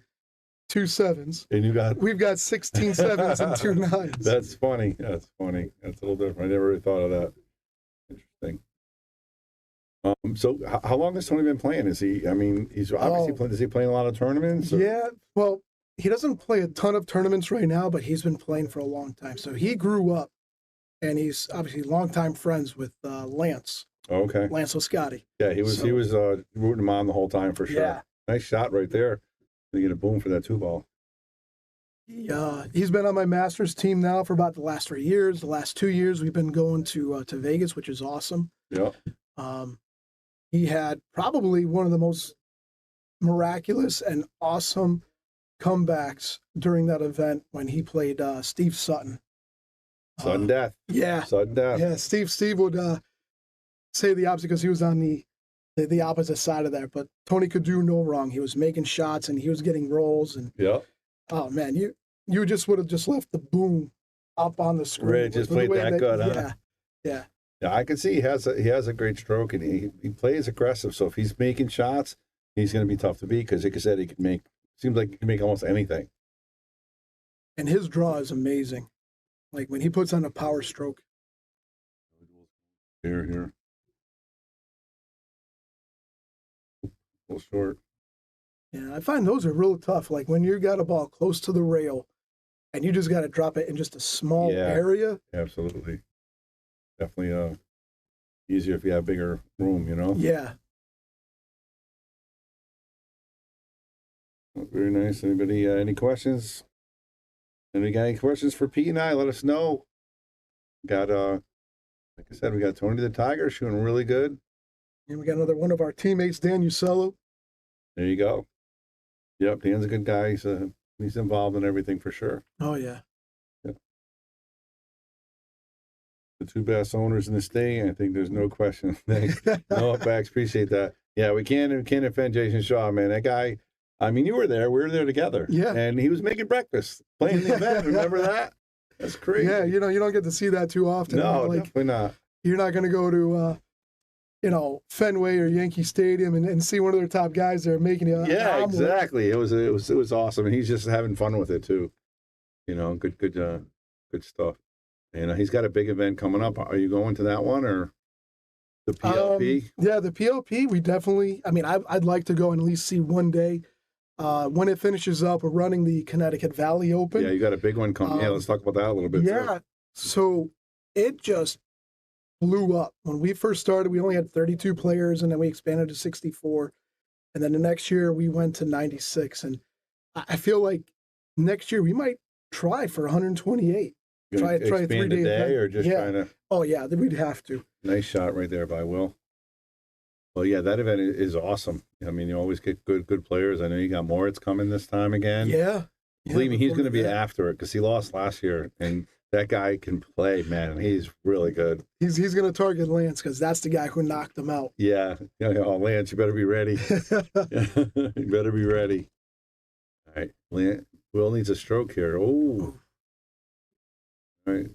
2 7s. And we've got 16 7s and 2 9s. That's funny. That's funny. That's a little different. I never really thought of that. Interesting. So how long has Tony been playing? He's obviously is he playing a lot of tournaments? Or? Yeah. Well, he doesn't play a ton of tournaments right now, but he's been playing for a long time. So he grew up, and he's obviously longtime friends with Lance. Okay. Lance Lascotti. Yeah, he was rooting him on the whole time for sure. Yeah. Nice shot right there. You get a boom for that 2-ball. He's been on my Masters team now for about the last 3 years. The last 2 years we've been going to Vegas, which is awesome. Yeah. He had probably one of the most miraculous and awesome comebacks during that event when he played Steve Sutton. Sudden death. Yeah. Sudden death. Yeah, Steve would say the opposite because he was on the opposite side of that. But Tony could do no wrong. He was making shots and he was getting rolls. And oh man, you just would have just left the boom up on the screen. Ray just played that good, huh? Yeah. Yeah, I can see he has a great stroke and he plays aggressive. So if he's making shots, he's going to be tough to beat because, like I said, seems like he can make almost anything. And his draw is amazing. Like when he puts on a power stroke. Here. A little short. Yeah, I find those are real tough. Like when you got a ball close to the rail and you just got to drop it in just a small area. Absolutely. Definitely easier if you have bigger room, you know? Yeah. Very nice. Anybody, any questions? Anybody got any questions for Pete and I? Let us know. Got, like I said, we got Tony the Tiger shooting really good. And we got another one of our teammates, Dan Usello. There you go. Yep, Dan's a good guy. He's involved in everything for sure. Oh, yeah. Yep. The two best owners in the state. I think there's no question. Thanks. No, Bax, appreciate that. Yeah, we can't offend Jason Shaw, man. That guy, I mean, you were there. We were there together. Yeah. And he was making breakfast, playing the event. Remember that? That's crazy. Yeah, you don't get to see that too often. No, definitely not. You're not going to go to, Fenway or Yankee Stadium and see one of their top guys there making it. Yeah, exactly. It was awesome, and he's just having fun with it too. You know, good stuff. And he's got a big event coming up. Are you going to that one or the PLP? Yeah, the PLP. We definitely. I mean, I'd like to go and at least see one day. When it finishes up, we're running the Connecticut Valley Open. Yeah, you got a big one coming. Yeah, let's talk about that a little bit. Yeah, so it just blew up. When we first started, we only had 32 players, and then we expanded to 64. And then the next year, we went to 96. And I feel like next year, we might try for 128. Try a 3-day event. Or just trying to... Oh, yeah, we'd have to. Nice shot right there by Will. Well, yeah, that event is awesome. I mean, you always get good players. I know you got Moritz coming this time again. Yeah. Believe me, he's going to be after it because he lost last year, and that guy can play, man. He's really good. He's going to target Lance because that's the guy who knocked him out. Yeah. Oh, Lance, you better be ready. You better be ready. All right. Lance, Will needs a stroke here. Oh. All right.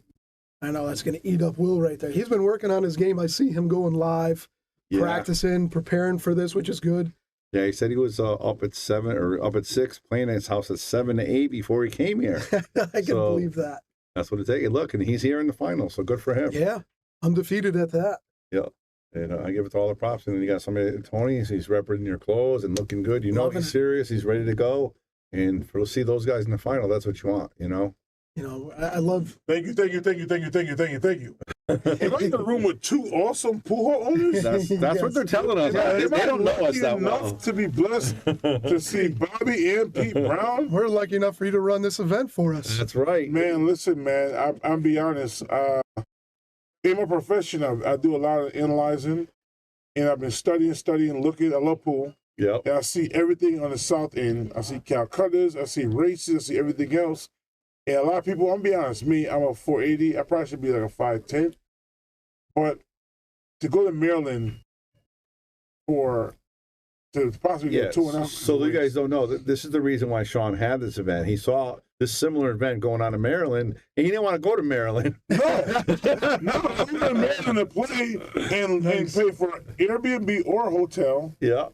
I know that's going to eat up Will right there. He's been working on his game. I see him going live, practicing, preparing for this, which is good. Yeah, he said he was up at 7 or up at 6, playing at his house at 7 to 8 before he came here. I can believe that. That's what it's taking. Look, and he's here in the final, so good for him. Yeah, undefeated at that. Yeah, and I give it all the props. And then you got somebody, Tony, he's repping your clothes and looking good. You know, Loving he's it. serious. He's ready to go. And to see those guys in the final, that's what you want, you know? You know, I love. Thank you. Am I in the room with two awesome pool hall owners? That's what they're telling us. They don't know us that well. To be blessed to see Bobby and Pete Brown. We're lucky enough for you to run this event for us. That's right. Man, listen, man, I'll be honest. In my profession, I do a lot of analyzing, and I've been studying, looking. I love pool. Yeah. And I see everything on the south end. I see Calcuttas, I see races, I see everything else. And a lot of people, I'm be honest, I'm a 480. I probably should be like a 5'10". But to go to Maryland to possibly get 2.5. So you guys don't know, this is the reason why Sean had this event. He saw this similar event going on in Maryland, and he didn't want to go to Maryland. No, I went to Maryland to play and pay for Airbnb or a hotel. Yeah.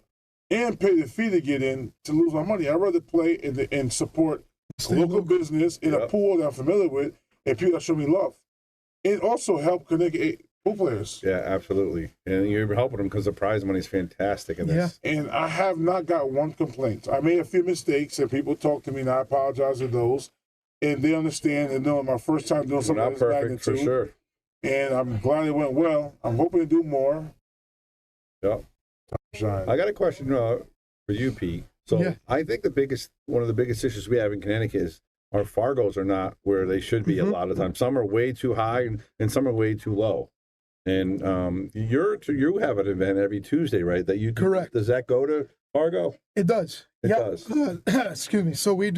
And pay the fee to get in to lose my money. I'd rather play and support local business in a pool that I'm familiar with and people that show me love. And also help connect pool players. Yeah, absolutely. And you're helping them because the prize money is fantastic in this. And I have not got one complaint. I made a few mistakes and people talk to me and I apologize for those. And they understand and know my first time doing something not perfect, for sure. And I'm glad it went well. I'm hoping to do more. Yeah. I got a question for you, Pete. So I think one of the biggest issues we have in Connecticut is our Fargos are not where they should be a lot of times. Some are way too high and some are way too low. And you have an event every Tuesday, right? That you correct. Does that go to Fargo? It does. It Yep. does. Excuse me. So we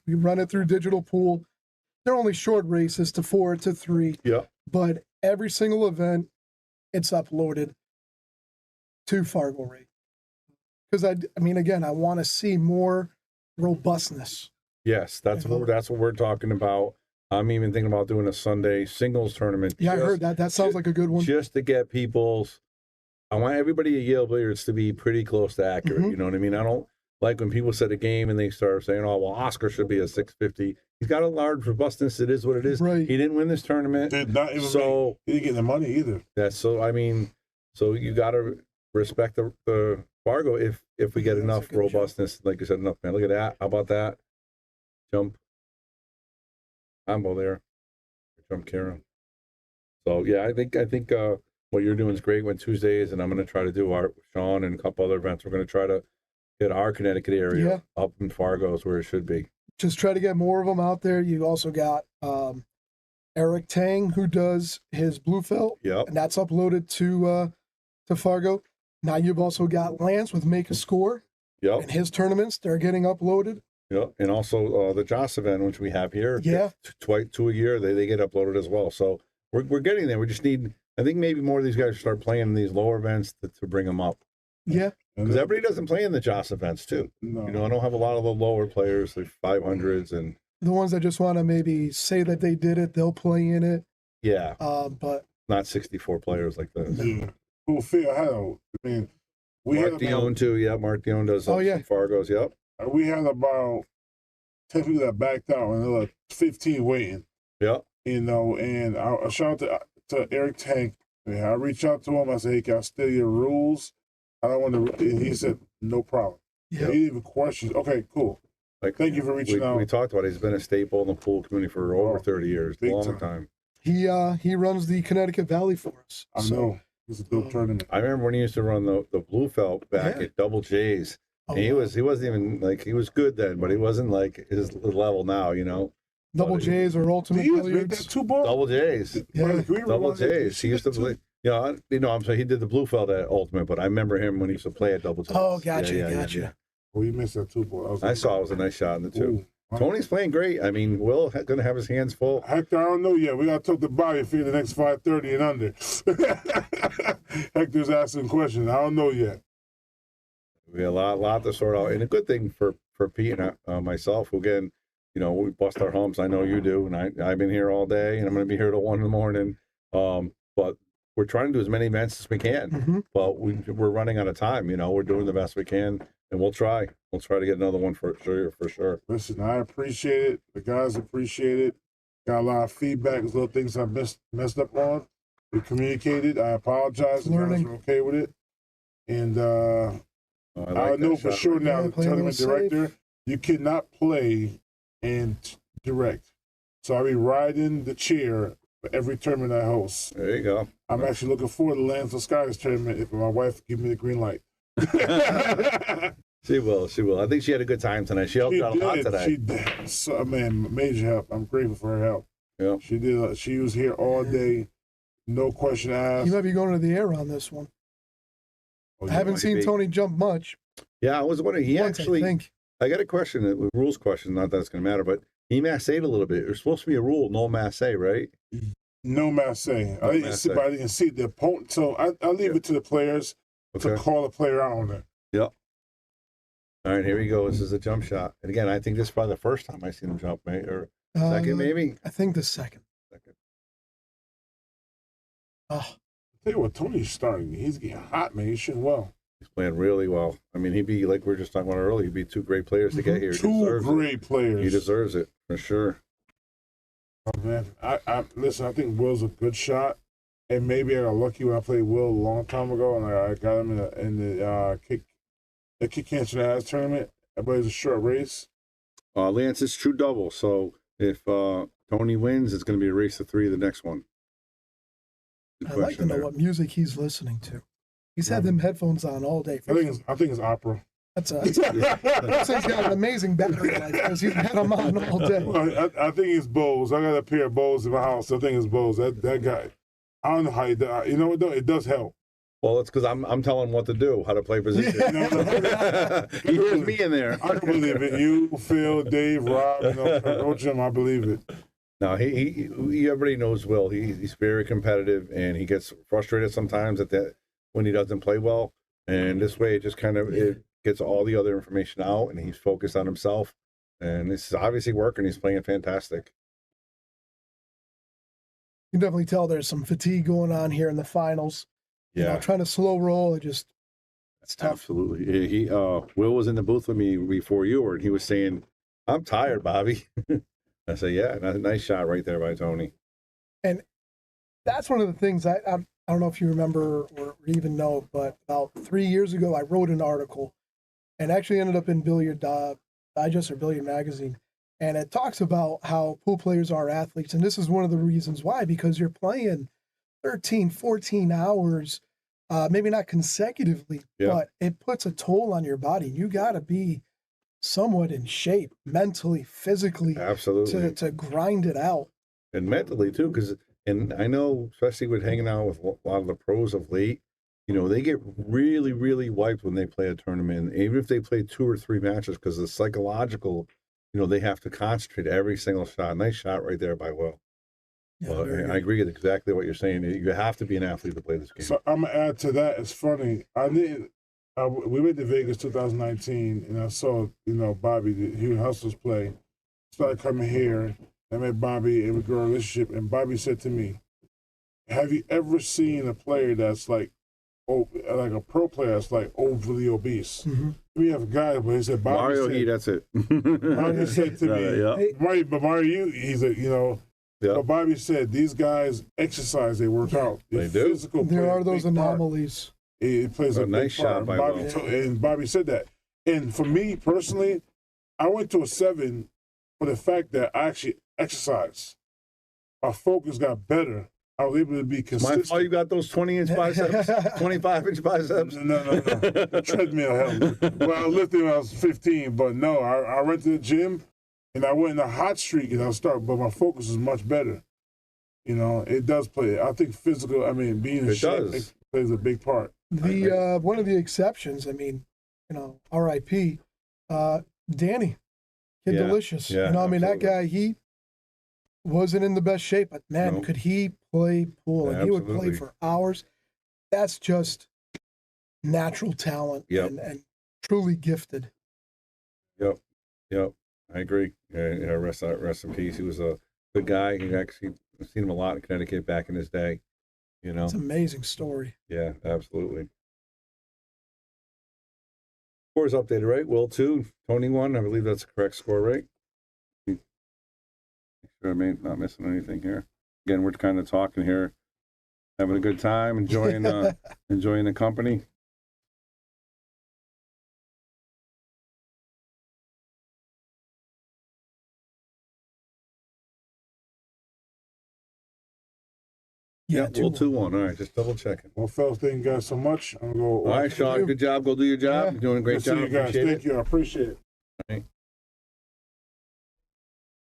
run it through digital pool. They're only short races to 4 to 3. Yeah. But every single event, it's uploaded to Fargo rate. Because I mean, again, I want to see more robustness. Yes, that's what we're talking about. I'm even thinking about doing a Sunday singles tournament. Yeah, I heard that. That sounds like a good one. Just to get people's. I want everybody at Yale Billiards to be pretty close to accurate. Mm-hmm. You know what I mean? I don't like when people set a game and they start saying, "Oh, well, Oscar should be a 650." He's got a large robustness. It is what it is. Right. He didn't win this tournament, Did not even he didn't get the money either. That's so. I mean, so you got to respect the Fargo if we get enough robustness, like you said, enough. Man, look at that. How about that jump? Combo there, jump Karen. So yeah, I think what you're doing is great. When Tuesdays, and I'm going to try to do our Sean and a couple other events. We're going to try to get our Connecticut area up in Fargo is where it should be. Just try to get more of them out there. You also got Eric Tang, who does his blue felt. Yep. And that's uploaded to Fargo. Now you've also got Lance with Make a Score. Yep. And his tournaments, they're getting uploaded. Yeah, and also the Joss event, which we have here. Yeah. Two a year, they get uploaded as well. So we're getting there. We just need, I think maybe more of these guys start playing in these lower events to bring them up. Yeah. Because everybody doesn't play in the Joss events too. No. You know, I don't have a lot of the lower players, like 500s and. The ones that just want to maybe say that they did it, they'll play in it. Yeah. But not 64 players like this. Yeah. Who feel how? I mean, Mark Dion too. Yeah, Mark Dion does. Some Fargos. Yep. We had about 10 people that backed out, and there were 15 waiting. Yeah. You know, and I shout out to Eric Tank. I reached out to him. I said, "Hey, can I steal your rules? I don't want to." And he said, "No problem." Yeah. He didn't even question. Okay, cool. Like, thank you for reaching out. We talked about it. He's been a staple in the pool community for over 30 years. Long time. He runs the Connecticut Valley for us. I know. It's a dope tournament. I remember when he used to run the blue felt back at Double J's. Oh, and he wasn't even like, he was good then, but he wasn't like his level now, you know. Double J's or Ultimate Billiards. Double J's. Yeah. Double J's. He used to play. I'm sorry, he did the blue felt at Ultimate, but I remember him when he used to play at Double J's. Oh, gotcha. Well, you missed that 2 ball. I saw it was a nice shot in the 2. Ooh. Tony's playing great. I mean, Will going to have his hands full. Hector, I don't know yet. We got to talk to Bobby for the next 5:30 and under. Hector's asking questions. I don't know yet. We have a lot to sort out. And a good thing for Pete and myself, who again, you know, we bust our humps. I know you do. And I've been here all day, and I'm going to be here till 1 in the morning. But we're trying to do as many events as we can. Mm-hmm. But we're running out of time. You know, we're doing the best we can. And we'll try to get another one for sure. Listen, I appreciate it. The guys appreciate it. Got a lot of feedback. There's little things I messed up on. We communicated. I apologize. The guys are okay with it. And I know for sure now, the tournament director, you cannot play and direct. So I'll be riding the chair for every tournament I host. There you go. I'm actually looking forward to Lands of Skies tournament if my wife give me the green light. She will. I think she had a good time tonight. She helped out a lot today. She did. So, man, major help. I'm grateful for her help. Yeah. She did. She was here all day. No question asked. You might be going to the air on this one. I haven't seen Tony jump much. Yeah, I was wondering. I got a question, a rules question, not that it's going to matter, but he massed a little bit. There's supposed to be a rule, no masse, right? No masse. I didn't see, but I didn't see the opponent. So I leave it to the players to call a player out on it. Yep. All right, here we go. This is a jump shot. And again, I think this is probably the first time I've seen him jump, mate, or second maybe? I think the second. Oh. I'll tell you what, Tony's starting. He's getting hot, man. He's shooting well. He's playing really well. I mean, he'd be, like we were just talking about earlier, he'd be 2 great players to get here. Two great players. He deserves it, for sure. Oh, man. Listen, I think Will's a good shot. And maybe I got lucky when I played Will a long time ago, and I got him in the kick cancer ass tournament. Everybody's a short race. Lance, it's true double. So if Tony wins, it's going to be a race to 3 the next one. I'd like to know what music he's listening to. He's had them headphones on all day. I think it's opera. That's he's got an amazing battery life because he's had them on all day. Well, I think it's Bose. I got a pair of Bose in my house. I think it's Bose. That guy. I don't know how he does. You know what though? It does help. Well, it's because I'm telling him what to do, how to play position. He hears me in there. I can believe it. You, Phil, Dave, Rob, Coach Jim, I believe it. No, he everybody knows Will. He's very competitive, and he gets frustrated sometimes when he doesn't play well. And this way, it just kind of it gets all the other information out, and he's focused on himself. And this is obviously working. He's playing fantastic. You can definitely tell there's some fatigue going on here in the finals. Yeah, trying to slow roll, it's tough. Absolutely. He Will was in the booth with me before you were, and he was saying, "I'm tired, Bobby." I said, "Yeah, nice shot right there by Tony." And that's one of the things I don't know if you remember or even know, but about 3 years ago, I wrote an article, and actually ended up in Billiard Digest or Billiard Magazine, and it talks about how pool players are athletes, and this is one of the reasons why, because you're playing 13, 14 hours, maybe not consecutively, but it puts a toll on your body. You got to be somewhat in shape, mentally, physically, absolutely, to grind it out. And mentally, too, and I know, especially with hanging out with a lot of the pros of late, they get really, really wiped when they play a tournament, even if they play 2 or 3 matches, because the psychological, they have to concentrate every single shot. Nice shot right there by Will. Yeah, well, I agree with exactly what you're saying. You have to be an athlete to play this game. So I'm gonna add to that. It's funny. We went to Vegas 2019, and I saw Bobby, the Human Hustlers play. Started coming here. I met Bobby, and we grew a relationship. And Bobby said to me, "Have you ever seen a player that's like a pro player that's like overly obese?" Mm-hmm. We have a guy, but he said, Mario, that's it. Bobby said to me, "Mario, but Mario, he's a Yeah. But Bobby said these guys exercise, they work out. They do. There are those anomalies. It plays a nice shot by Bobby, and Bobby said that. And for me personally, I went to a 7 for the fact that I actually exercised. My focus got better. I was able to be consistent. My fault you got those 20-inch biceps, 25-inch biceps? No. The treadmill helped. Well, I lifted when I was 15, but no, I went to the gym. And I went in a hot streak and I started, but my focus is much better. It does play. I think being in shape plays a big part. One of the exceptions, R.I.P. Danny, Kid Delicious. Yeah, that guy, he wasn't in the best shape, but man, could he play pool? And he would play for hours. That's just natural talent and truly gifted. Yep. I agree. Rest in peace. He was a good guy. He actually seen him a lot in Connecticut back in his day. It's an amazing story. Yeah, absolutely. Scores updated, right? Will 2, Tony 1. I believe that's the correct score, right? Make sure I'm not missing anything here. Again, we're kind of talking here, having a good time, enjoying the company. Yeah, we'll 2-1. All right, just double checking. Well, fellas, thank you guys so much. I'm gonna go. All right, Sean, good job. Go do your job. Yeah. You're doing a great job. See you guys. Thank you. I appreciate it. All right.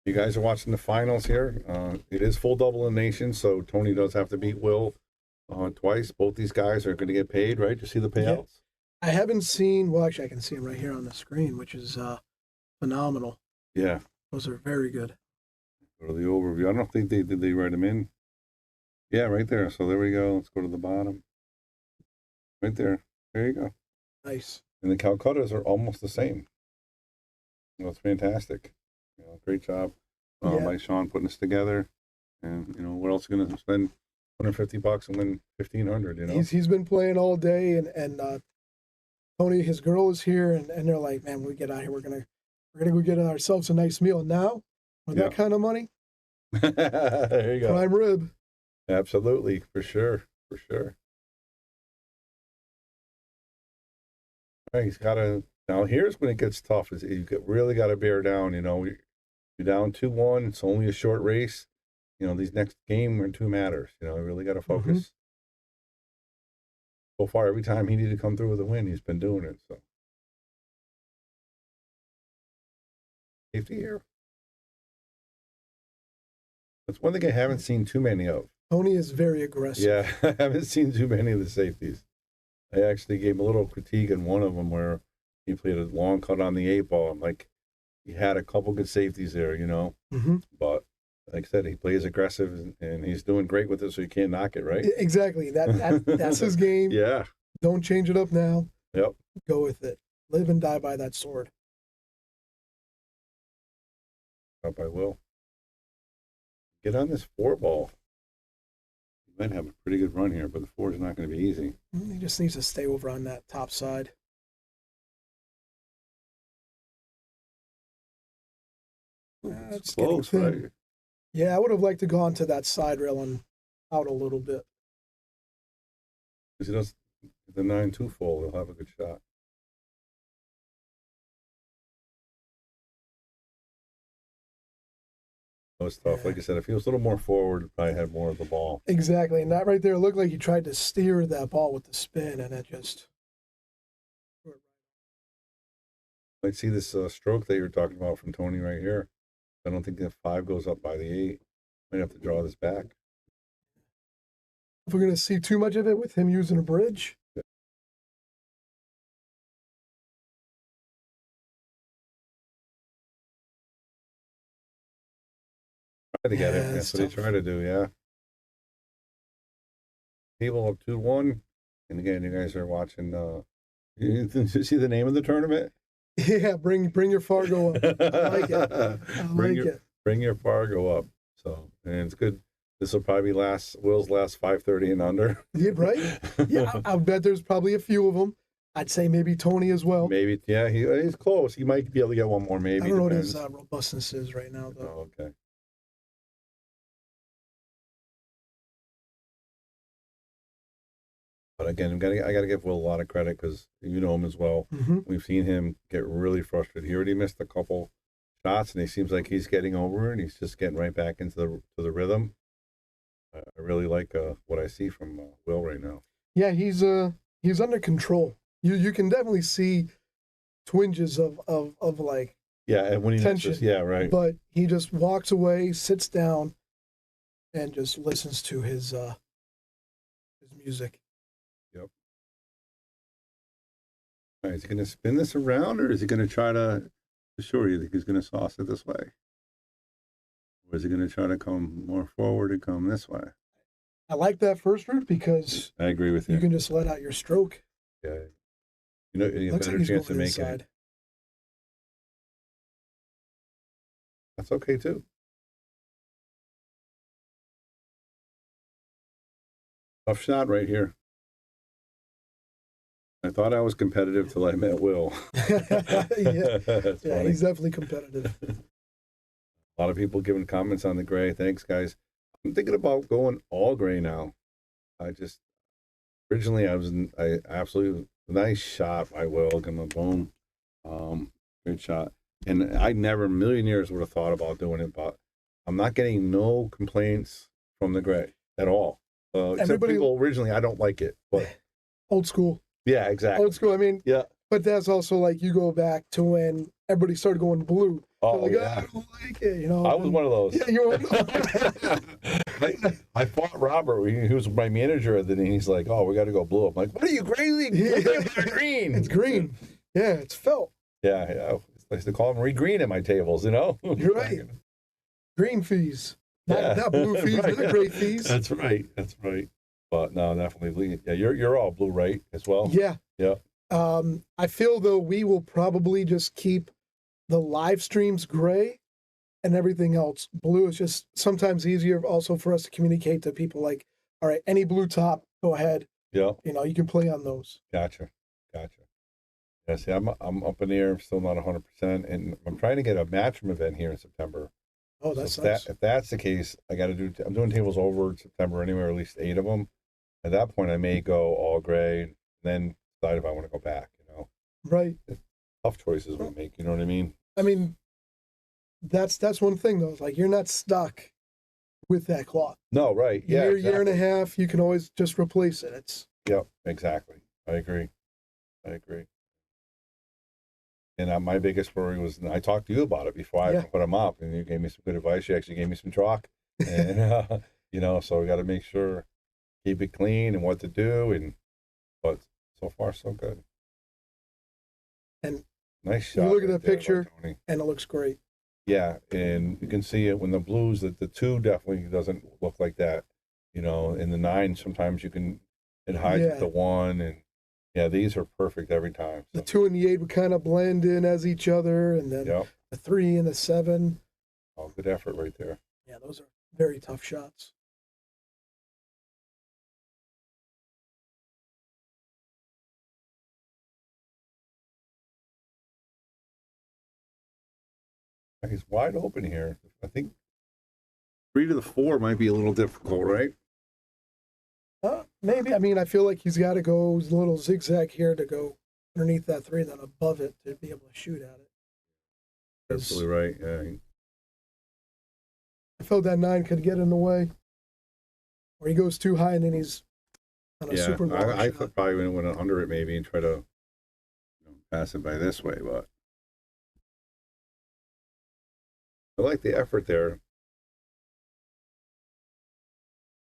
You guys are watching the finals here. It is full double elimination, so Tony does have to beat Will twice. Both these guys are going to get paid, right? You see the payouts? I haven't seen. Well, actually, I can see them right here on the screen, which is phenomenal. Yeah, those are very good. Go to the overview. I don't think they write them in. Yeah, right there. So there we go. Let's go to the bottom. Right there. There you go. Nice. And the Calcuttas are almost the same. It's fantastic. Great job by Sean putting this together. And what else are you going to spend $150 and win $1,500? He's been playing all day, and Tony, his girl, is here, and they're like, man, when we get out here, we're gonna go get ourselves a nice meal. And now, with that kind of money, there you go. Prime rib. Absolutely, for sure. All right, he's got to. Now here's when it gets tough. Is you really got to bear down. You're down 2-1. It's only a short race. These next game or 2 matters. You really got to focus. Mm-hmm. So far, every time he needed to come through with a win, he's been doing it. So safety here. That's one thing I haven't seen too many of. Tony is very aggressive. Yeah, I haven't seen too many of the safeties. I actually gave him a little critique in one of them where he played a long cut on the 8 ball. I'm like, he had a couple good safeties there, you know. Mm-hmm. But like I said, he plays aggressive and he's doing great with it, so you can't knock it, right? Exactly. That's his game. Yeah. Don't change it up now. Yep. Go with it. Live and die by that sword. Up I will. Get on this 4 ball. He might have a pretty good run here, but the 4 is not going to be easy. He just needs to stay over on that top side. It's close, right? Yeah, I would have liked to go onto that side rail and out a little bit. Because he does the 9-2 fold, he'll have a good shot. That was tough. Like I said, if he was a little more forward, probably had more of the ball. Exactly, and that right there looked like he tried to steer that ball with the spin, and it just... Might see this stroke that you were talking about from Tony right here. I don't think the 5 goes up by the 8. Might have to draw this back. If we're going to see too much of it with him using a bridge... Try to get him. That's what they try to do, yeah. Table up 2-1. And again, you guys are watching. You see the name of the tournament? Yeah, bring your Fargo up. I like it. Bring your Fargo up. So, and it's good. This will probably be Will's last 5:30 and under. Yeah, right? Yeah, I'll bet there's probably a few of them. I'd say maybe Tony as well. Maybe, yeah, he's close. He might be able to get one more, maybe. I don't know what his robustness is right now, though. Oh, okay. But again, I got to give Will a lot of credit because you know him as well. Mm-hmm. We've seen him get really frustrated. He already missed a couple shots, and he seems like he's getting over it. And he's just getting right back into the rhythm. I really like what I see from Will right now. Yeah, he's under control. You can definitely see twinges of like and when he tension. Misses, yeah, right. But he just walks away, sits down, and just listens to his music. Yep. All right, is he going to spin this around, or is he going to try to? Sure, you think he's going to sauce it this way, or is he going to try to come more forward and come this way? I like that first route because I agree with you. You can just let out your stroke. Yeah, you know, you have a better chance of making it. That's okay too. Tough shot right here. I thought I was competitive till I met Will. Yeah, he's definitely competitive. A lot of people giving comments on the gray. Thanks, guys. I'm thinking about going all gray now. Originally I absolutely nice shot by Will. Give him a boom. Good shot. And I never in a million years would have thought about doing it, but I'm not getting no complaints from the gray at all. Except people originally, I don't like it, but old school. Yeah, exactly. Old school. I mean, yeah. But that's also like you go back to when everybody started going blue. Oh, like, yeah. I don't like it. You know, I was one of those. Yeah, you were one of those. I fought Robert. He was my manager, and then he's like, "Oh, we got to go blue." I'm like, "What are you crazy? It's green. It's green. Yeah, it's felt." Yeah. I used to call him re-green at my tables. You know. You're right. Green fees, not blue fees, right. but gray fees. That's right. But no, definitely. Yeah, you're all blue, right? As well. Yeah. Yeah. I feel though we will probably just keep the live streams gray and everything else blue. Is just sometimes easier also for us to communicate to people like, all right, any blue top, go ahead. Yeah. You know, you can play on those. Gotcha. Yeah, see, I'm up in the air. I'm still not 100%, and I'm trying to get a matchroom event here in September. Oh, that's so nice. If that's the case, I got to do. I'm doing tables over in September anyway, or at least 8 of them. At that point, I may go all gray, and then decide if I want to go back. You know, right? It's tough choices we make. You know what I mean? I mean, that's one thing though. It's like you're not stuck with that cloth. No, right? Yeah, year and a half, you can always just replace it. It's Yep, exactly. I agree. And my biggest worry was, I talked to you about it before I put them up, and you gave me some good advice. You actually gave me some chalk, and you know, so we got to make sure, keep it clean and what to do. But So far, so good. And nice shot. you look at right that picture, Tony. and it looks great. Yeah, and you can see it when the blues, that the 2 definitely doesn't look like that. You know, in the 9, sometimes it hides with the 1, and yeah, these are perfect every time. So. The 2 and the 8 would kind of blend in as each other, and then the 3 and the 7. Oh, good effort right there. Yeah, those are very tough shots. He's wide open here. I think 3 to the 4 might be a little difficult, right? Maybe. I mean, I feel like he's got to go a little zigzag here to go underneath that 3, then above it to be able to shoot at it. Absolutely right. Yeah. I felt that 9 could get in the way, or he goes too high and then he's on a super long I shot. probably went under it maybe and try to pass it by this way, but I like the effort there.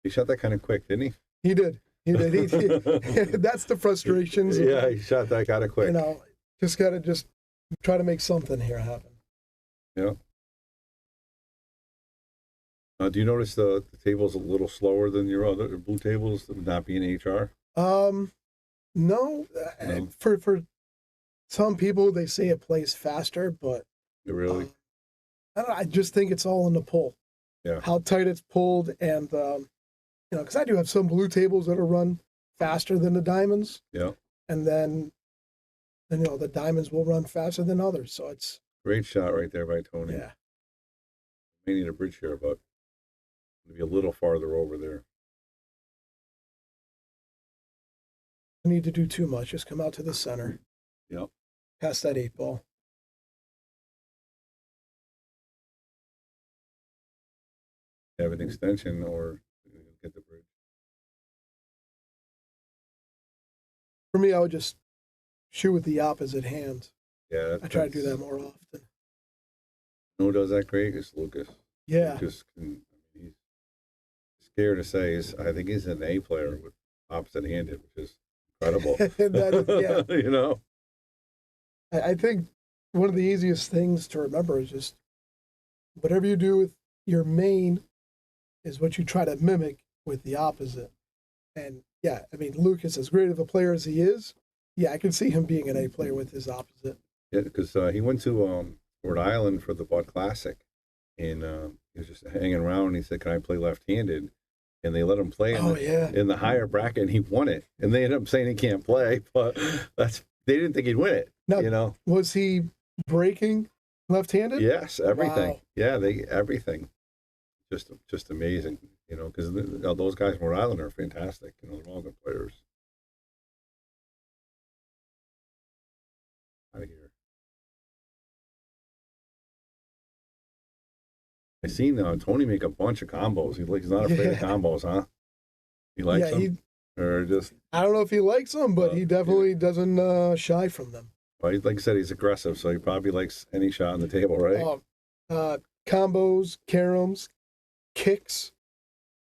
He shot that kind of quick, didn't he? He did. He that's the frustrations. Yeah, he shot that kind of quick. You know, just got to try to make something here happen. Yeah. Do you notice the table's a little slower than your other blue tables, not being HR? No. For some people, they say it plays faster, but really, I don't know, I just think it's all in the pull. Yeah. How tight it's pulled, and because I do have some blue tables that are run faster than the diamonds. Yeah. And then the diamonds will run faster than others. So it's great shot right there by Tony. Yeah. May need a bridge here, but maybe a little farther over there. I need to do too much. Just come out to the center. Yep. Past that 8 ball. Have an extension or get the bridge. For me, I would just shoot with the opposite hand. Yeah. I try to do that more often. You know who does that great? It's Lucas. Yeah. Lucas he's scared to say I think he's an A player with opposite-handed, which is incredible. You know? I think one of the easiest things to remember is just whatever you do with your main is what you try to mimic with the opposite. And yeah, I mean, Lucas, as great of a player as he is, yeah, I can see him being an A player with his opposite. Yeah, because he went to Rhode Island for the Bud Classic, and he was just hanging around, and he said, can I play left-handed? And they let him play in the higher bracket, and he won it. And they ended up saying he can't play, but they didn't think he'd win it. Now, was he breaking left-handed? Yes, everything. Wow. Yeah, everything. Just amazing, because those guys in Rhode Island are fantastic. They're all good players. Out of here. I seen Tony make a bunch of combos. He's not afraid of combos, huh? He likes them, or just I don't know if he likes them, but he definitely doesn't shy from them. Well, like I said, he's aggressive, so he probably likes any shot on the table, right? Combos, caroms, kicks.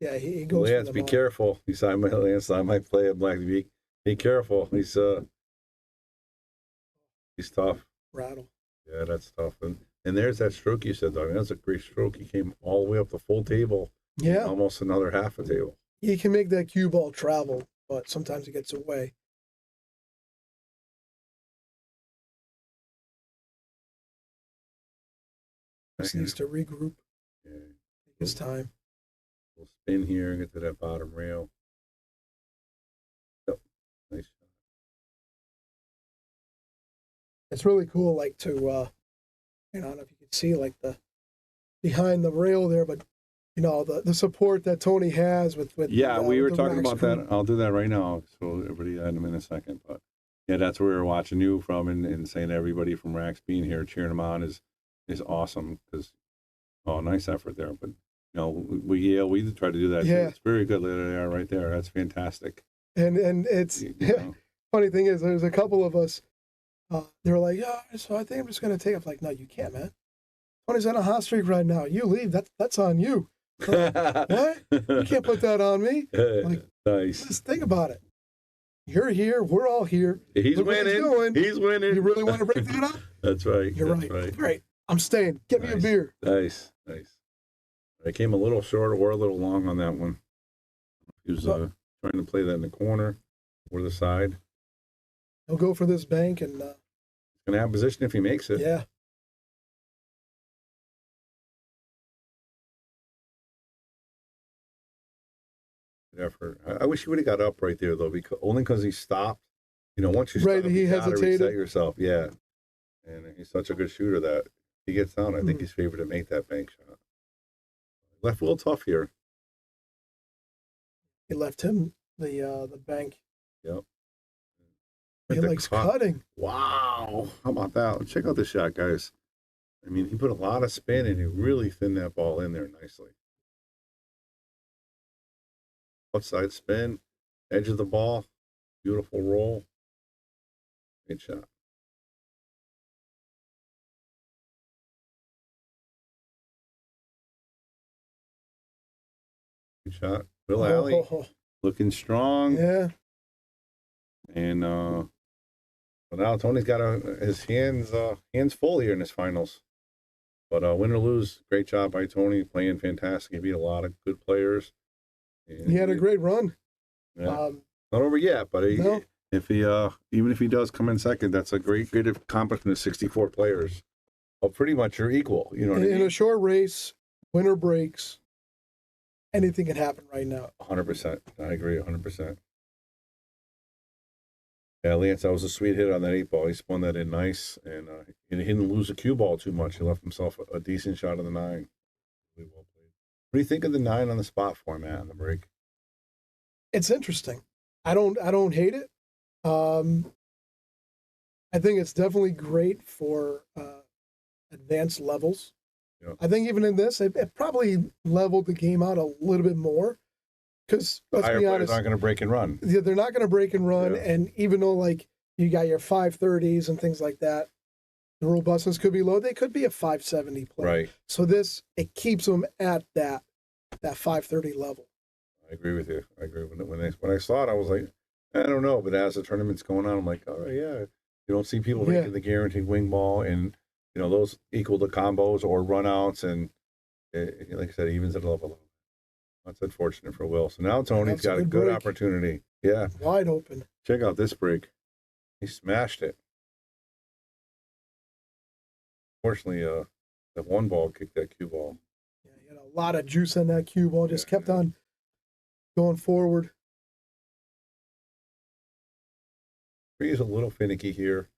Yeah, he goes. Lance, be careful. I might play a black. Be careful. He's tough. Rattle. Yeah, that's tough. And there's that stroke you said, though. That's a great stroke. He came all the way up the full table. Yeah. Almost another half a table. He can make that cue ball travel, but sometimes it gets away. Just needs to regroup. Yeah. Take his time. We'll spin here and get to that bottom rail. Yep. Nice shot. It's really cool, like to, I don't know if you can see like the behind the rail there, but the support that Tony has with yeah, we were talking about crew. that. I'll do that right now. So everybody had him in a second, but yeah, that's where we were watching you from, and saying everybody from Rax being here, cheering him on is awesome because nice effort there. But we try to do that. Yeah, too. It's very good. There they are, right there. That's fantastic. And it's funny thing is, there's a couple of us. They were like, yeah, so I think I'm just going to take it. I'm like, no, you can't, man. Tony's on a hot streak right now. You leave. That's on you. Like, what? You can't put that on me. Like, nice. Just think about it. You're here. We're all here. He's Look what winning. He's winning. You really want to break that up? That's right. You're That's right. Great. I'm staying. Get me a beer. Nice. I came a little short or a little long on that one. He was trying to play that in the corner or the side. He'll go for this bank and. He's gonna have position if he makes it. Yeah. Effort. I wish he would have got up right there though, only because he stopped. You know, once you right, stop, he you gotta hesitated. reset yourself. Yeah, and he's such a good shooter that if he gets down, I think he's favored to make that bank shot. Left a little tough here. He left him the bank. Yep. He likes cutting. Wow. How about that? Check out the shot, guys. I mean, he put a lot of spin and he really thinned that ball in there nicely. Outside spin, edge of the ball, beautiful roll. Great shot. Good shot. Will Alley looking strong. Yeah. And but now Tony's got his hands full here in his finals. But win or lose, great job by Tony, playing fantastic. He beat a lot of good players. He had a great run. Yeah. Not over yet, but if he even if he does come in second, that's a great accomplishment of 64 players. Well, pretty much you're equal. You know what I mean? In a short race, winner breaks. Anything can happen right now. 100%. I agree 100%. Yeah, Lance, that was a sweet hit on that 8 ball. He spun that in nice, and he didn't lose the cue ball too much. He left himself a decent shot of the 9. Really well played. What do you think of the 9 on the spot format on the break? It's interesting. I don't hate it. I think it's definitely great for advanced levels. Yep. I think even in this, it probably leveled the game out a little bit more. Because let's be honest, aren't going to break and run. Yeah, they're not going to break and run. Yeah. And even though like you got your 530s and things like that, the robustness could be low. They could be a 570 player. Right. So it keeps them at that 530 level. I agree with you. I agree. When I saw it, I was like, I don't know. But as the tournament's going on, I'm like, all right, yeah. You don't see people making the guaranteed wing ball, and you know those equal to combos or runouts, and like I said, evens at a level. That's unfortunate for Will. So now Tony's got a good opportunity. Yeah. Wide open. Check out this break. He smashed it. Fortunately, that 1 ball kicked that cue ball. Yeah, he had a lot of juice on that cue ball. Just kept on going forward. Three is a little finicky here.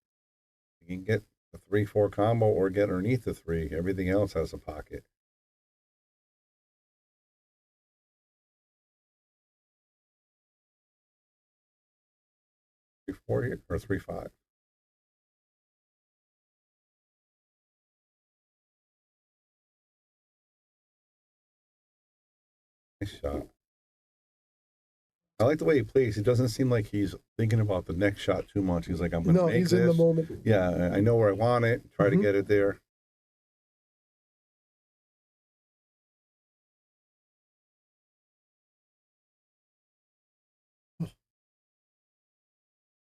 You can get a 3-4 combo or get underneath the 3. Everything else has a pocket. 3-4 here or 3-5. Nice shot. I like the way he plays. He doesn't seem like he's thinking about the next shot too much. He's like, I'm going to make this. No, he's in the moment. Yeah, I know where I want it. Try to get it there.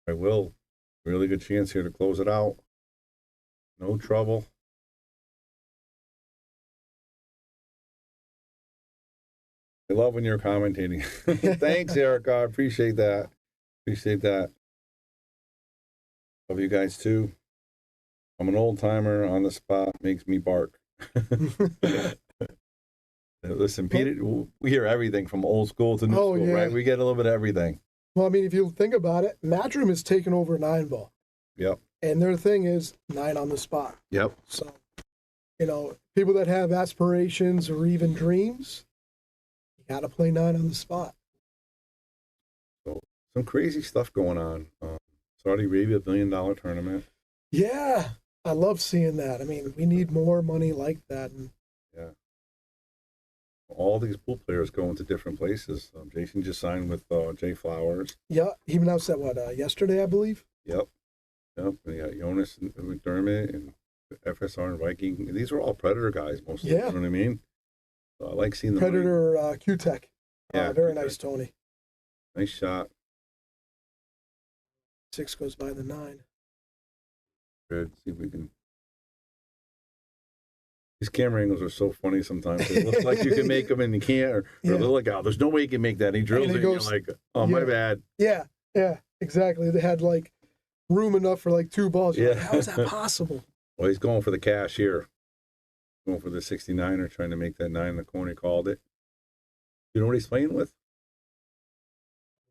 I will. Really good chance here to close it out. No trouble. I love when you're commentating. Thanks, Erica. I appreciate that. Appreciate that. Love you guys too. I'm an old timer on the spot. Makes me bark. Listen, Peter, we hear everything from old school to new school, right? We get a little bit of everything. Well, I mean, if you think about it, Matchroom has taken over 9 ball. Yep. And their thing is 9 on the spot. Yep. So, you know, people that have aspirations or even dreams, you got to play 9 on the spot. So, some crazy stuff going on. Saudi Arabia, $1 billion tournament. Yeah. I love seeing that. I mean, we need more money like that. And yeah. All these pool players going to different places. Jason just signed with Jay Flowers. Yeah, he announced that, yesterday, I believe? Yep. Yep. We got Jonas and McDermott and FSR and Viking. These are all Predator guys mostly. Yeah. You know what I mean? So I like seeing the Predator Q-Tech. Yeah. Very nice, Tony. Nice shot. 6 goes by the 9. Good. See if we can. These camera angles are so funny sometimes. It looks like you can make them and you can't, or they're like, oh, there's no way you can make that. And he drills it, and you're like, oh, my bad. Yeah, exactly. They had like room enough for like 2 balls. You're like, how is that possible? Well, he's going for the cash here. Going for the 69er, trying to make that 9 in the corner. He called it. You know what he's playing with?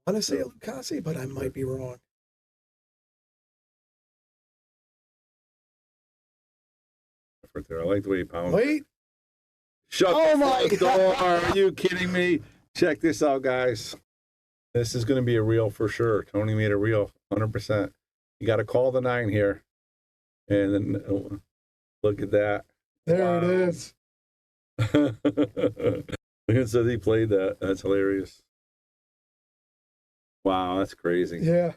I want to say a Lucasi, but I might be wrong. There. I like the way he pounds. Wait. Shut the front door. Are you kidding me? Check this out, guys. This is going to be a reel for sure. Tony made a reel, 100%. You got to call the 9 here. And then look at that. There it is. It says he played that. That's hilarious. Wow, that's crazy. Yeah.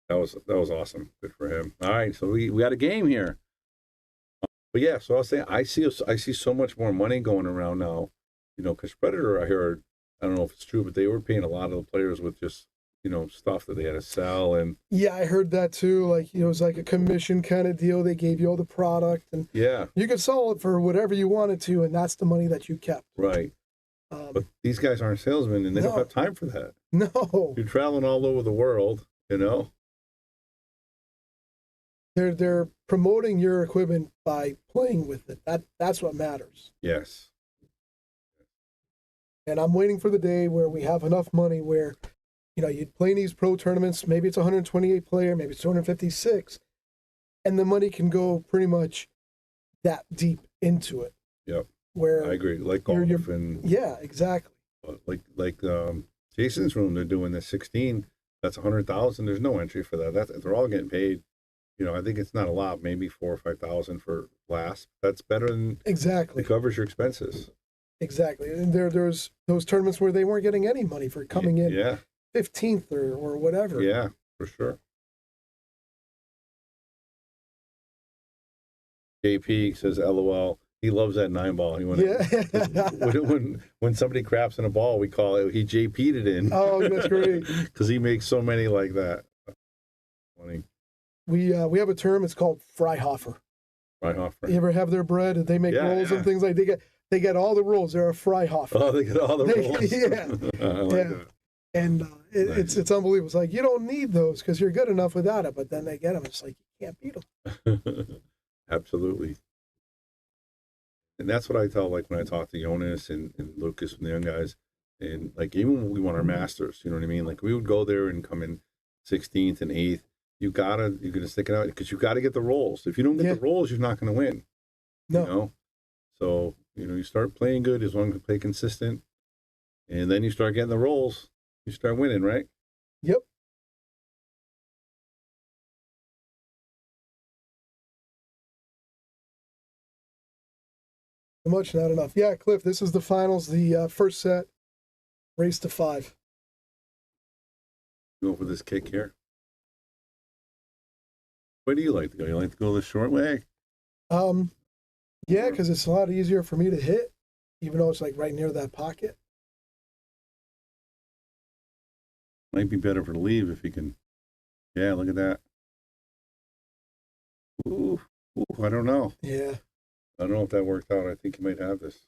That was awesome. Good for him. All right, so we got a game here. But yeah, so I'll say I see so much more money going around now, you know, because Predator, I heard, I don't know if it's true, but they were paying a lot of the players with just, you know, stuff that they had to sell. And yeah, I heard that too. Like, you know, it was like a commission kind of deal. They gave you all the product, and you could sell it for whatever you wanted to, and that's the money that you kept. Right. But these guys aren't salesmen, and they don't have time for that. No. You're traveling all over the world, you know. They're promoting your equipment by playing with it. That's what matters. Yes. And I'm waiting for the day where we have enough money where, you know, you'd play in these pro tournaments. Maybe it's 128 player, maybe it's 256, and the money can go pretty much that deep into it. Yep. Where I agree. Like golf and yeah, exactly. Like Jason's room, they're doing the 16. That's 100,000. There's no entry for that. They're all getting paid. You know, I think it's not a lot, maybe 4,000 or 5,000 for last. That's better than exactly. It covers your expenses. Exactly. And there's those tournaments where they weren't getting any money for coming in 15th or whatever. Yeah, for sure. JP says, LOL. He loves that 9 ball. When somebody craps in a ball, we call it, he JP'd it in. Oh, that's great. Because he makes so many like that. Funny. We have a term. It's called Freihofer. Freihofer. You ever have their bread? They make rolls and things like they get all the rolls. They're a Freihofer. Oh, they get all the rolls. Yeah. I like that. And nice. It's unbelievable. It's like you don't need those because you're good enough without it. But then they get them. It's like you can't beat them. Absolutely. And that's what I tell, like when I talk to Jonas and Lucas and the young guys, and like even when we won our masters, you know what I mean? Like we would go there and come in 16th and 8th. You're gonna stick it out because you got to get the rolls. If you don't get the rolls, you're not going to win. No. You know? So, you know, you start playing good as long as you play consistent, and then you start getting the rolls. You start winning, right? Yep. Much, not enough. Yeah, Cliff, this is the finals, the first set, race to 5. Go for this kick here. Where do you like to go? You like to go the short way? Yeah, because it's a lot easier for me to hit, even though it's like right near that pocket. Might be better for the leave if you can. Yeah, look at that. Ooh, I don't know. Yeah. I don't know if that worked out. I think he might have this.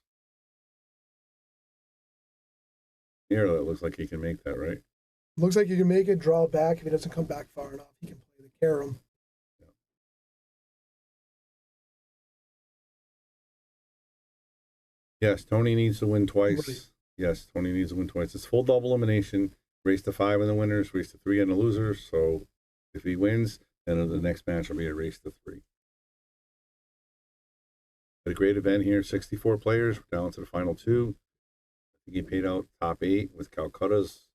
Here, that looks like he can make that, right? Looks like you can make it, draw it back. If he doesn't come back far enough, he can play the carom. Yes, Tony needs to win twice. Right. Yes, Tony needs to win twice. It's full double elimination. Race to 5 in the winners, race to 3 in the losers. So if he wins, then the next match will be a race to 3. A great event here. 64 players. We're down to the final 2. I think he paid out top 8 with Calcutta's.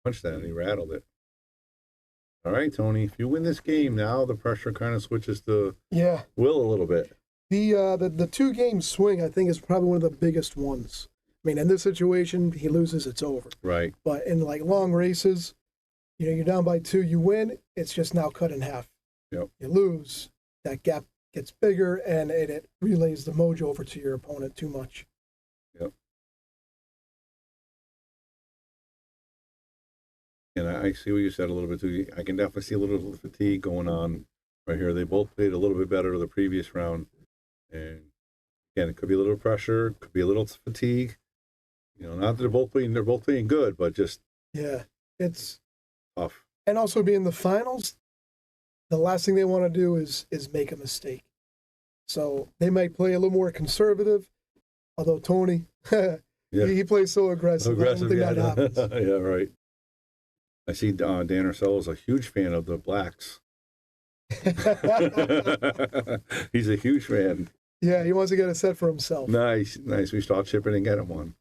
Punched that and he rattled it. All right, Tony. If you win this game, now the pressure kind of switches to Will a little bit. The 2-game swing, I think, is probably one of the biggest ones. I mean, in this situation, he loses, it's over. Right. But in like long races, you know, you're down by 2, you win, it's just now cut in half. Yep. You lose, that gap gets bigger, and it relays the mojo over to your opponent too much. And I see what you said a little bit too. I can definitely see a little fatigue going on right here. They both played a little bit better the previous round. And again, it could be a little pressure, could be a little fatigue. You know, not that they're both playing good, but just it's tough. And also being the finals, the last thing they want to do is make a mistake. So they might play a little more conservative. Although Tony, he plays so aggressive. I don't think that happens. Yeah, right. I see Dan Ursello is a huge fan of the blacks. He's a huge fan. Yeah, he wants to get a set for himself. Nice. We should all chip in and get him one.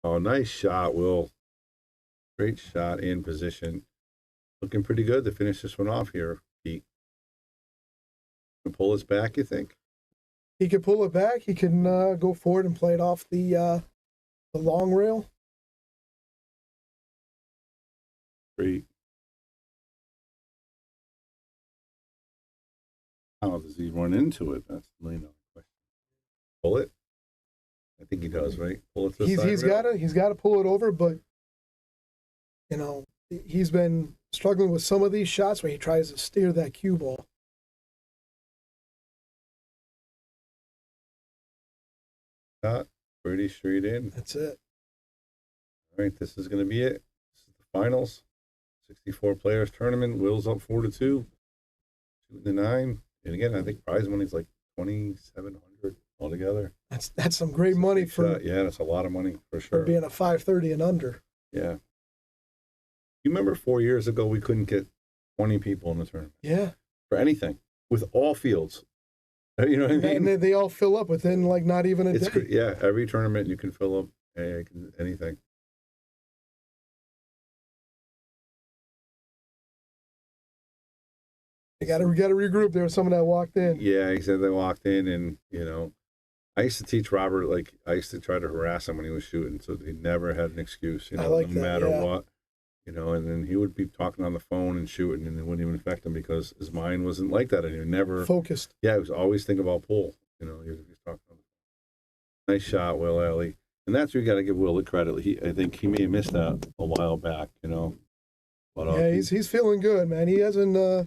Oh, nice shot, Will. Great shot in position. Looking pretty good to finish this one off here, Pete. Can pull us back, you think? He could pull it back. He can go forward and play it off the long rail. Great. How does he run into it? That's the $1 million question. Pull it? I think he does, right? Pull it to the side. He's got to pull it over, but you know, he's been struggling with some of these shots where he tries to steer that cue ball. Shot pretty straight in. That's it. All right, this is going to be it. This is the finals. 64 players tournament. Will's up 4-2. Shooting the 9. And again, I think prize money's like $2,700 altogether. That's some great money for. Yeah, that's a lot of money for sure. For being a 530 and under. Yeah. You remember 4 years ago we couldn't get 20 people in the tournament? Yeah. For anything, with all fields. You know what I mean? And they all fill up within like not even a day. Yeah, every tournament you can fill up anything. We got to regroup. There was someone that walked in. Yeah, he said they walked in, and you know, I used to teach Robert, like I used to try to harass him when he was shooting, so he never had an excuse. You know, no matter what. You know, and then he would be talking on the phone and shooting, and it wouldn't even affect him because his mind wasn't like that, and he never focused. Yeah, he was always thinking about pool. You know, he was talking on the phone. Nice shot, Will Alley, and that's where you got to give Will the credit. I think he may have missed that a while back. You know, but yeah, he's feeling good, man. He hasn't. I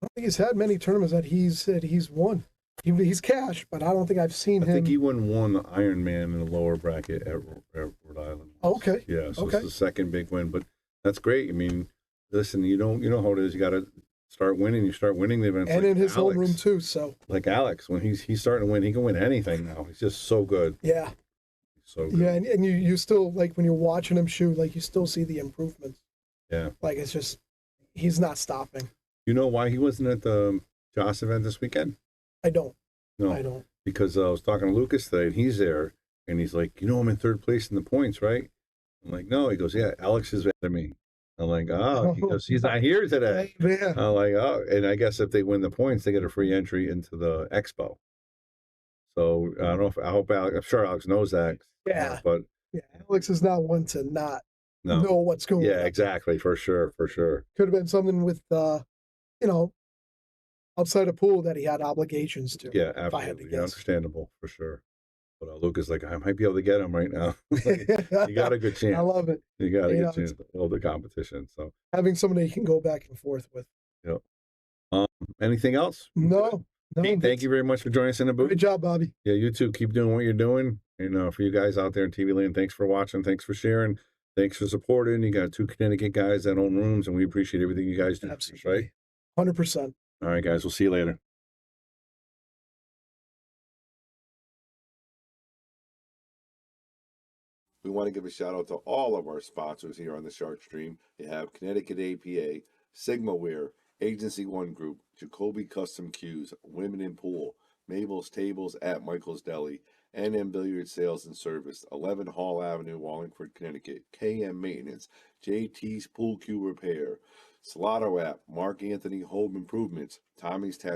don't think he's had many tournaments that he's won. He's cash, but I don't think I've seen him. I think he won one Ironman in the lower bracket at Rhode Island. Okay. Yeah, so it's the second big win, but that's great. I mean, listen, you know how it is. You got to start winning. You start winning the events, and like in his homeroom too. So like Alex, when he's starting to win, he can win anything now. He's just so good. Yeah. So good. Yeah, and you still like when you're watching him shoot, like you still see the improvements. Yeah. Like it's just he's not stopping. You know why he wasn't at the Joss event this weekend? I don't. No, I don't. Because I was talking to Lucas today, and he's there, and he's like, you know, I'm in third place in the points, right? I'm like, no. He goes, yeah, Alex is better than me. I'm like, oh. He goes, he's not here today. Yeah. I'm like, oh. And I guess if they win the points, they get a free entry into the expo. So I don't know if, I'm sure Alex knows that. Yeah. But yeah, Alex is not one to not know what's going on. Yeah, exactly. For sure. Could have been something with, you know, outside of pool that he had obligations to. Yeah, absolutely. Yeah, understandable for sure. But Luca's like, I might be able to get him right now. Like, you got a good chance. I love it. You got a good chance to build the competition. So having somebody you can go back and forth with. Yep. Anything else? No. Pete, thank you very much for joining us in the booth. Good job, Bobby. Yeah, you too. Keep doing what you're doing. And for you guys out there in TV land, thanks for watching. Thanks for sharing. Thanks for supporting. You got 2 Connecticut guys that own rooms, and we appreciate everything you guys do. Absolutely. Right? 100%. All right, guys. We'll see you later. We want to give a shout out to all of our sponsors here on the Shark Stream. You have Connecticut APA, Sigma Wear, Agency One Group, Jacoby Custom Cues, Women in Pool, Mabel's Tables at Michael's Deli, NM Billiard Sales and Service, 11 Hall Avenue, Wallingford, Connecticut, KM Maintenance, JT's Pool Cue Repair, Salotto app, Mark Anthony Home Improvements, Tommy's